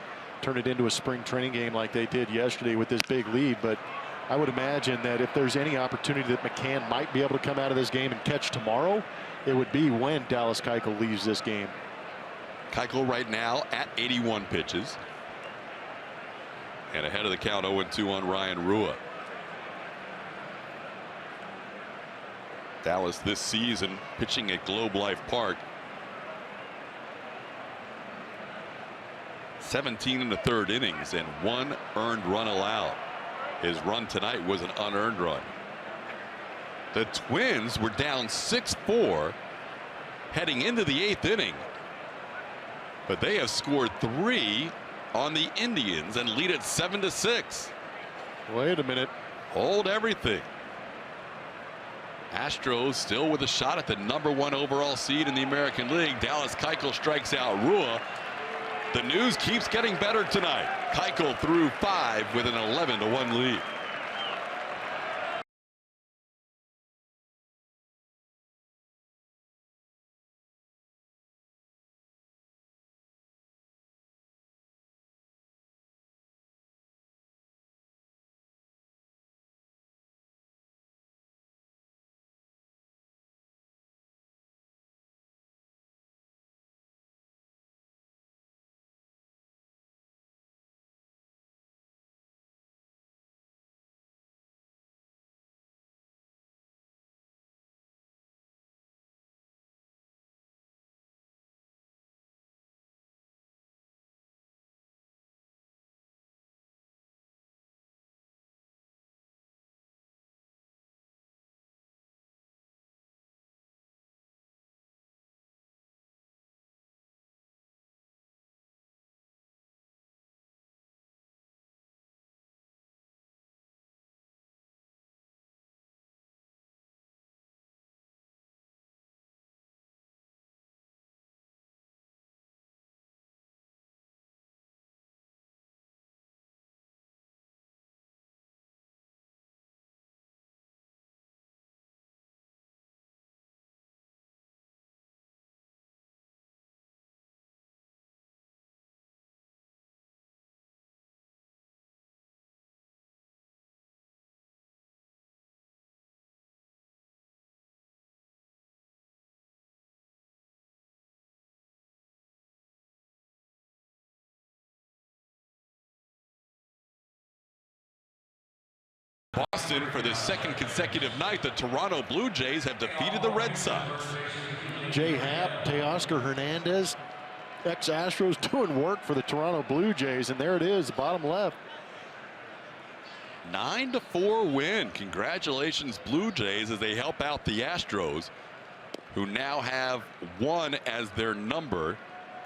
turn it into a spring training game like they did yesterday with this big lead. But I would imagine that if there's any opportunity that McCann might be able to come out of this game and catch tomorrow, it would be when Dallas Keuchel leaves this game. Keuchel right now at 81 pitches. And ahead of the count 0-2 on Ryan Rua. Dallas this season pitching at Globe Life Park. 17 1/3 innings and 1 earned run allowed. His run tonight was an unearned run. The Twins were down 6-4 heading into the 8th inning. But they have scored 3 on the Indians and lead it 7-6. Wait a minute. Hold everything. Astros still with a shot at the #1 overall seed in the American League. Dallas Keuchel strikes out Rua. The news keeps getting better tonight. Keuchel threw 5 with an 11-1 lead. Boston, for the second consecutive night, the Toronto Blue Jays have defeated the Red Sox. Jay Happ, Teoscar Hernandez, ex-Astros, doing work for the Toronto Blue Jays, and there it is, bottom left. 9-4 win. Congratulations, Blue Jays, as they help out the Astros, who now have 1 as their number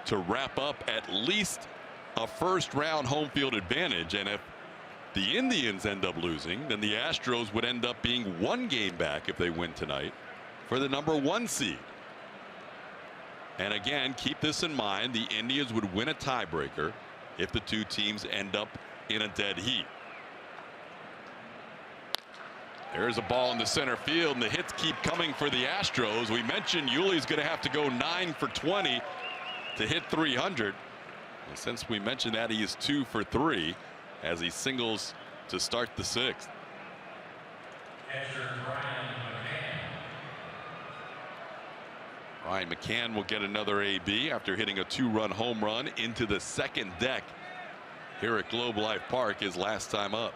to wrap up at least a first-round home field advantage. And if the Indians end up losing, then the Astros would end up being 1 game back if they win tonight for the #1 seed. And again, keep this in mind, the Indians would win a tiebreaker if the 2 teams end up in a dead heat. There's a ball in the center field, and the hits keep coming for the Astros. We mentioned Yuli's going to have to go 9 for 20 to hit 300. And since we mentioned that, he is 2 for 3 as he singles to start the 6th. Ryan McCann will get another AB after hitting a 2-run home run into the second deck here at Globe Life Park his last time up.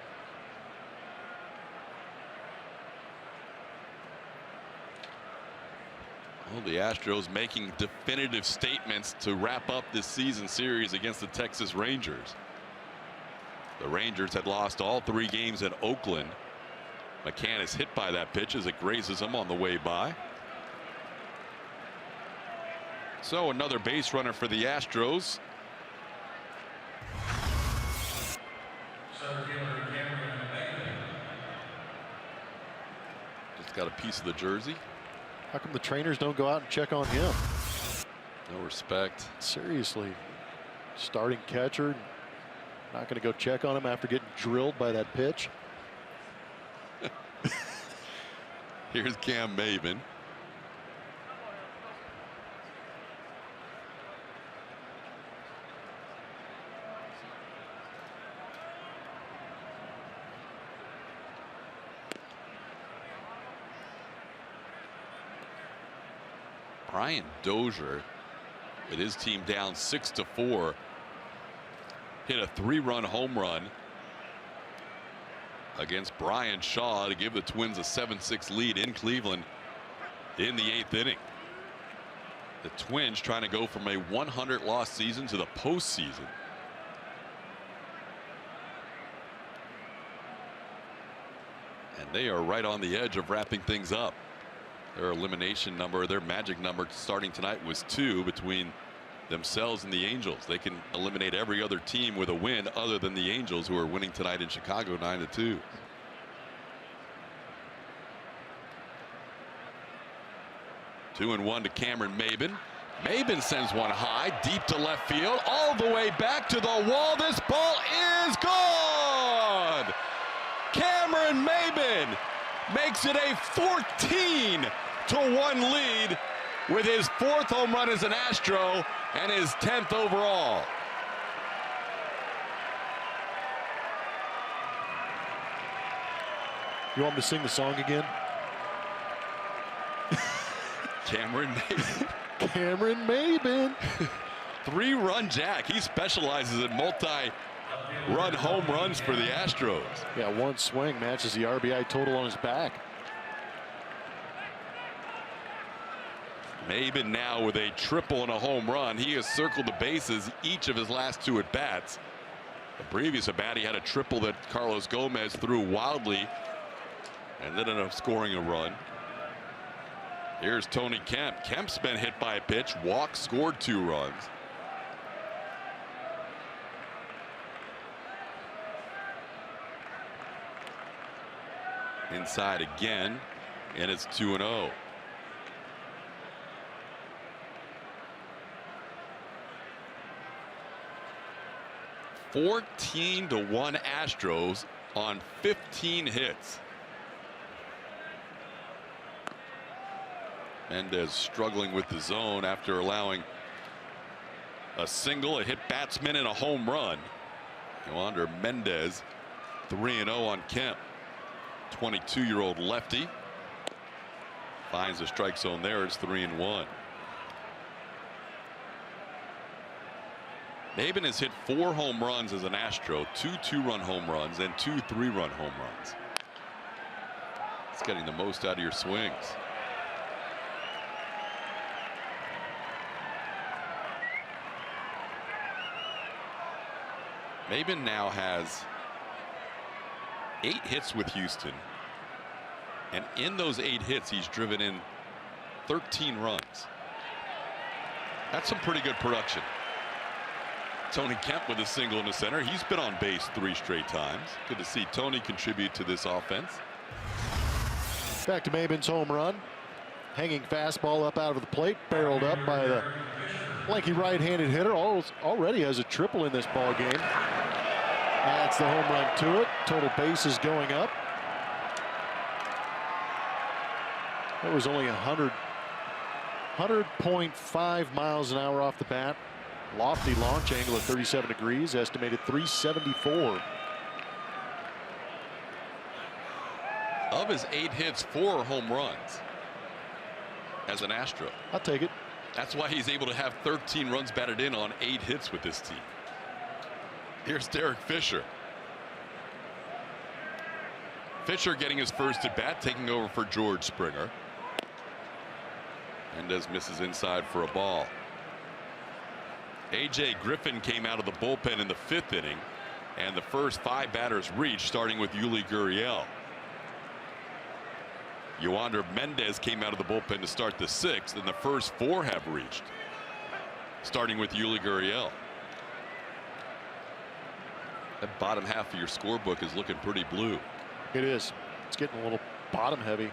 Well, the Astros making definitive statements to wrap up this season series against the Texas Rangers. The Rangers had lost all 3 games in Oakland. McCann is hit by that pitch as it grazes him on the way by. So another base runner for the Astros. Just got a piece of the jersey. How come the trainers don't go out and check on him? No respect. Seriously, starting catcher, not going to go check on him after getting drilled by that pitch. Here's Cam Maven. Brian Dozier, with his team down 6-4, hit a 3-run home run against Brian Shaw to give the Twins a 7-6 lead in Cleveland in the 8th inning. The Twins trying to go from a 100-loss season to the postseason. And they are right on the edge of wrapping things up. Their elimination number, their magic number starting tonight was 2 between themselves and the Angels. They can eliminate every other team with a win other than the Angels, who are winning tonight in Chicago 9-2. Two and one to Cameron Maybin. Maybin sends one high, deep to left field, all the way back to the wall. This ball is gone. Cameron Maybin makes it a 14-1 lead with his 4th home run as an Astro and his 10th overall. You want me to sing the song again? Cameron Maybin. Cameron Maybin. 3-run jack. He specializes in multi-run home runs for the Astros. Yeah, one swing matches the RBI total on his back. Maybin now with a triple and a home run. He has circled the bases each of his last 2 at bats. The previous at bat, he had a triple that Carlos Gomez threw wildly and then ended up scoring a run. Here's Tony Kemp. Kemp's been hit by a pitch, walked, scored 2 runs. Inside again, and it's 2-0. (14-1) Astros on 15 hits. Mendez struggling with the zone after allowing a single, a hit batsman, and a home run. Yoander Mendez 3-0 on Kemp. 22-year-old lefty finds the strike zone there. It's 3-1. Maybin has hit 4 home runs as an Astro, 2 2-run home runs and 2 3-run home runs. It's getting the most out of your swings. Maybin now has 8 hits with Houston, and in those 8 hits he's driven in 13 runs. That's some pretty good production. Tony Kemp with a single in the center. He's been on base 3 straight times. Good to see Tony contribute to this offense. Back to Maybin's home run. Hanging fastball up out of the plate, barreled up by the lanky right-handed hitter. Already has a triple in this ball game. Adds the home run to it. Total bases going up. That was only 100.5 miles an hour off the bat. Lofty launch angle at 37 degrees. Estimated 374. Of his 8 hits, 4 home runs as an Astro. I'll take it. That's why he's able to have 13 runs batted in on 8 hits with this team. Here's Derek Fisher. Fisher getting his first at bat, taking over for George Springer. Mendez misses inside for a ball. A.J. Griffin came out of the bullpen in the 5th inning, and the first 5 batters reached, starting with Yuli Gurriel. Yoander Mendez came out of the bullpen to start the 6th, and the first 4 have reached, starting with Yuli Gurriel. That bottom half of your scorebook is looking pretty blue. It is. It's getting a little bottom heavy.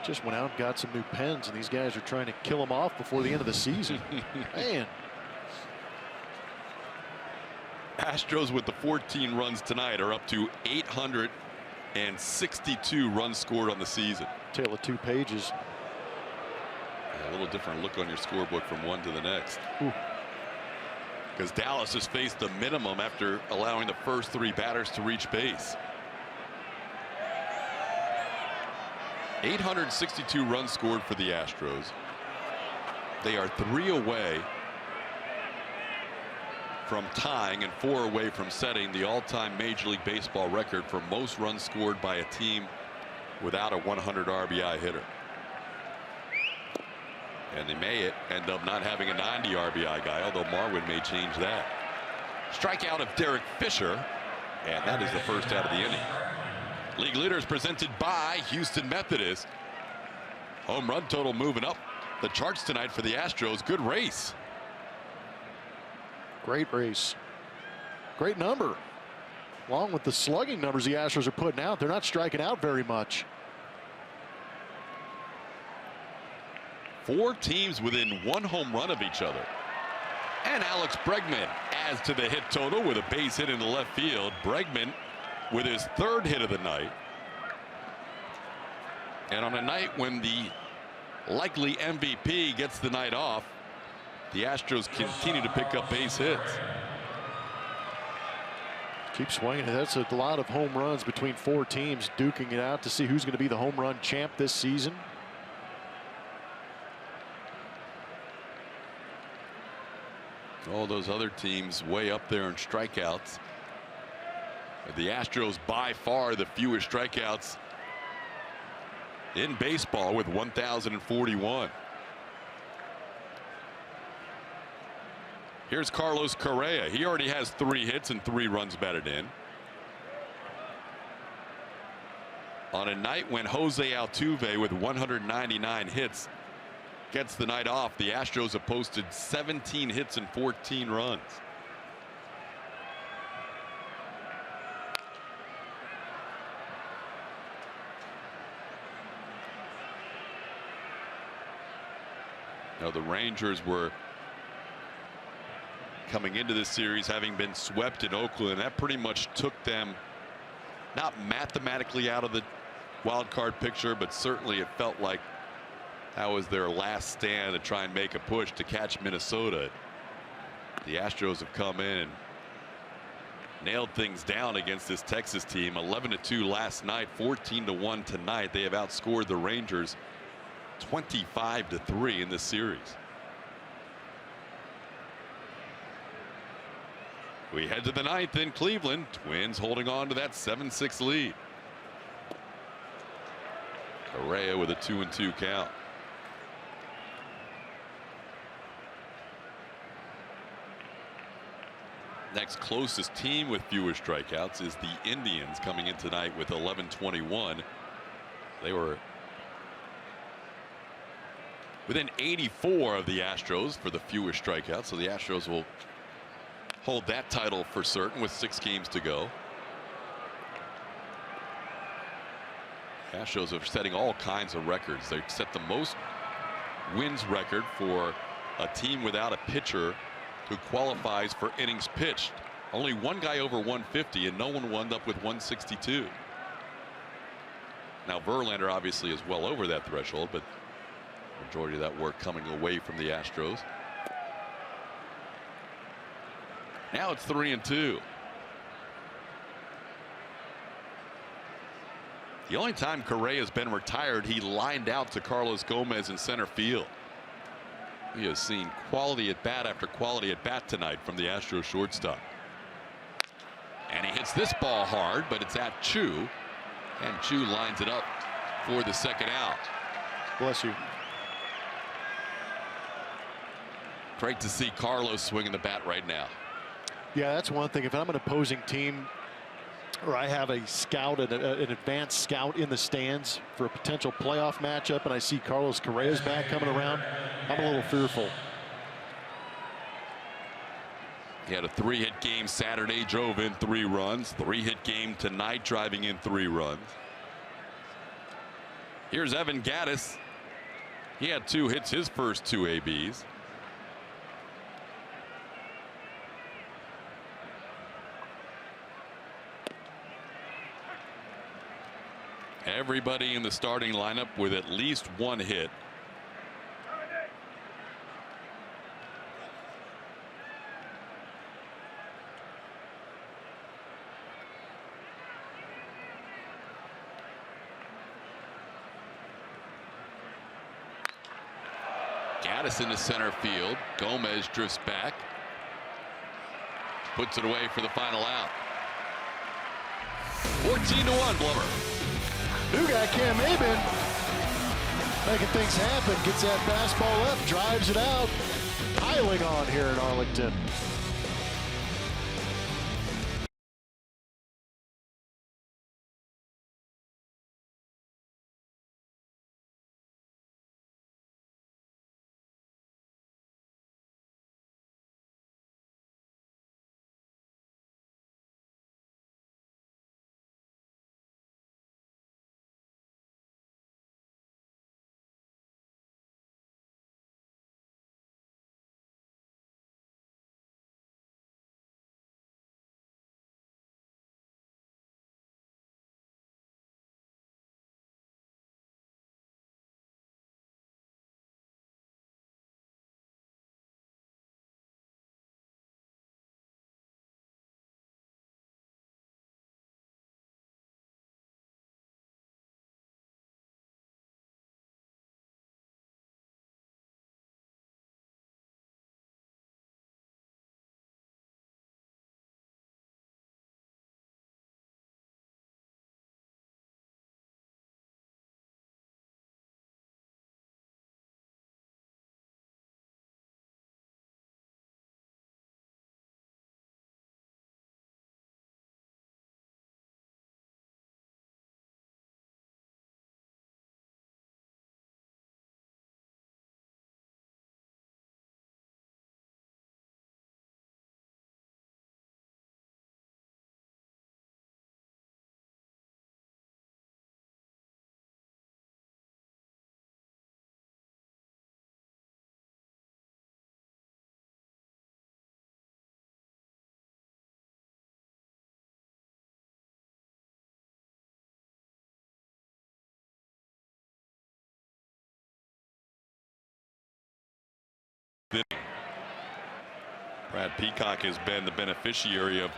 Just went out and got some new pens, and these guys are trying to kill them off before the end of the season. Man. Astros with the 14 runs tonight are up to 862 runs scored on the season. Tale of 2 pages. A little different look on your scorebook from one to the next. Because Dallas has faced the minimum after allowing the first 3 batters to reach base. 862 runs scored for the Astros. They are 3 away from tying and 4 away from setting the all-time Major League Baseball record for most runs scored by a team without a 100 RBI hitter. And they may end up not having a 90 RBI guy, although Marwin may change that. Strikeout of Derek Fisher, and that is the first out of the inning. League leaders presented by Houston Methodist. Home run total moving up the charts tonight for the Astros. Good race. Great race. Great number. Along with the slugging numbers the Astros are putting out, they're not striking out very much. 4 teams within 1 home run of each other. And Alex Bregman adds to the hit total with a base hit in the left field. Bregman with his 3rd hit of the night. And on a night when the likely MVP gets the night off, the Astros continue to pick up base hits. Keep swinging. That's a lot of home runs between 4 teams duking it out to see who's going to be the home run champ this season. All those other teams way up there in strikeouts. The Astros by far the fewest strikeouts in baseball with 1,041. Here's Carlos Correa. He already has 3 hits and 3 runs batted in. On a night when Jose Altuve with 199 hits gets the night off, the Astros have posted 17 hits and 14 runs. Now the Rangers were coming into this series having been swept in Oakland. That pretty much took them not mathematically out of the wild card picture, but certainly it felt like that was their last stand to try and make a push to catch Minnesota. The Astros have come in and nailed things down against this Texas team. 11-2 last night, 14-1 tonight. They have outscored the Rangers 25-3 in this series. We head to the 9th in Cleveland. Twins holding on to that 7-6 lead. Correa with a 2-2 count. Next closest team with fewer strikeouts is the Indians, coming in tonight with 11-21. They were within 84 of the Astros for the fewest strikeouts, so the Astros will hold that title for certain with 6 games to go. The Astros are setting all kinds of records. They set the most wins record for a team without a pitcher who qualifies for innings pitched. Only one guy over 150, and no one wound up with 162. Now Verlander obviously is well over that threshold, but the majority of that work coming away from the Astros. Now it's 3-2. The only time Correa has been retired, he lined out to Carlos Gomez in center field. He has seen quality at bat after quality at bat tonight from the Astros shortstop. And he hits this ball hard, but it's at Chu, and Chu lines it up for the 2nd out. Bless you. Great to see Carlos swinging the bat right now. Yeah, that's one thing. If I'm an opposing team, or I have a scout, an advanced scout in the stands for a potential playoff matchup, and I see Carlos Correa's bat coming around, I'm a little fearful. He had a 3-hit game Saturday, drove in 3 runs. 3-hit game tonight, driving in 3 runs. Here's Evan Gattis. He had 2 hits his first 2 ABs. Everybody in the starting lineup with at least 1 hit. Gattis into center field. Gomez drifts back. Puts it away for the final out. 14-1, Blubber. New guy Cam Abin making things happen. Gets that fastball up, drives it out. Piling on here in Arlington. inning. Brad Peacock has been the beneficiary of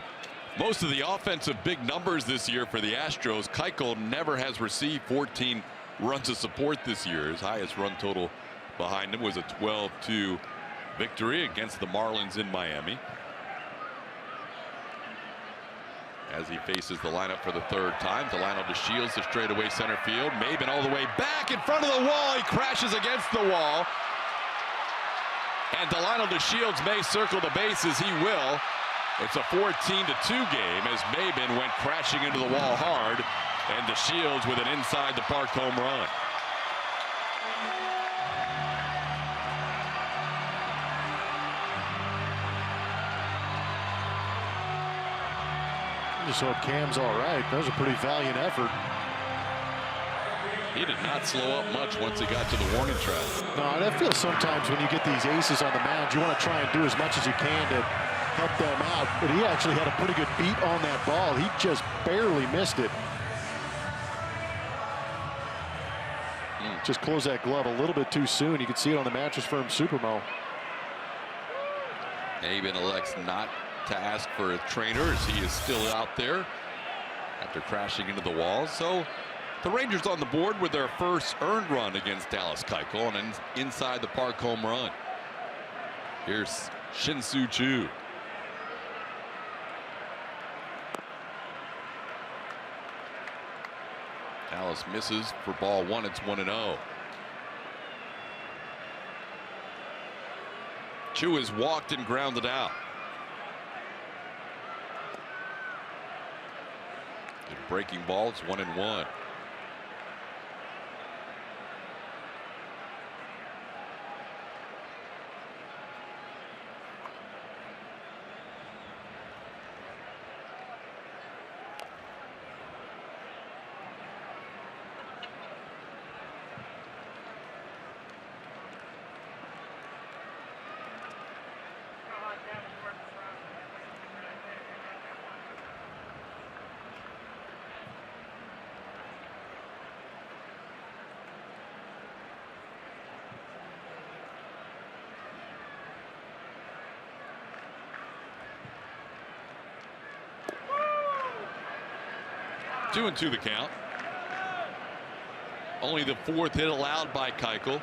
most of the offensive big numbers this year for the Astros. Keuchel never has received 14 runs of support this year. His highest run total behind him was a 12-2 victory against the Marlins in Miami. As he faces the lineup for the third time, Delano DeShields to straightaway center field. Maben all the way back in front of the wall. He crashes against the wall. And Delano DeShields may circle the bases. He will. It's a 14-2 game as Maben went crashing into the wall hard. And DeShields with an inside the park home run. Just hope Cam's all right. That was a pretty valiant effort. He did not slow up much once he got to the warning track. No, that feels sometimes when you get these aces on the mound, you want to try and do as much as you can to help them out. But he actually had a pretty good beat on that ball. He just barely missed it. Just close that glove a little bit too soon. You can see it on the Mattress Firm Supermo. Maben elects not to ask for a trainer as he is still out there after crashing into the wall. So the Rangers on the board with their first earned run against Dallas Keuchel and an inside the park home run. Here's Shin-Soo Choo. Dallas misses for ball one. It's 1-0. Choo is walked and grounded out. Breaking ball, it's 1-1. Two and two the count. Only the fourth hit allowed by Keuchel.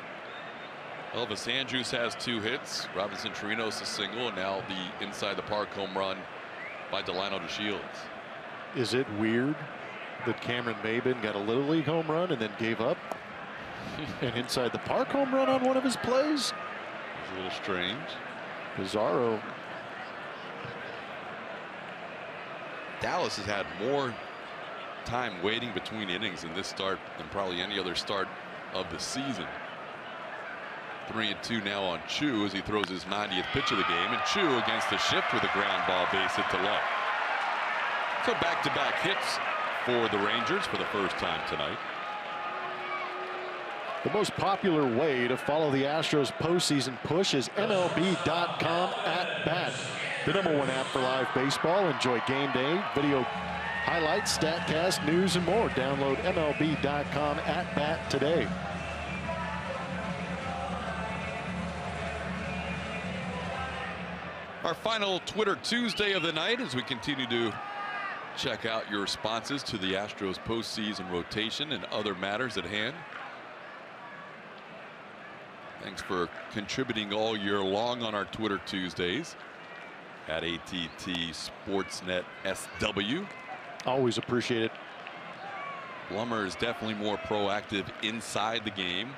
Elvis Andrus has 2 hits. Robinson Chirinos a single, and now the inside the park home run by Delano DeShields. Is it weird that Cameron Maben got a Little League home run and then gave up an inside the park home run on one of his plays? It's a little strange. Bizarro. Dallas has had more time waiting between innings in this start than probably any other start of the season. 3-2 now on Choo as he throws his 90th pitch of the game, and Choo against the shift with a ground ball base hit to left. So back-to-back hits for the Rangers for the first time tonight. The most popular way to follow the Astros postseason push is MLB.com at bat. The #1 app for live baseball. Enjoy game day, video highlights, StatCast, news, and more. Download MLB.com at bat today. Our final Twitter Tuesday of the night as we continue to check out your responses to the Astros postseason rotation and other matters at hand. Thanks for contributing all year long on our Twitter Tuesdays at ATT Sportsnet SW. Always appreciate it. Blummer is definitely more proactive inside the game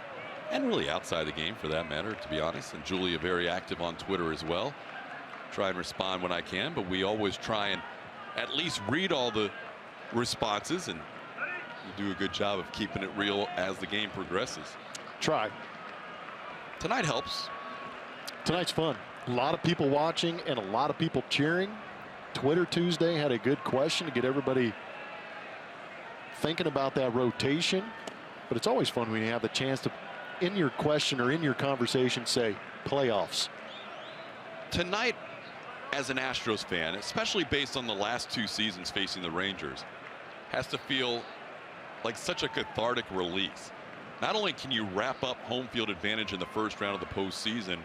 and really outside the game for that matter, to be honest. And Julia very active on Twitter as well. Try and respond when I can, but we always try and at least read all the responses, and you do a good job of keeping it real as the game progresses. Try. Tonight helps. Tonight's fun. A lot of people watching and a lot of people cheering. Twitter Tuesday had a good question to get everybody thinking about that rotation. But it's always fun when you have the chance to, in your question or in your conversation, say playoffs. Tonight, as an Astros fan, especially based on the last 2 seasons facing the Rangers, has to feel like such a cathartic release. Not only can you wrap up home field advantage in the first round of the postseason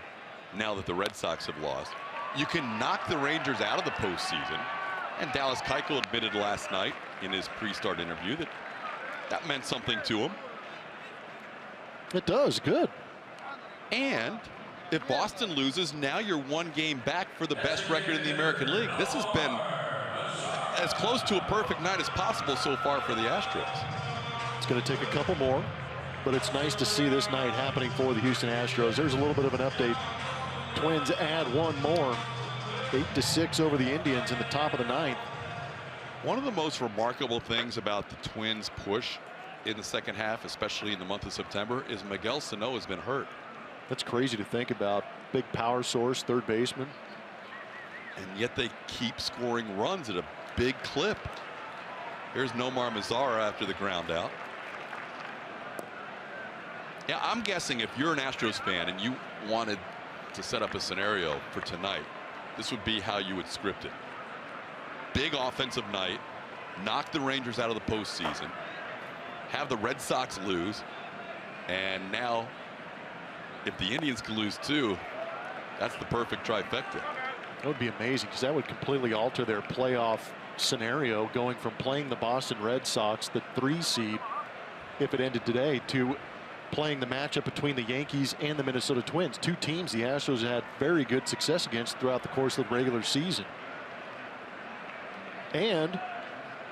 now that the Red Sox have lost. You can knock the Rangers out of the postseason. And Dallas Keuchel admitted last night in his pre-start interview that that meant something to him. It does. Good. And if Boston loses, now you're 1 game back for the best record in the American League. This has been as close to a perfect night as possible so far for the Astros. It's going to take a couple more, but it's nice to see this night happening for the Houston Astros. There's a little bit of an update. Twins add 1 more. 8-6 over the Indians in the top of the 9th. One of the most remarkable things about the Twins' push in the second half, especially in the month of September, is Miguel Sano has been hurt. That's crazy to think about. Big power source, third baseman. And yet they keep scoring runs at a big clip. Here's Nomar Mazara after the ground out. Yeah, I'm guessing if you're an Astros fan and you wanted to set up a scenario for tonight, this would be how you would script it. Big offensive night, knock the Rangers out of the postseason, have the Red Sox lose, and now if the Indians can lose too, that's the perfect trifecta. That would be amazing, because that would completely alter their playoff scenario, going from playing the Boston Red Sox, the 3 seed, if it ended today, to playing the matchup between the Yankees and the Minnesota Twins. 2 teams the Astros had very good success against throughout the course of the regular season. And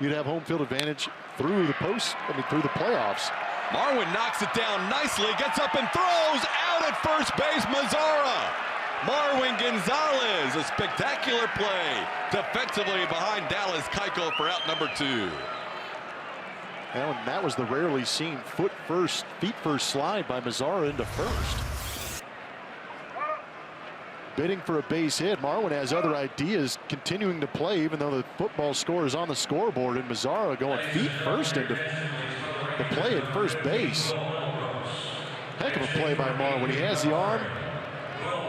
you'd have home field advantage through the through the playoffs. Marwin knocks it down nicely, gets up and throws out at first base. Mazara. Marwin Gonzalez, a spectacular play defensively behind Dallas Keuchel for out number 2. Well, and that was the rarely seen feet first slide by Mazara into first. Bidding for a base hit. Marwin has other ideas, continuing to play even though the football score is on the scoreboard, and Mazara going feet first into the play at first base. Heck of a play by Marwin. He has the arm,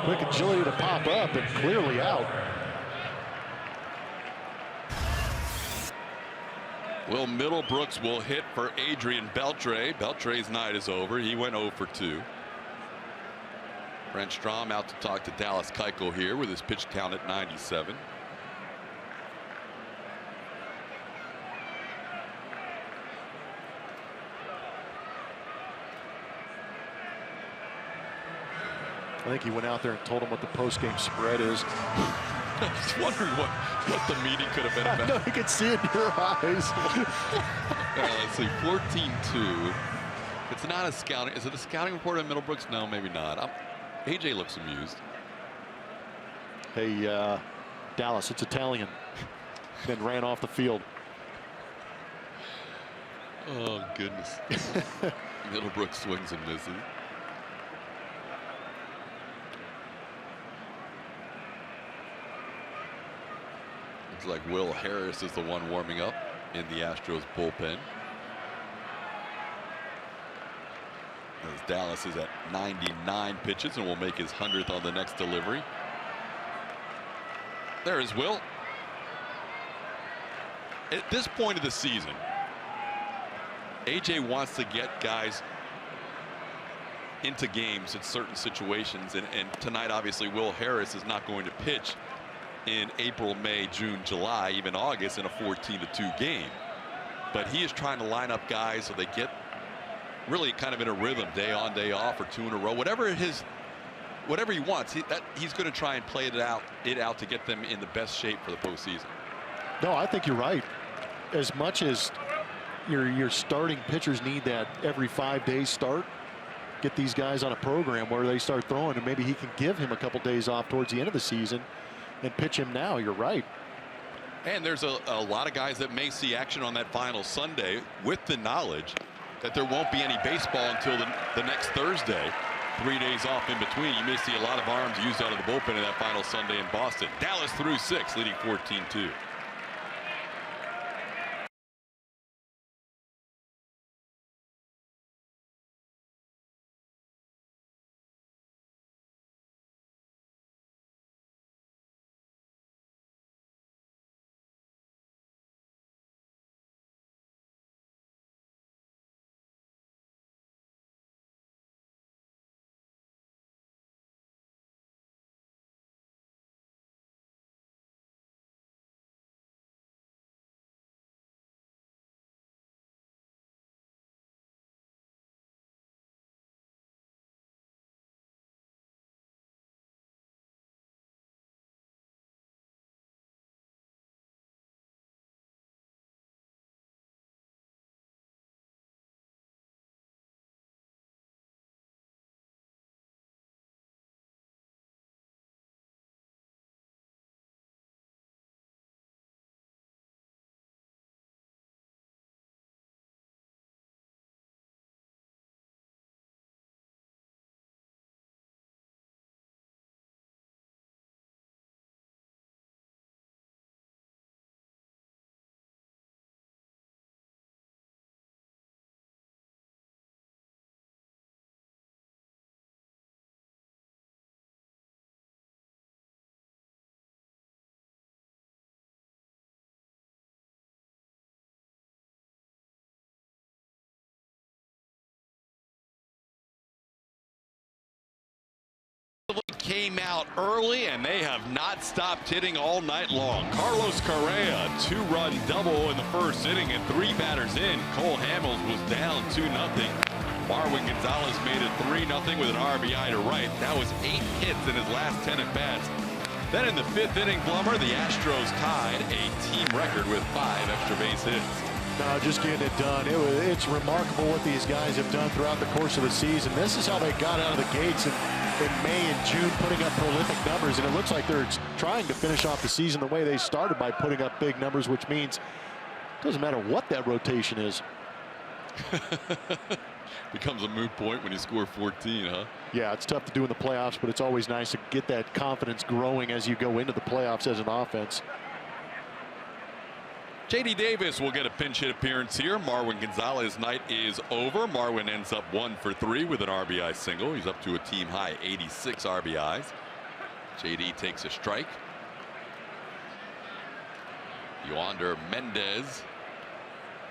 quick agility to pop up, and clearly out. Will Middlebrooks will hit for Adrian Beltre. Beltre's night is over. He went 0 for 2. Brent Strom out to talk to Dallas Keuchel here with his pitch count at 97. I think he went out there and told him what the post-game spread is. I was wondering what the meeting could have been about. No, you could see it in your eyes. Let's see, 14-2. It's not a scouting. Is it a scouting report on Middlebrooks? No, maybe not. AJ looks amused. Hey, Dallas, it's Italian. Then ran off the field. Oh, goodness. Middlebrooks swings and misses. Looks like Will Harris is the one warming up in the Astros bullpen. As Dallas is at 99 pitches and will make his 100th on the next delivery. There is Will. At this point of the season, AJ wants to get guys into games in certain situations, and tonight obviously Will Harris is not going to pitch in April, May, June, July, even August in a 14-2 game. But he is trying to line up guys so they get really kind of in a rhythm, day on, day off, or 2 in a row, whatever he wants. He's going to try and play it out to get them in the best shape for the postseason. No, I think you're right. As much as your starting pitchers need that every 5 days start, get these guys on a program where they start throwing, and maybe he can give him a couple days off towards the end of the season and pitch him now. You're right. And there's a lot of guys that may see action on that final Sunday with the knowledge that there won't be any baseball until the next Thursday. 3 days off in between. You may see a lot of arms used out of the bullpen in that final Sunday in Boston. Dallas through 6, leading 14-2. came out early, and they have not stopped hitting all night long. Carlos Correa, 2-run double in the first inning, and 3 batters in. Cole Hamels was down 2-0. Marwin Gonzalez made it 3-0 with an RBI to right. That was 8 hits in his last 10 at-bats. Then in the 5th inning, Blummer, the Astros tied a team record with 5 extra base hits. No, just getting it done. It's remarkable what these guys have done throughout the course of the season. This is how they got out of the gates in May and June, putting up prolific numbers, and it looks like they're trying to finish off the season the way they started, by putting up big numbers, which means it doesn't matter what that rotation is. Becomes a moot point when you score 14, huh? Yeah, it's tough to do in the playoffs, but it's always nice to get that confidence growing as you go into the playoffs as an offense. J.D. Davis will get a pinch hit appearance here. Marwin Gonzalez's night is over. Marwin ends up 1 for 3 with an RBI single. He's up to a team high 86 RBIs. J.D. takes a strike. Yoander Mendez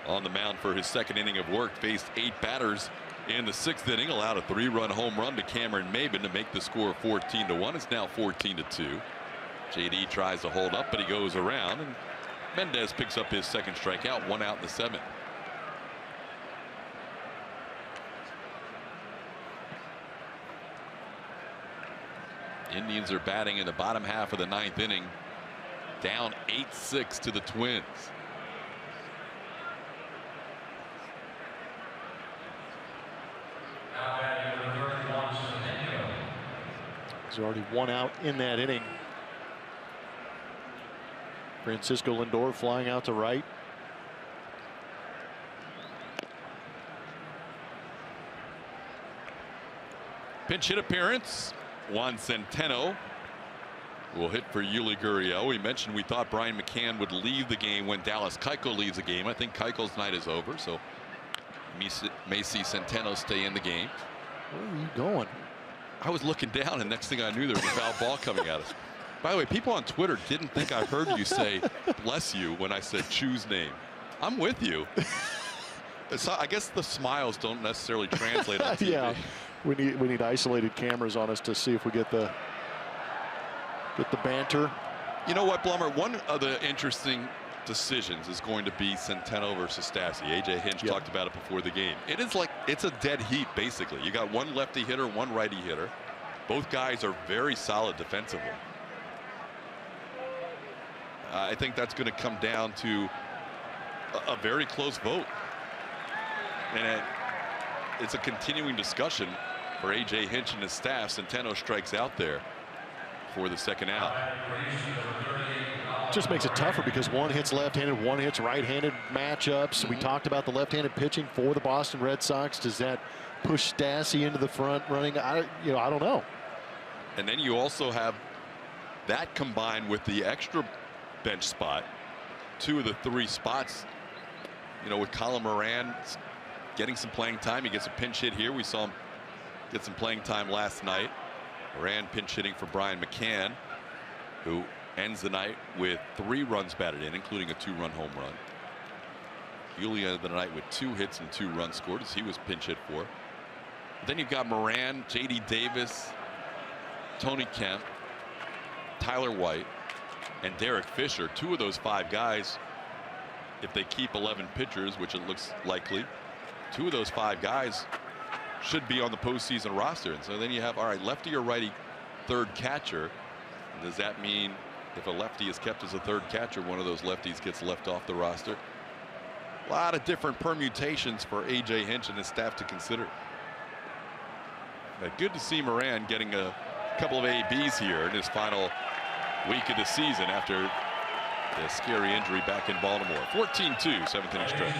on the mound for his 2nd inning of work. Faced 8 batters in the 6th inning. Allowed a 3-run home run to Cameron Maben to make the score 14-1. It's now 14-2. J.D. tries to hold up, but he goes around, and Mendez picks up his 2nd strikeout, 1 out in the 7th. Indians are batting in the bottom half of the 9th inning, down 8-6 to the Twins. There's already 1 out in that inning. Francisco Lindor flying out to right. Pinch hit appearance. Juan Centeno will hit for Yuli Gurriel. We mentioned we thought Brian McCann would leave the game when Dallas Keuchel leaves the game. I think Keuchel's night is over, so may see Centeno stay in the game. Where are you going? I was looking down, and next thing I knew, there was a foul ball coming at us. By the way, people on Twitter didn't think I heard you say "bless you" when I said "choose name." I'm with you. So I guess the smiles don't necessarily translate on TV. Yeah, we need isolated cameras on us to see if we get the banter. You know what, Blummer? One of the interesting decisions is going to be Centeno versus Stassi. AJ Hinch talked about it before the game. It is like it's a dead heat, basically. You got one lefty hitter, one righty hitter. Both guys are very solid defensively. I think that's going to come down to a very close vote. And it's a continuing discussion for AJ Hinch and his staff. Centeno strikes out there for the 2nd out. Just makes it tougher because one hits left-handed, one hits right-handed matchups. We talked about the left-handed pitching for the Boston Red Sox. Does that push Stassi into the front running? I don't know. And then you also have that combined with the extra bench spot. 2 of the 3 spots, with Colin Moran getting some playing time. He gets a pinch hit here. We saw him get some playing time last night. Moran pinch hitting for Brian McCann, who ends the night with 3 runs batted in, including a 2-run home run. Yuli ended the night with 2 hits and 2 runs scored, as he was pinch hit for. But then you've got Moran, J.D. Davis, Tony Kemp, Tyler White, and Derek Fisher. 2 of those 5 guys, if they keep 11 pitchers, which it looks likely, 2 of those 5 guys should be on the postseason roster. And so then you have, all right, lefty or righty 3rd catcher. And does that mean if a lefty is kept as a 3rd catcher, one of those lefties gets left off the roster? A lot of different permutations for AJ Hinch and his staff to consider. But good to see Moran getting a couple of ABs here in his final week of the season after the scary injury back in Baltimore. 14-2, 7th inning stretch.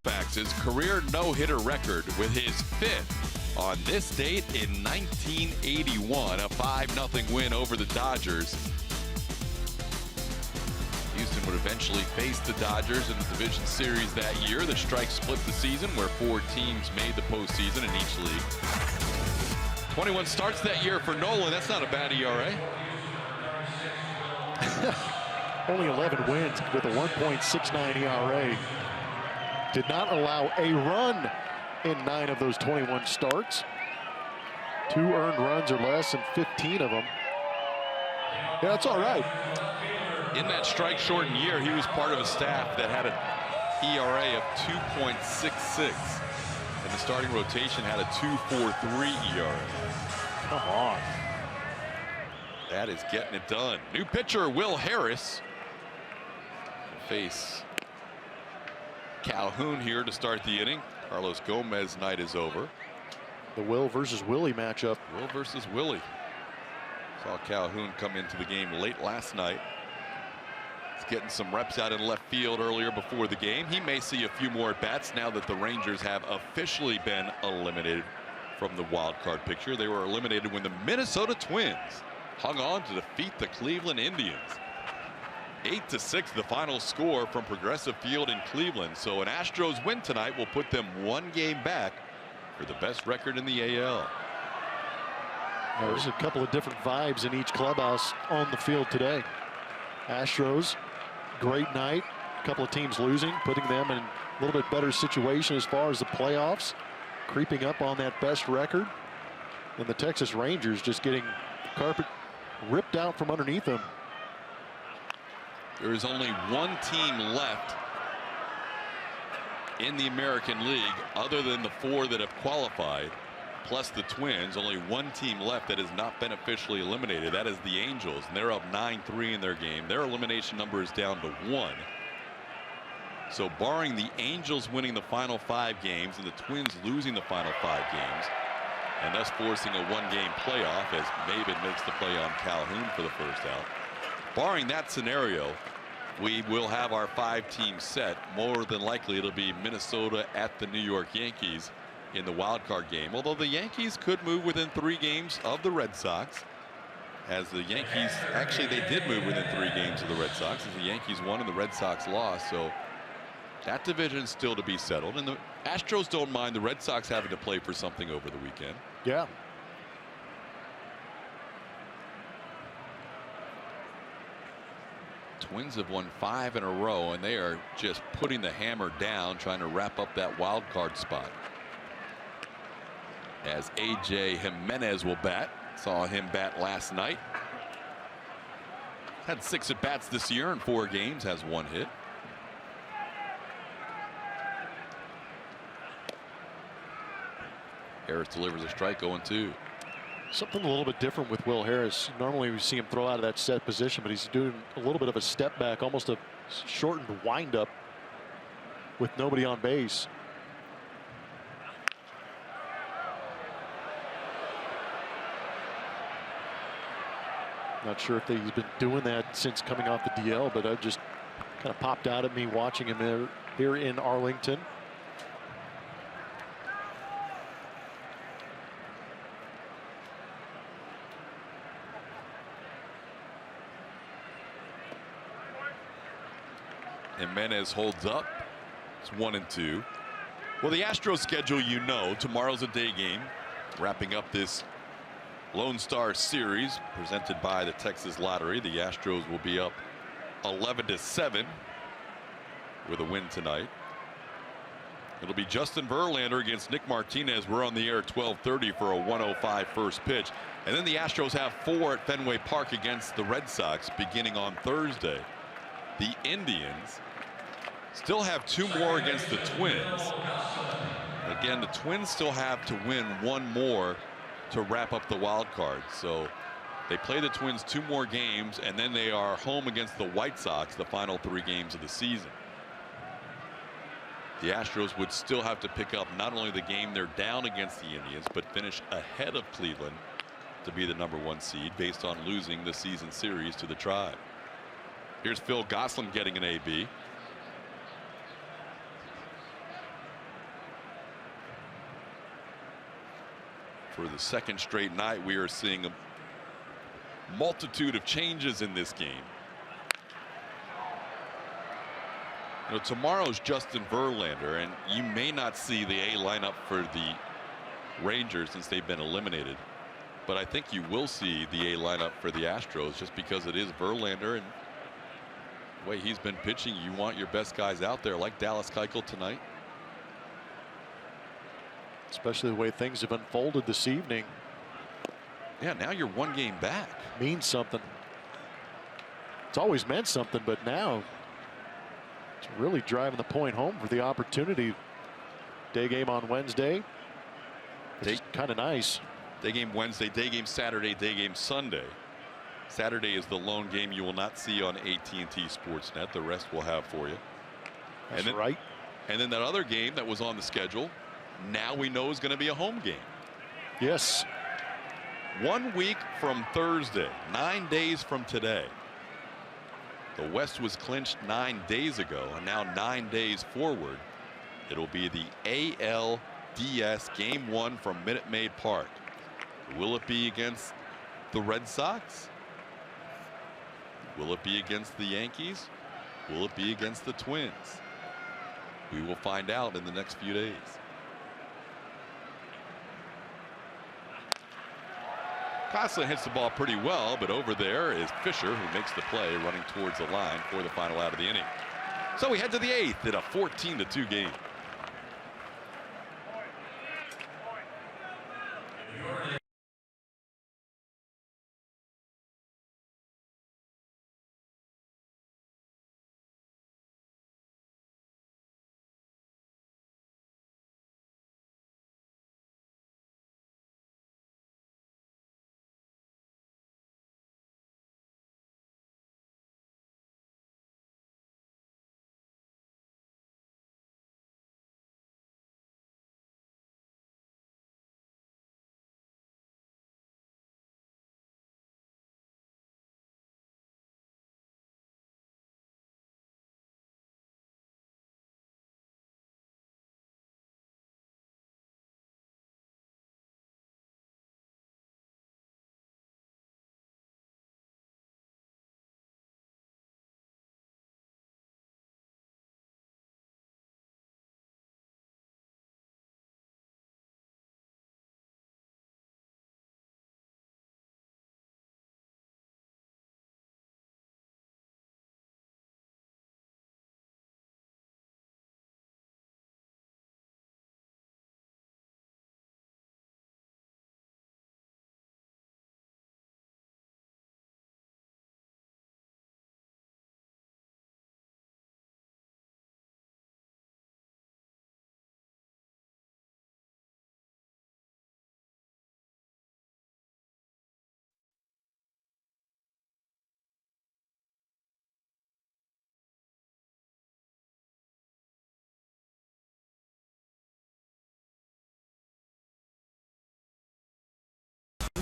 Diamondbacks' career no-hitter record with his 5th on this date in 1981, a 5-0 win over the Dodgers. Houston would eventually face the Dodgers in the division series that year. The strike split the season where 4 teams made the postseason in each league. 21 starts that year for Nolan. That's not a bad ERA. Only 11 wins with a 1.69 ERA. Did not allow a run in 9 of those 21 starts. 2 earned runs or less in 15 of them. Yeah, that's all right. In that strike-shortened year, he was part of a staff that had an ERA of 2.66. And the starting rotation had a 2.43 ERA. Come on. That is getting it done. New pitcher, Will Harris. Will face Calhoun here to start the inning. Carlos Gomez night is over. The Will versus Willie matchup. Will versus Willie. Saw Calhoun come into the game late last night. He's getting some reps out in left field earlier before the game. He may see a few more at bats now that the Rangers have officially been eliminated from the wild card picture. They were eliminated when the Minnesota Twins hung on to defeat the Cleveland Indians. 8-6 the final score from Progressive Field in Cleveland. So an Astros win tonight will put them 1 game back for the best record in the AL. There's a couple of different vibes in each clubhouse on the field today. Astros, great night. A couple of teams losing, putting them in a little bit better situation as far as the playoffs, creeping up on that best record. And the Texas Rangers just getting the carpet ripped out from underneath them. There is only 1 team left in the American League other than the 4 that have qualified, plus the Twins. Only 1 team left that has not been officially eliminated. That is the Angels, and they're up 9-3 in their game. Their elimination number is down to 1. So barring the Angels winning the final 5 games and the Twins losing the final 5 games, and thus forcing a 1-game playoff as Maven makes the play on Calhoun for the first out. Barring that scenario, we will have our 5-team set. More than likely it'll be Minnesota at the New York Yankees in the wild card game, although the Yankees could move within 3 games of the Red Sox, as the Yankees actually they did move within 3 games of the Red Sox as the Yankees won and the Red Sox lost. So that division is still to be settled, and the Astros don't mind the Red Sox having to play for something over the weekend. Yeah. Twins have won 5 in a row, and they are just putting the hammer down, trying to wrap up that wild card spot. As A.J. Jimenez will bat. Saw him bat last night. Had 6 at bats this year in 4 games, has 1 hit. Harris delivers a strike, 0-2. Something a little bit different with Will Harris. Normally we see him throw out of that set position, but he's doing a little bit of a step back, almost a shortened windup with nobody on base. Not sure if he's been doing that since coming off the DL, but it just kind of popped out at me watching him here in Arlington. Jimenez holds up. It's 1-2. Well, the Astros schedule, you know, tomorrow's a day game, wrapping up this Lone Star Series presented by the Texas Lottery. The Astros will be up 11-7 with a win tonight. It'll be Justin Verlander against Nick Martinez. We're on the air at 12:30 for a 105 first pitch. And then the Astros have 4 at Fenway Park against the Red Sox beginning on Thursday. The Indians still have 2 more against the Twins. Again, the Twins still have to win 1 more to wrap up the wild card. So they play the Twins 2 more games, and then they are home against the White Sox the final 3 games of the season. The Astros would still have to pick up not only the game they're down against the Indians, but finish ahead of Cleveland to be the #1 seed based on losing the season series to the Tribe. Here's Phil Gosselin getting an AB. For the second straight night, we are seeing a multitude of changes in this game. You know, tomorrow's Justin Verlander, and you may not see the A lineup for the Rangers since they've been eliminated. But I think you will see the A lineup for the Astros just because it is Verlander, and the way he's been pitching, you want your best guys out there like Dallas Keuchel tonight. Especially the way things have unfolded this evening. Yeah, now you're one game back. Means something. It's always meant something, but now it's really driving the point home for the opportunity. Day game on Wednesday. It's kind of nice. Day game Wednesday, day game Saturday, day game Sunday. Saturday is the lone game you will not see on AT&T Sportsnet. The rest we'll have for you. That's right. And then that other game that was on the schedule, now we know is going to be a home game. Yes. 1 week from Thursday, 9 days from today. The West was clinched 9 days ago, and now 9 days forward, it'll be the ALDS Game 1 from Minute Maid Park. Will it be against the Red Sox? Will it be against the Yankees? Will it be against the Twins? We will find out in the next few days. Keuchel hits the ball pretty well, but over there is Fisher, who makes the play, running towards the line for the final out of the inning. So we head to the 8th in a 14-2 game.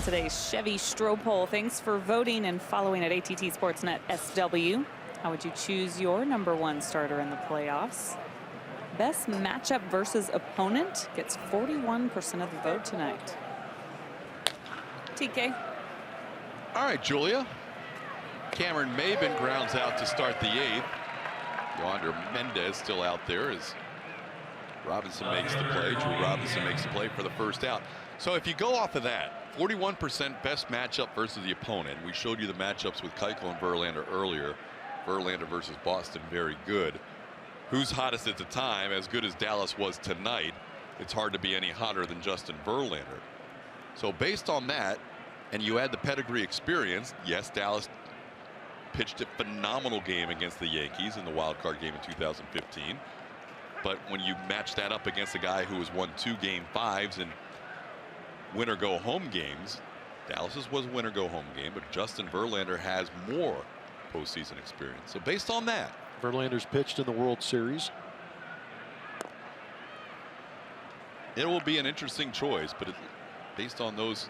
Today's Chevy Stroh poll. Thanks for voting and following at ATT Sportsnet SW. How would you choose your #1 starter in the playoffs? Best matchup versus opponent gets 41% of the vote tonight. TK. All right, Julia. Cameron Maben grounds out to start the 8th. Yonder Mendez still out there as Robinson makes the play. Drew Robinson makes the play for the first out. So if you go off of that, 41% best matchup versus the opponent. We showed you the matchups with Keuchel and Verlander earlier. Verlander versus Boston, very good. Who's hottest at the time? As good as Dallas was tonight, it's hard to be any hotter than Justin Verlander. So based on that, and you add the pedigree experience, yes, Dallas pitched a phenomenal game against the Yankees in the wild card game in 2015. But when you match that up against a guy who has won 2 Game 5s and winner go home games, Dallas's was a winner go home game, but Justin Verlander has more postseason experience. So based on that, Verlander's pitched in the World Series. it will be an interesting choice, but based on those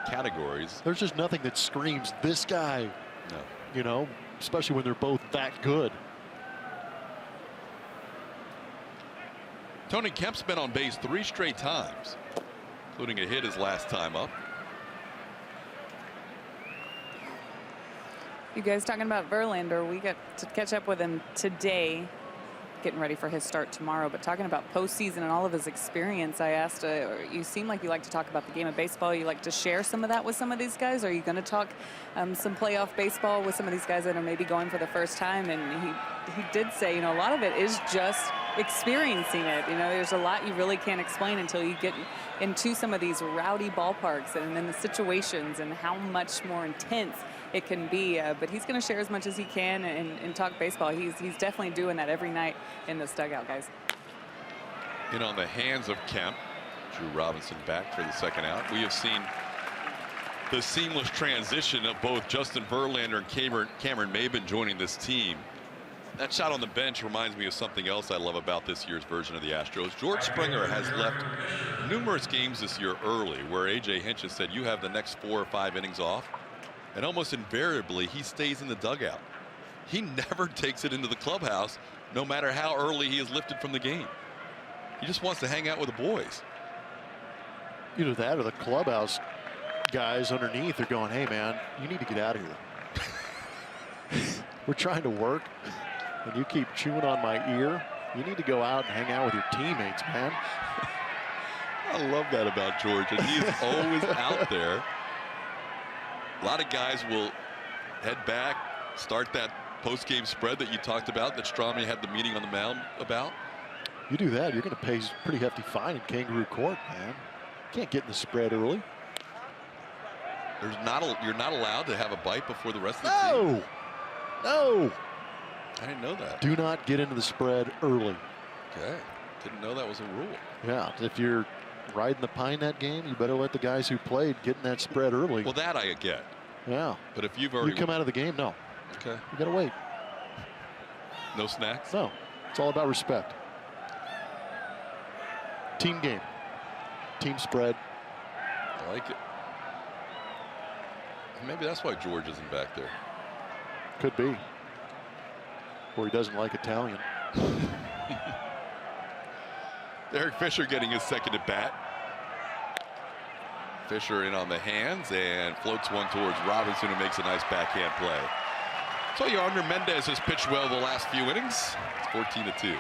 categories, There's just nothing that screams this guy. no. You know, especially when they're both that good. Tony Kemp's been on base 3 straight times. including a hit his last time up. You guys talking about Verlander, we got to catch up with him today, getting ready for his start tomorrow. But talking about postseason and all of his experience, I asked, you seem like you like to talk about the game of baseball. You like to share some of that with some of these guys? Are you going to talk some playoff baseball with some of these guys that are maybe going for the first time? And he did say, you know, a lot of it is just experiencing it. You know, there's a lot you really can't explain until you get into some of these rowdy ballparks and then the situations and how much more intense it can be. But he's going to share as much as he can and talk baseball. He's definitely doing that every night in this dugout, guys. In on the hands of Kemp. Drew Robinson back for the second out. We have seen the seamless transition of both Justin Verlander and Cameron Maybin joining this team. That shot on the bench reminds me of something else I love about this year's version of the Astros. George Springer has left numerous games this year early where A.J. Hinch has said you have the next 4 or 5 innings off, and almost invariably he stays in the dugout. He never takes it into the clubhouse, no matter how early he is lifted from the game. He just wants to hang out with the boys. Either that or the clubhouse guys underneath are going, hey man, you need to get out of here. We're trying to work and you keep chewing on my ear. You need to go out and hang out with your teammates, man. I love that about George, and he is always out there. A lot of guys will head back, start that post-game spread that you talked about that Strami had the meeting on the mound about. You do that, you're going to pay a pretty hefty fine in Kangaroo Court, man. Can't get in the spread early. You're not allowed to have a bite before the rest of the team. No. I didn't know that. Do not get into the spread early. Okay. Didn't know that was a rule. Yeah, if you're riding the pine that game, you better let the guys who played get in that spread early. Well, that I get. Yeah. But if you've already... You come out of the game, no. Okay. You got to wait. No snacks? No. It's all about respect. Team game. Team spread. I like it. Maybe that's why George isn't back there. Could be. Or he doesn't like Italian. Derek Fisher getting his second at bat. Fisher in on the hands and floats one towards Robinson, who makes a nice backhand play. So Yonder Mendez has pitched well the last few innings. It's 14-2.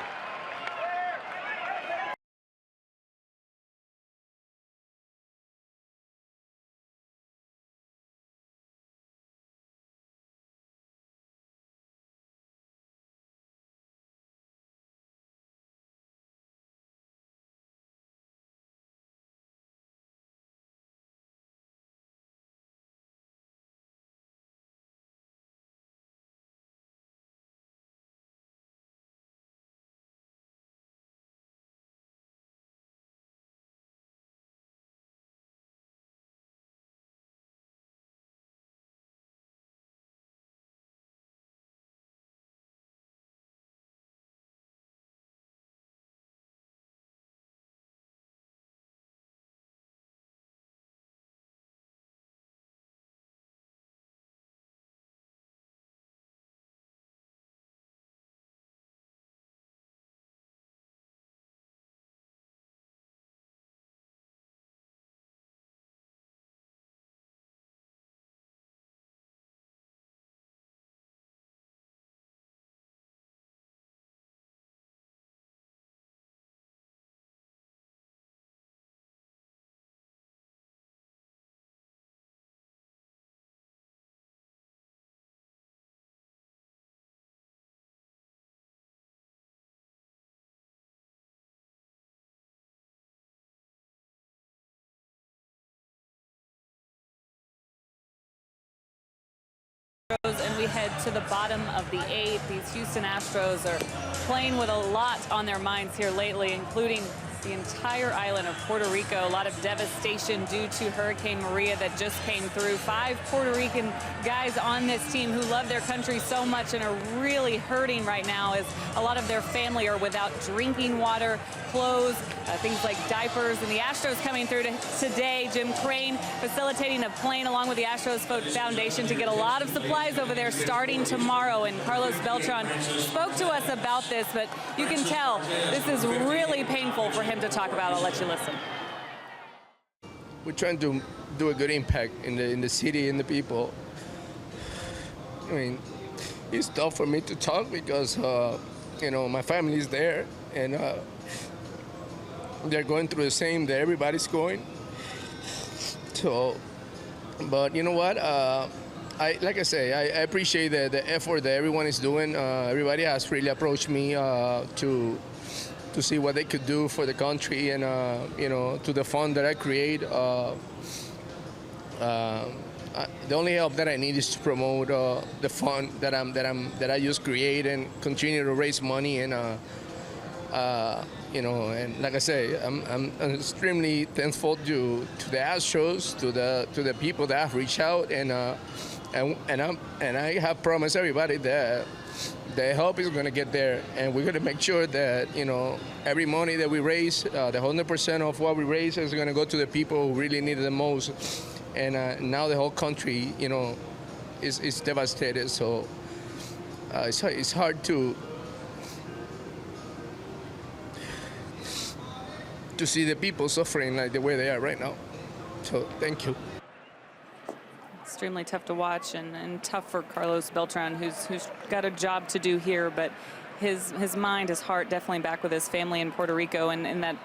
And we head to the bottom of the 8th. These Houston Astros are playing with a lot on their minds here lately, including the entire island of Puerto Rico. A lot of devastation due to Hurricane Maria that just came through. 5 Puerto Rican guys on this team who love their country so much and are really hurting right now, as a lot of their family are without drinking water, clothes, things like diapers. And the Astros coming through today. Jim Crane facilitating a plane along with the Astros Foundation to get a lot of supplies over there starting tomorrow. And Carlos Beltran spoke to us about this, but you can tell this is really painful for him to talk about. I'll let you listen. trying to do a good impact in the city and the people. I mean, it's tough for me to talk because you know, my family is there and they're going through the same that everybody's going. So, but you know what? Like I say, I appreciate the effort that everyone is doing. Everybody has really approached me to see what they could do for the country and you know, to the fund that I create. The only help that I need is to promote the fund that I just create and continue to raise money and you know, and like I say, I'm extremely thankful to the Astros, to the people that have reached out and I have promised everybody that the help is going to get there, and we're going to make sure that, you know, every money that we raise, the 100% of what we raise is going to go to the people who really need it the most. And now the whole country, you know, is devastated. So it's hard to see the people suffering like the way they are right now. So thank you. Extremely tough to watch and tough for Carlos Beltran, who's got a job to do here, but his mind, his heart definitely back with his family in Puerto Rico, and that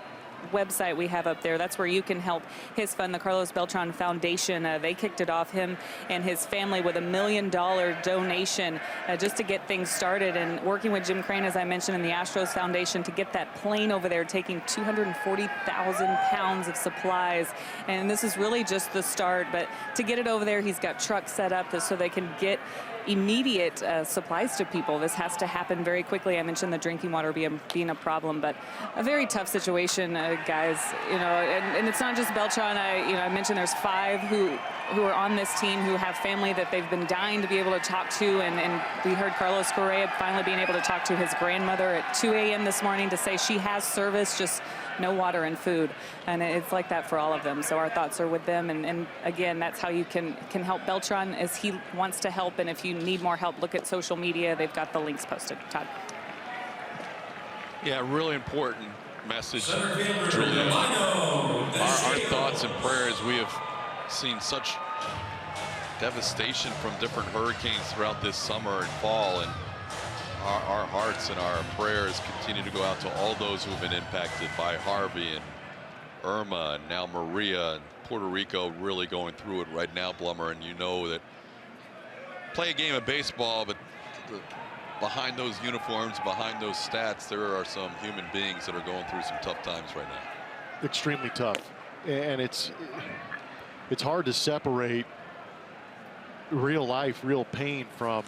website we have up there, that's where you can help his fund, the Carlos Beltran Foundation. They kicked it off, him and his family, with $1 million donation just to get things started, and working with Jim Crane, as I mentioned, in the Astros Foundation to get that plane over there, taking 240,000 pounds of supplies. And this is really just the start, but to get it over there, he's got trucks set up so they can get immediate supplies to people. This has to happen very quickly. I mentioned the drinking water being a problem, but a very tough situation, guys. You know, and it's not just Beltran. I mentioned there's 5 who are on this team who have family that they've been dying to be able to talk to, and we heard Carlos Correa finally being able to talk to his grandmother at 2 a.m. this morning to say she has service, just no water and food. And it's like that for all of them. So our thoughts are with them. And again, that's how you can help Beltran, as he wants to help. And if you need more help, look at social media. They've got the links posted. Todd. Yeah, really important message, Julia. Our thoughts and prayers. We have seen such devastation from different hurricanes throughout this summer and fall, and our hearts and our prayers continue to go out to all those who have been impacted by Harvey and Irma and now Maria, and Puerto Rico really going through it right now, Blummer. And you know that play a game of baseball, but behind those uniforms, behind those stats, there are some human beings that are going through some tough times right now. Extremely tough, and it's hard to separate real life, real pain from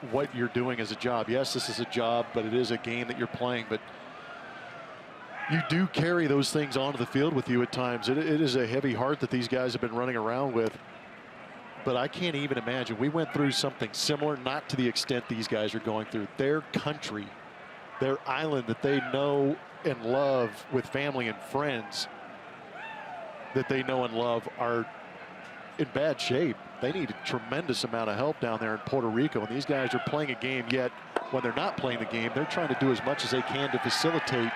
what you're doing as a job. Yes, this is a job, but it is a game that you're playing. But you do carry those things onto the field with you at times. It is a heavy heart that these guys have been running around with. But I can't even imagine. We went through something similar, not to the extent these guys are going through. Their country, their island that they know and love, with family and friends that they know and love, are in bad shape. They need a tremendous amount of help down there in Puerto Rico, and these guys are playing a game, yet when they're not playing the game, they're trying to do as much as they can to facilitate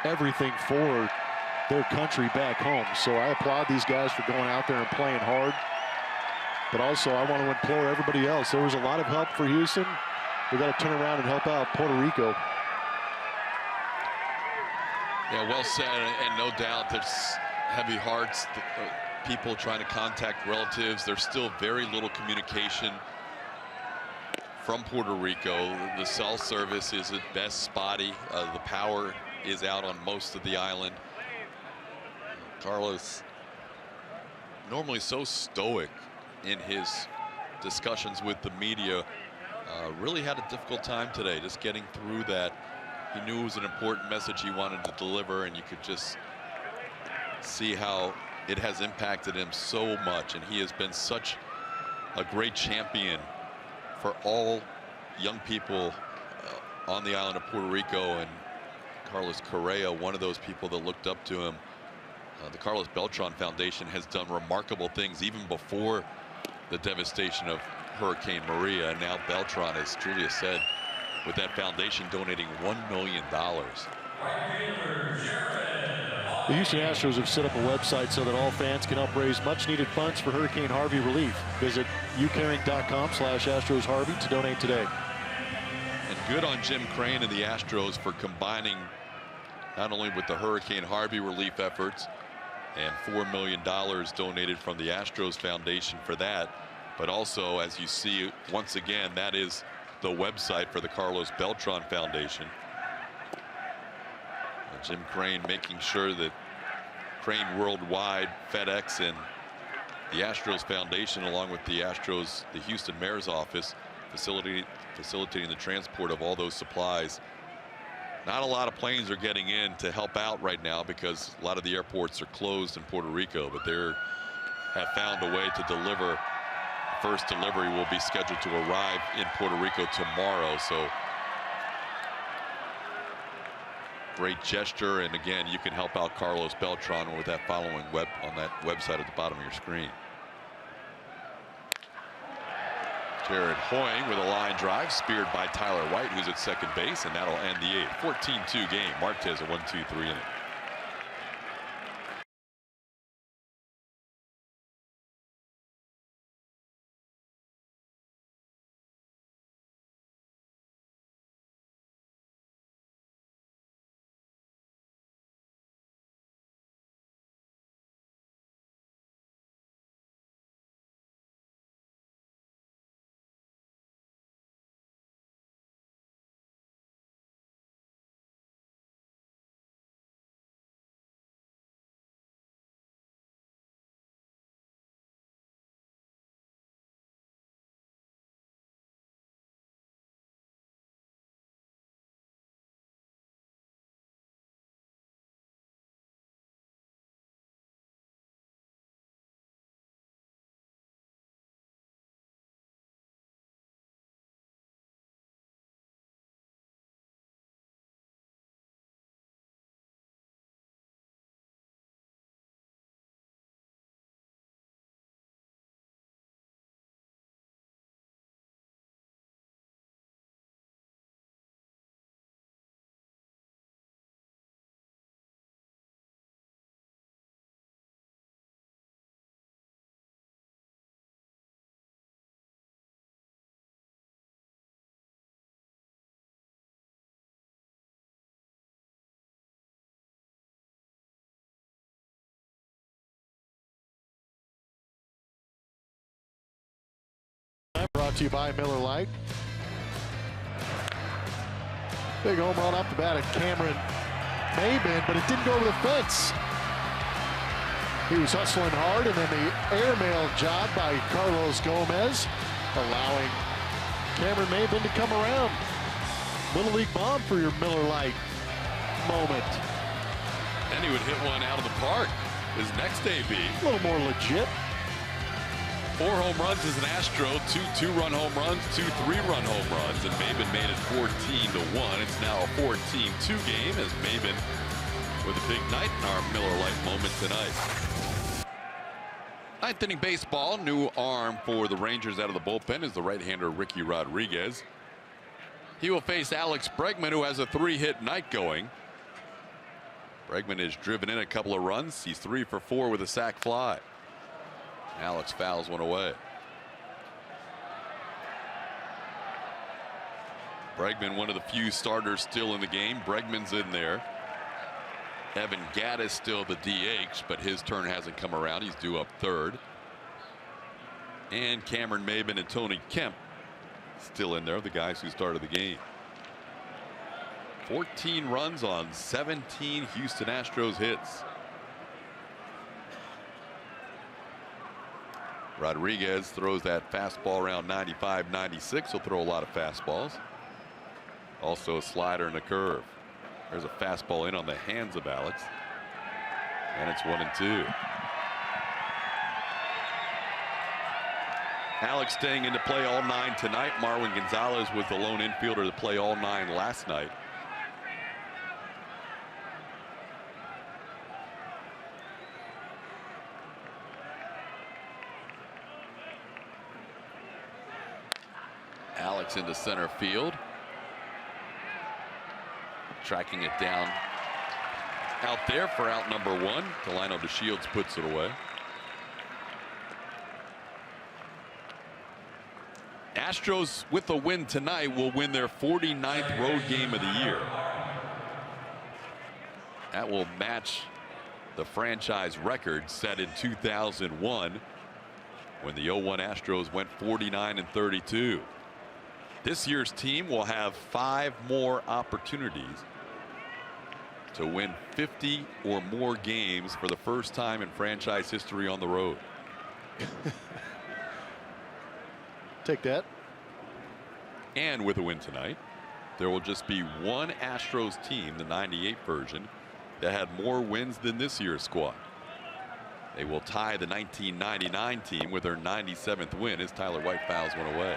everything for their country back home. So I applaud these guys for going out there and playing hard, but also I want to implore everybody else. There was a lot of help for Houston. We got to turn around and help out Puerto Rico. Yeah, well said, and no doubt there's heavy hearts. People trying to contact relatives. There's still very little communication from Puerto Rico. The cell service is at best spotty. The power is out on most of the island. Carlos, normally so stoic in his discussions with the media, really had a difficult time today just getting through that. He knew it was an important message he wanted to deliver, and you could just see how it has impacted him so much, and he has been such a great champion for all young people on the island of Puerto Rico. And Carlos Correa, one of those people that looked up to him. The Carlos Beltran Foundation has done remarkable things even before the devastation of Hurricane Maria, and now Beltran, as Julia said, with that foundation donating $1 million. The Houston Astros have set up a website so that all fans can help raise much-needed funds for Hurricane Harvey relief. Visit ucaring.com/AstrosHarvey to donate today. And good on Jim Crane and the Astros for combining not only with the Hurricane Harvey relief efforts and $4 million donated from the Astros Foundation for that, but also, as you see, once again, that is the website for the Carlos Beltran Foundation. And Jim Crane making sure that Crane Worldwide, FedEx, and the Astros Foundation, along with the Astros, the Houston Mayor's office, facilitating the transport of all those supplies. Not a lot of planes are getting in to help out right now because a lot of the airports are closed in Puerto Rico, but they have found a way to deliver. First delivery will be scheduled to arrive in Puerto Rico tomorrow. So great gesture, and again, you can help out Carlos Beltran with that following on that website at the bottom of your screen. Jared Hoying with a line drive, speared by Tyler White, who's at second base, and that'll end the 8th. 14-2 game. Marquez a 1-2-3 inning. Brought to you by Miller Lite. Big home run off the bat of Cameron Maybin, but it didn't go over the fence. He was hustling hard, and then the airmail job by Carlos Gomez, allowing Cameron Maybin to come around. Little league bomb for your Miller Lite moment. And he would hit one out of the park his next AB. A little more legit. 4 home runs as an Astro, 2 two-run home runs, 2 three-run home runs, and Maybin made it 14-1. It's now a 14-2 game as Maybin with a big night in our Miller Lite moment tonight. 9th inning baseball. New arm for the Rangers out of the bullpen is the right-hander Ricky Rodriguez. He will face Alex Bregman, who has a 3-hit night going. Bregman has driven in a couple of runs. He's 3 for 4 with a sac fly. Alex fouls one away. Bregman, one of the few starters still in the game. Bregman's in there. Evan Gaddis still the DH, but his turn hasn't come around. He's due up 3rd. And Cameron Maybin and Tony Kemp still in there, the guys who started the game. 14 runs on 17 Houston Astros hits. Rodriguez throws that fastball around 95, 96. He'll throw a lot of fastballs. Also a slider and a curve. There's a fastball in on the hands of Alex. And it's 1-2. Alex staying into play all 9 tonight. Marwin Gonzalez was the lone infielder to play all 9 last night. Alex into center field. Tracking it down out there for out number 1. Delino DeShields puts it away. Astros, with a win tonight, will win their 49th road game of the year. That will match the franchise record set in 2001 when the 0-1 Astros went 49-32. This year's team will have 5 more opportunities to win 50 or more games for the first time in franchise history on the road. Take that. And with a win tonight, there will just be one Astros team, the '98 version, that had more wins than this year's squad. They will tie the 1999 team with their 97th win as Tyler White fouls one away.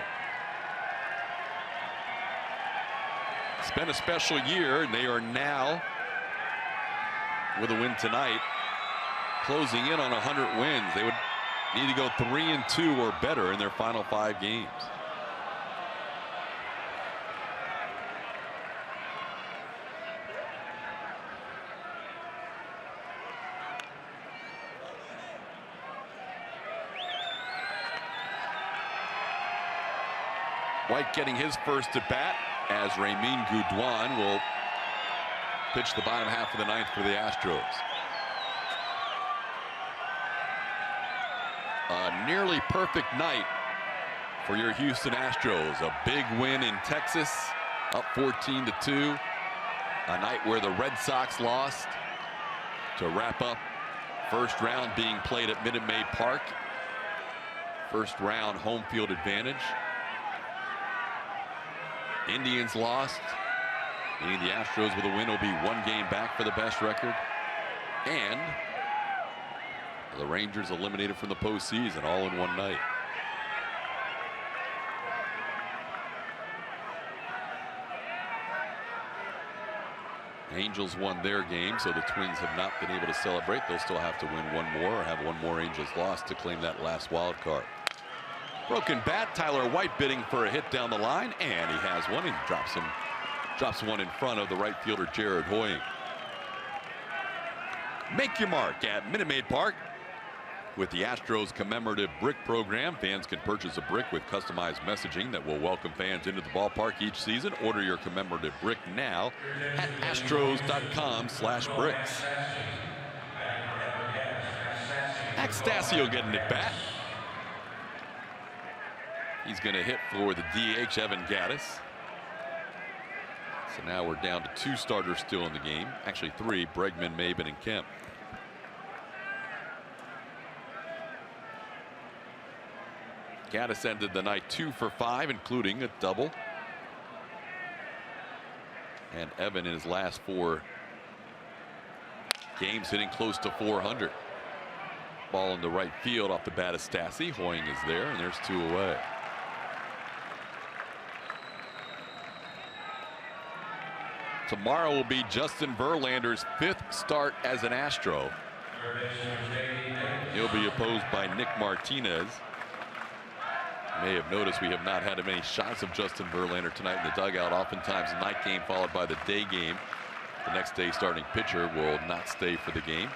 It's been a special year, and they are now, with a win tonight, closing in on 100 wins. They would need to go 3-2 or better in their final 5 games. White getting his first at bat as Ramin Gudwan will pitch the bottom half of the 9th for the Astros. A nearly perfect night for your Houston Astros. A big win in Texas, up 14-2. A night where the Red Sox lost to wrap up first round being played at Minute Maid Park. First round home field advantage. Indians lost, meaning the Astros with a win will be 1 game back for the best record. And the Rangers eliminated from the postseason all in one night. Angels won their game, so the Twins have not been able to celebrate. They'll still have to win 1 more or have 1 more Angels loss to claim that last wild card. Broken bat, Tyler White bidding for a hit down the line, and he has one and drops one in front of the right fielder Jared Hoying. Make your mark at Minute Maid Park. With the Astros commemorative brick program, fans can purchase a brick with customized messaging that will welcome fans into the ballpark each season. Order your commemorative brick now at astros.com/bricks. Akstasio getting it back. He's going to hit for the DH, Evan Gattis. So now we're down to 2 starters still in the game. Actually 3, Bregman, Maben, and Kemp. Gattis ended the night 2 for 5, including a double. And Evan in his last 4 games hitting close to 400. Ball in the right field off the bat of Stassi. Hoying is there, and there's 2 away. Tomorrow will be Justin Verlander's 5th start as an Astro. He'll be opposed by Nick Martinez. You may have noticed we have not had many shots of Justin Verlander tonight in the dugout. Oftentimes night game followed by the day game. The next day starting pitcher will not stay for the game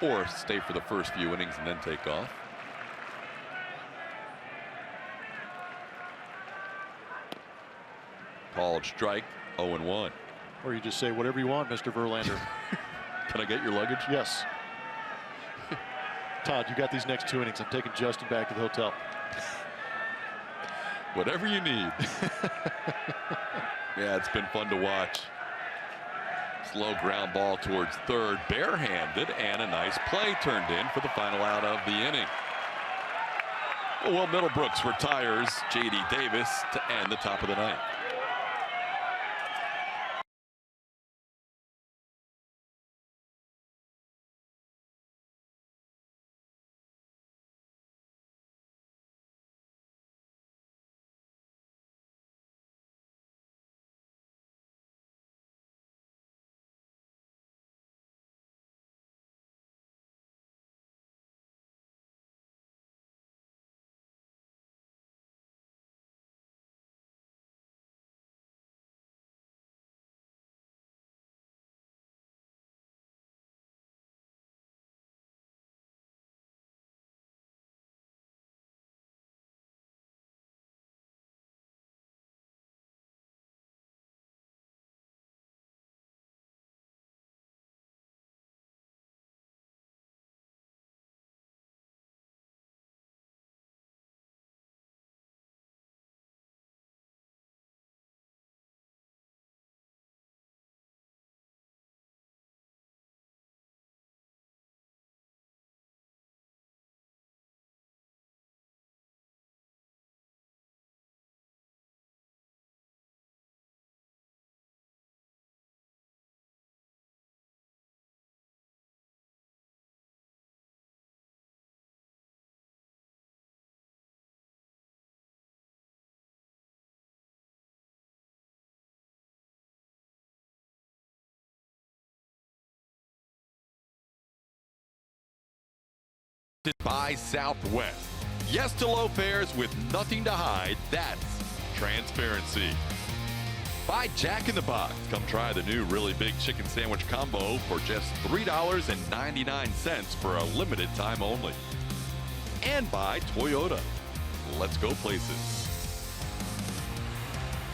or stay for the first few innings and then take off. Called strike, 0-1. Or you just say whatever you want, Mr. Verlander. Can I get your luggage? Yes. Todd, you got these next 2 innings. I'm taking Justin back to the hotel. Whatever you need. Yeah, it's been fun to watch. Slow ground ball towards third, barehanded, and a nice play turned in for the final out of the inning. Well, Middlebrooks retires J.D. Davis to end the top of the 9th. By Southwest. Yes to low fares with nothing to hide. That's transparency. By Jack in the Box. Come try the new really big chicken sandwich combo for just $3.99 for a limited time only. And by Toyota. Let's go places.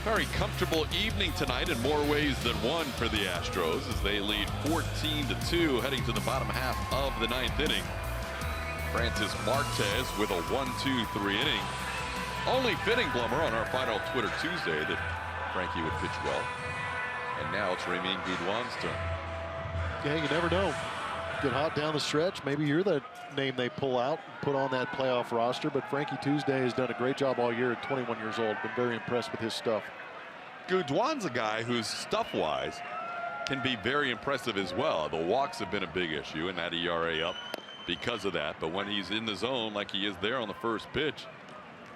Very comfortable evening tonight in more ways than one for the Astros as they lead 14-2 heading to the bottom half of the ninth inning. Francis Marquez with a 1-2-3 inning. Only fitting, Blummer, on our final Twitter Tuesday that Frankie would pitch well. And now it's Ramin Gudwan's turn. Yeah, you never know. Get hot down the stretch. Maybe you're the name they pull out and put on that playoff roster. But Frankie Tuesday has done a great job all year at 21 years old. Been very impressed with his stuff. Gudwan's a guy who's stuff-wise can be very impressive as well. The walks have been a big issue, and that ERA up because of that. But when he's in the zone like he is there on the first pitch,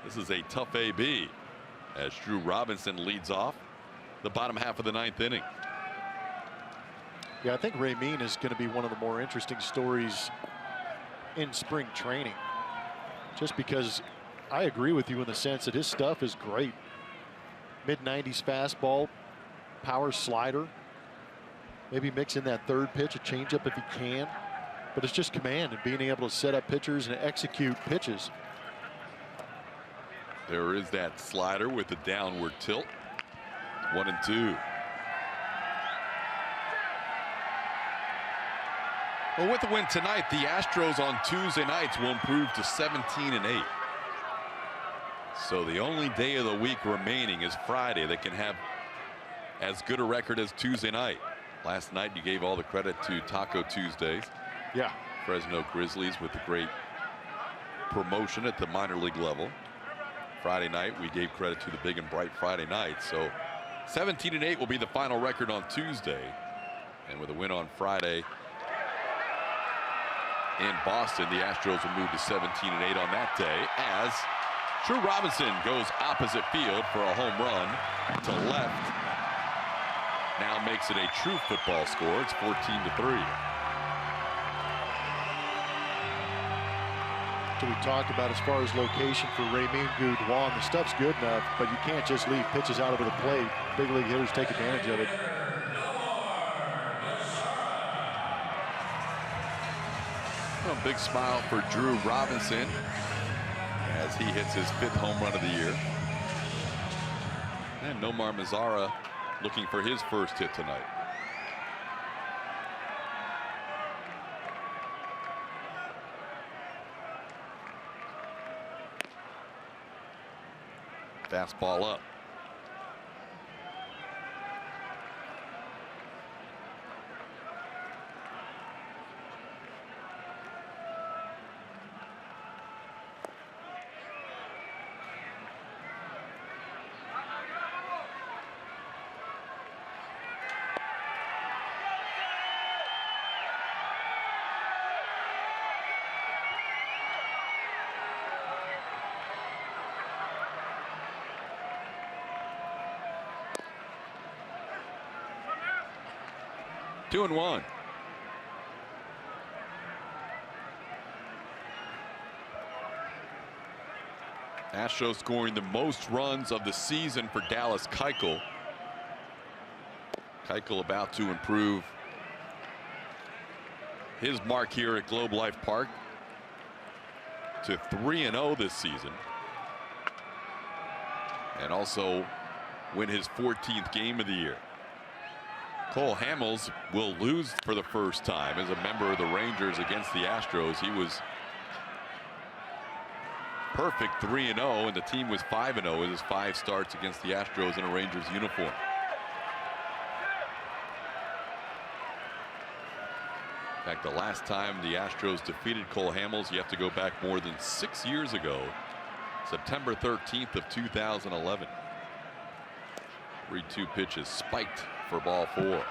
this is a tough AB as Drew Robinson leads off the bottom half of the ninth inning. Yeah, I think Ramin is going to be one of the more interesting stories in spring training, just because I agree with you in the sense that his stuff is great. Mid-90s fastball, power slider, maybe mix in that third pitch, a changeup if he can. But it's just command and being able to set up pitchers and execute pitches. There is that slider with the downward tilt. 1-2. Well, with the win tonight, the Astros on Tuesday nights will improve to 17-8. So the only day of the week remaining is Friday that can have as good a record as Tuesday night. Last night you gave all the credit to Taco Tuesdays. Yeah. Fresno Grizzlies with the great promotion at the minor league level. Friday night we gave credit to the big and bright Friday night. So 17-8 will be the final record on Tuesday. And with a win on Friday in Boston, the Astros will move to 17-8 on that day as Drew Robinson goes opposite field for a home run to left. Now makes it a true football score. It's 14-3. So we talked about as far as location for Ramin Gudwan, the stuff's good enough, but you can't just leave pitches out over the plate. Big league hitters take advantage of it. Well, big smile for Drew Robinson as he hits his 5th home run of the year. And Nomar Mazara looking for his first hit tonight. Fastball up. Two and one. Astros scoring the most runs of the season for Dallas Keuchel. Keuchel about to improve his mark here at Globe Life Park to 3-0 this season. And also win his 14th game of the year. Cole Hamels will lose for the first time as a member of the Rangers against the Astros. He was perfect 3-0, and the team was 5-0 with his 5 starts against the Astros in a Rangers uniform. In fact, the last time the Astros defeated Cole Hamels, you have to go back more than 6 years ago, September 13th of 2011. 3-2 pitches spiked for ball 4.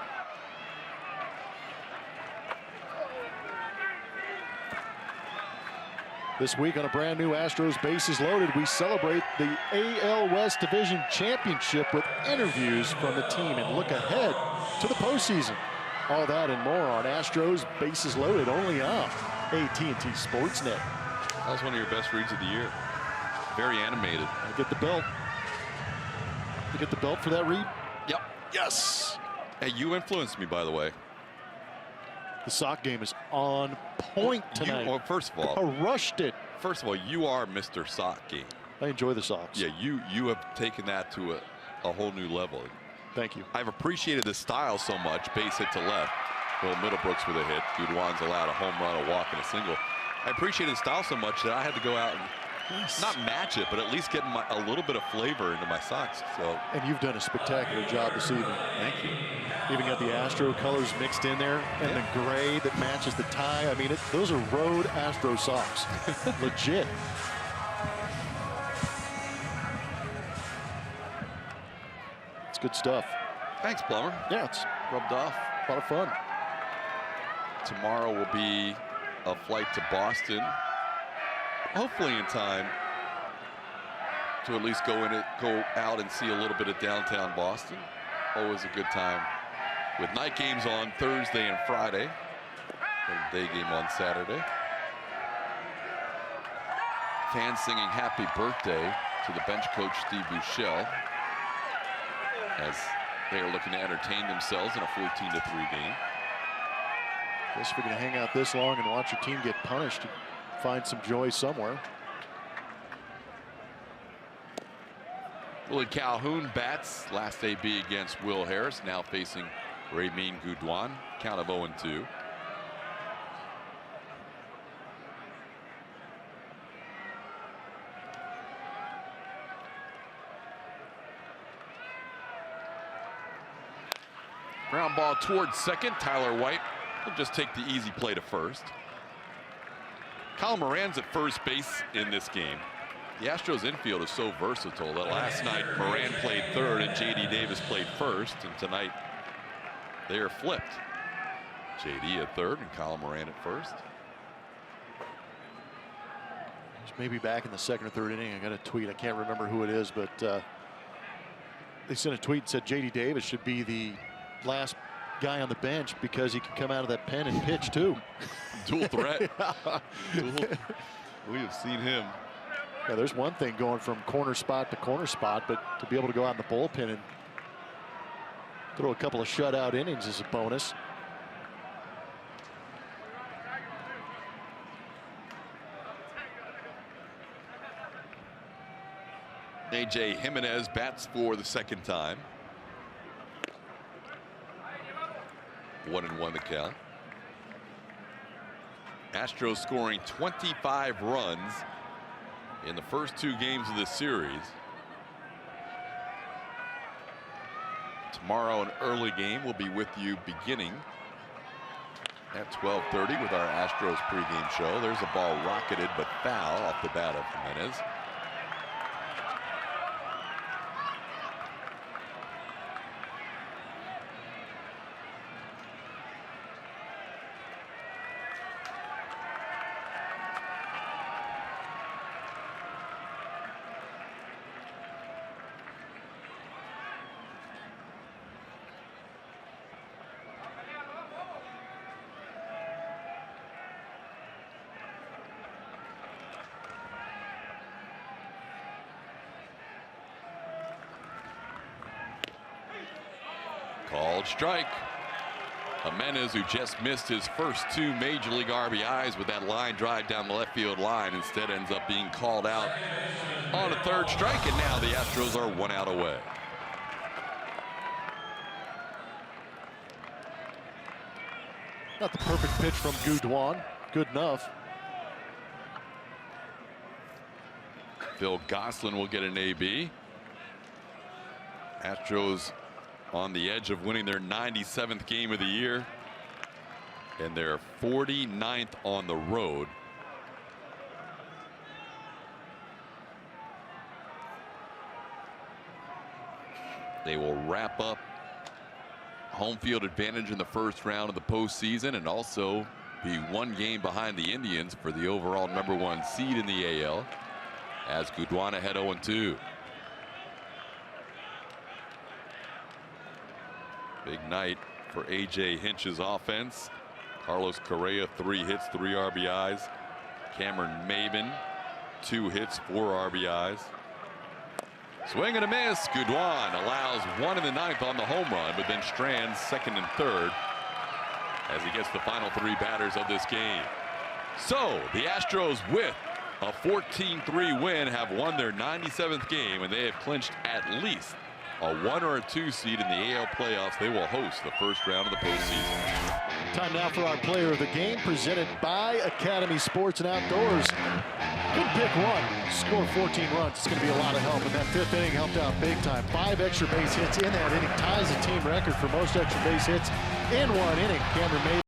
This week on a brand new Astros Bases Loaded, we celebrate the AL West Division Championship with interviews from the team and look ahead to the postseason. All that and more on Astros Bases Loaded only on AT&T Sportsnet. That was one of your best reads of the year. Very animated. I get the belt. You get the belt for that read? Yep. Yes. Hey, you influenced me, by the way. The Sox game is on point tonight. Well, first of all, crushed it. First of all, you are Mr. Sox game. I enjoy the Sox. Yeah, you have taken that to a whole new level. Thank you. I've appreciated the style so much. Base hit to left. Will Middlebrooks with a hit. Gudwan's allowed a home run, a walk, and a single. I appreciated the style so much that I had to go out and not match it, but at least get a little bit of flavor into my Sox. So. And you've done a spectacular job this evening. Thank you. Even got the Astro colors mixed in there, and the gray that matches the tie. I mean, those are road Astro Sox. Legit. It's good stuff. Thanks, Plummer. Yeah, it's Rubbed off. a lot of fun. Tomorrow will be a flight to Boston. Hopefully in time to at least go out and see a little bit of downtown Boston. Always a good time with night games on Thursday and Friday and day game on Saturday. Fans singing happy birthday to the bench coach Steve Buechele as they are looking to entertain themselves in a 14-3 game. Guess if you're going to hang out this long and watch your team get punished, find some joy somewhere. Willie Calhoun bats last AB against Will Harris, now facing Raymond Gudwan. Count of 0-2. Ground ball towards second. Tyler White will just take the easy play to first. Kyle Moran's at first base in this game. The Astros infield is so versatile that last night Moran played third and J.D. Davis played first, and tonight they are flipped. J.D. at third and Kyle Moran at first. Maybe back in the second or third inning. I got a tweet. I can't remember who it is, but they sent a tweet that said J.D. Davis should be the last guy on the bench because he can come out of that pen and pitch too. Dual threat. We have seen him. Yeah, there's one thing going from corner spot to corner spot, but to be able to go out in the bullpen and throw a couple of shutout innings is a bonus. A.J. Jimenez bats for the second time. 1-1 the count. Astros scoring 25 runs in the first two games of this series. Tomorrow an early game. We'll be with you beginning at 12:30 with our Astros pregame show. There's a ball rocketed but foul off the bat of Jimenez. Called strike. Jimenez, who just missed his first two major league RBIs with that line drive down the left field line, instead ends up being called out on a third strike, and now the Astros are 1 out away. Not the perfect pitch from Gudwan. Good enough. Phil Gosselin will get an AB. Astros on the edge of winning their 97th game of the year, and their 49th on the road. They will wrap up home field advantage in the first round of the postseason and also be one game behind the Indians for the overall #1 seed in the AL as Gudwan ahead 0-2. Big night for A.J. Hinch's offense. Carlos Correa, 3 hits, 3 RBIs. Cameron Maybin, 2 hits, 4 RBIs. Swing and a miss. Goodwin allows 1 in the 9th on the home run, but then strands 2nd and 3rd as he gets the final 3 batters of this game. So the Astros, with a 14-3 win, have won their 97th game, and they have clinched at least a 1 or a 2 seed in the AL playoffs. They will host the first round of the postseason. Time now for our player of the game, presented by Academy Sports and Outdoors. Couldn't pick one. Score 14 runs. It's going to be a lot of help, and that 5th inning helped out big time. 5 extra base hits in that inning, ties the team record for most extra base hits in one inning. Cameron Maybin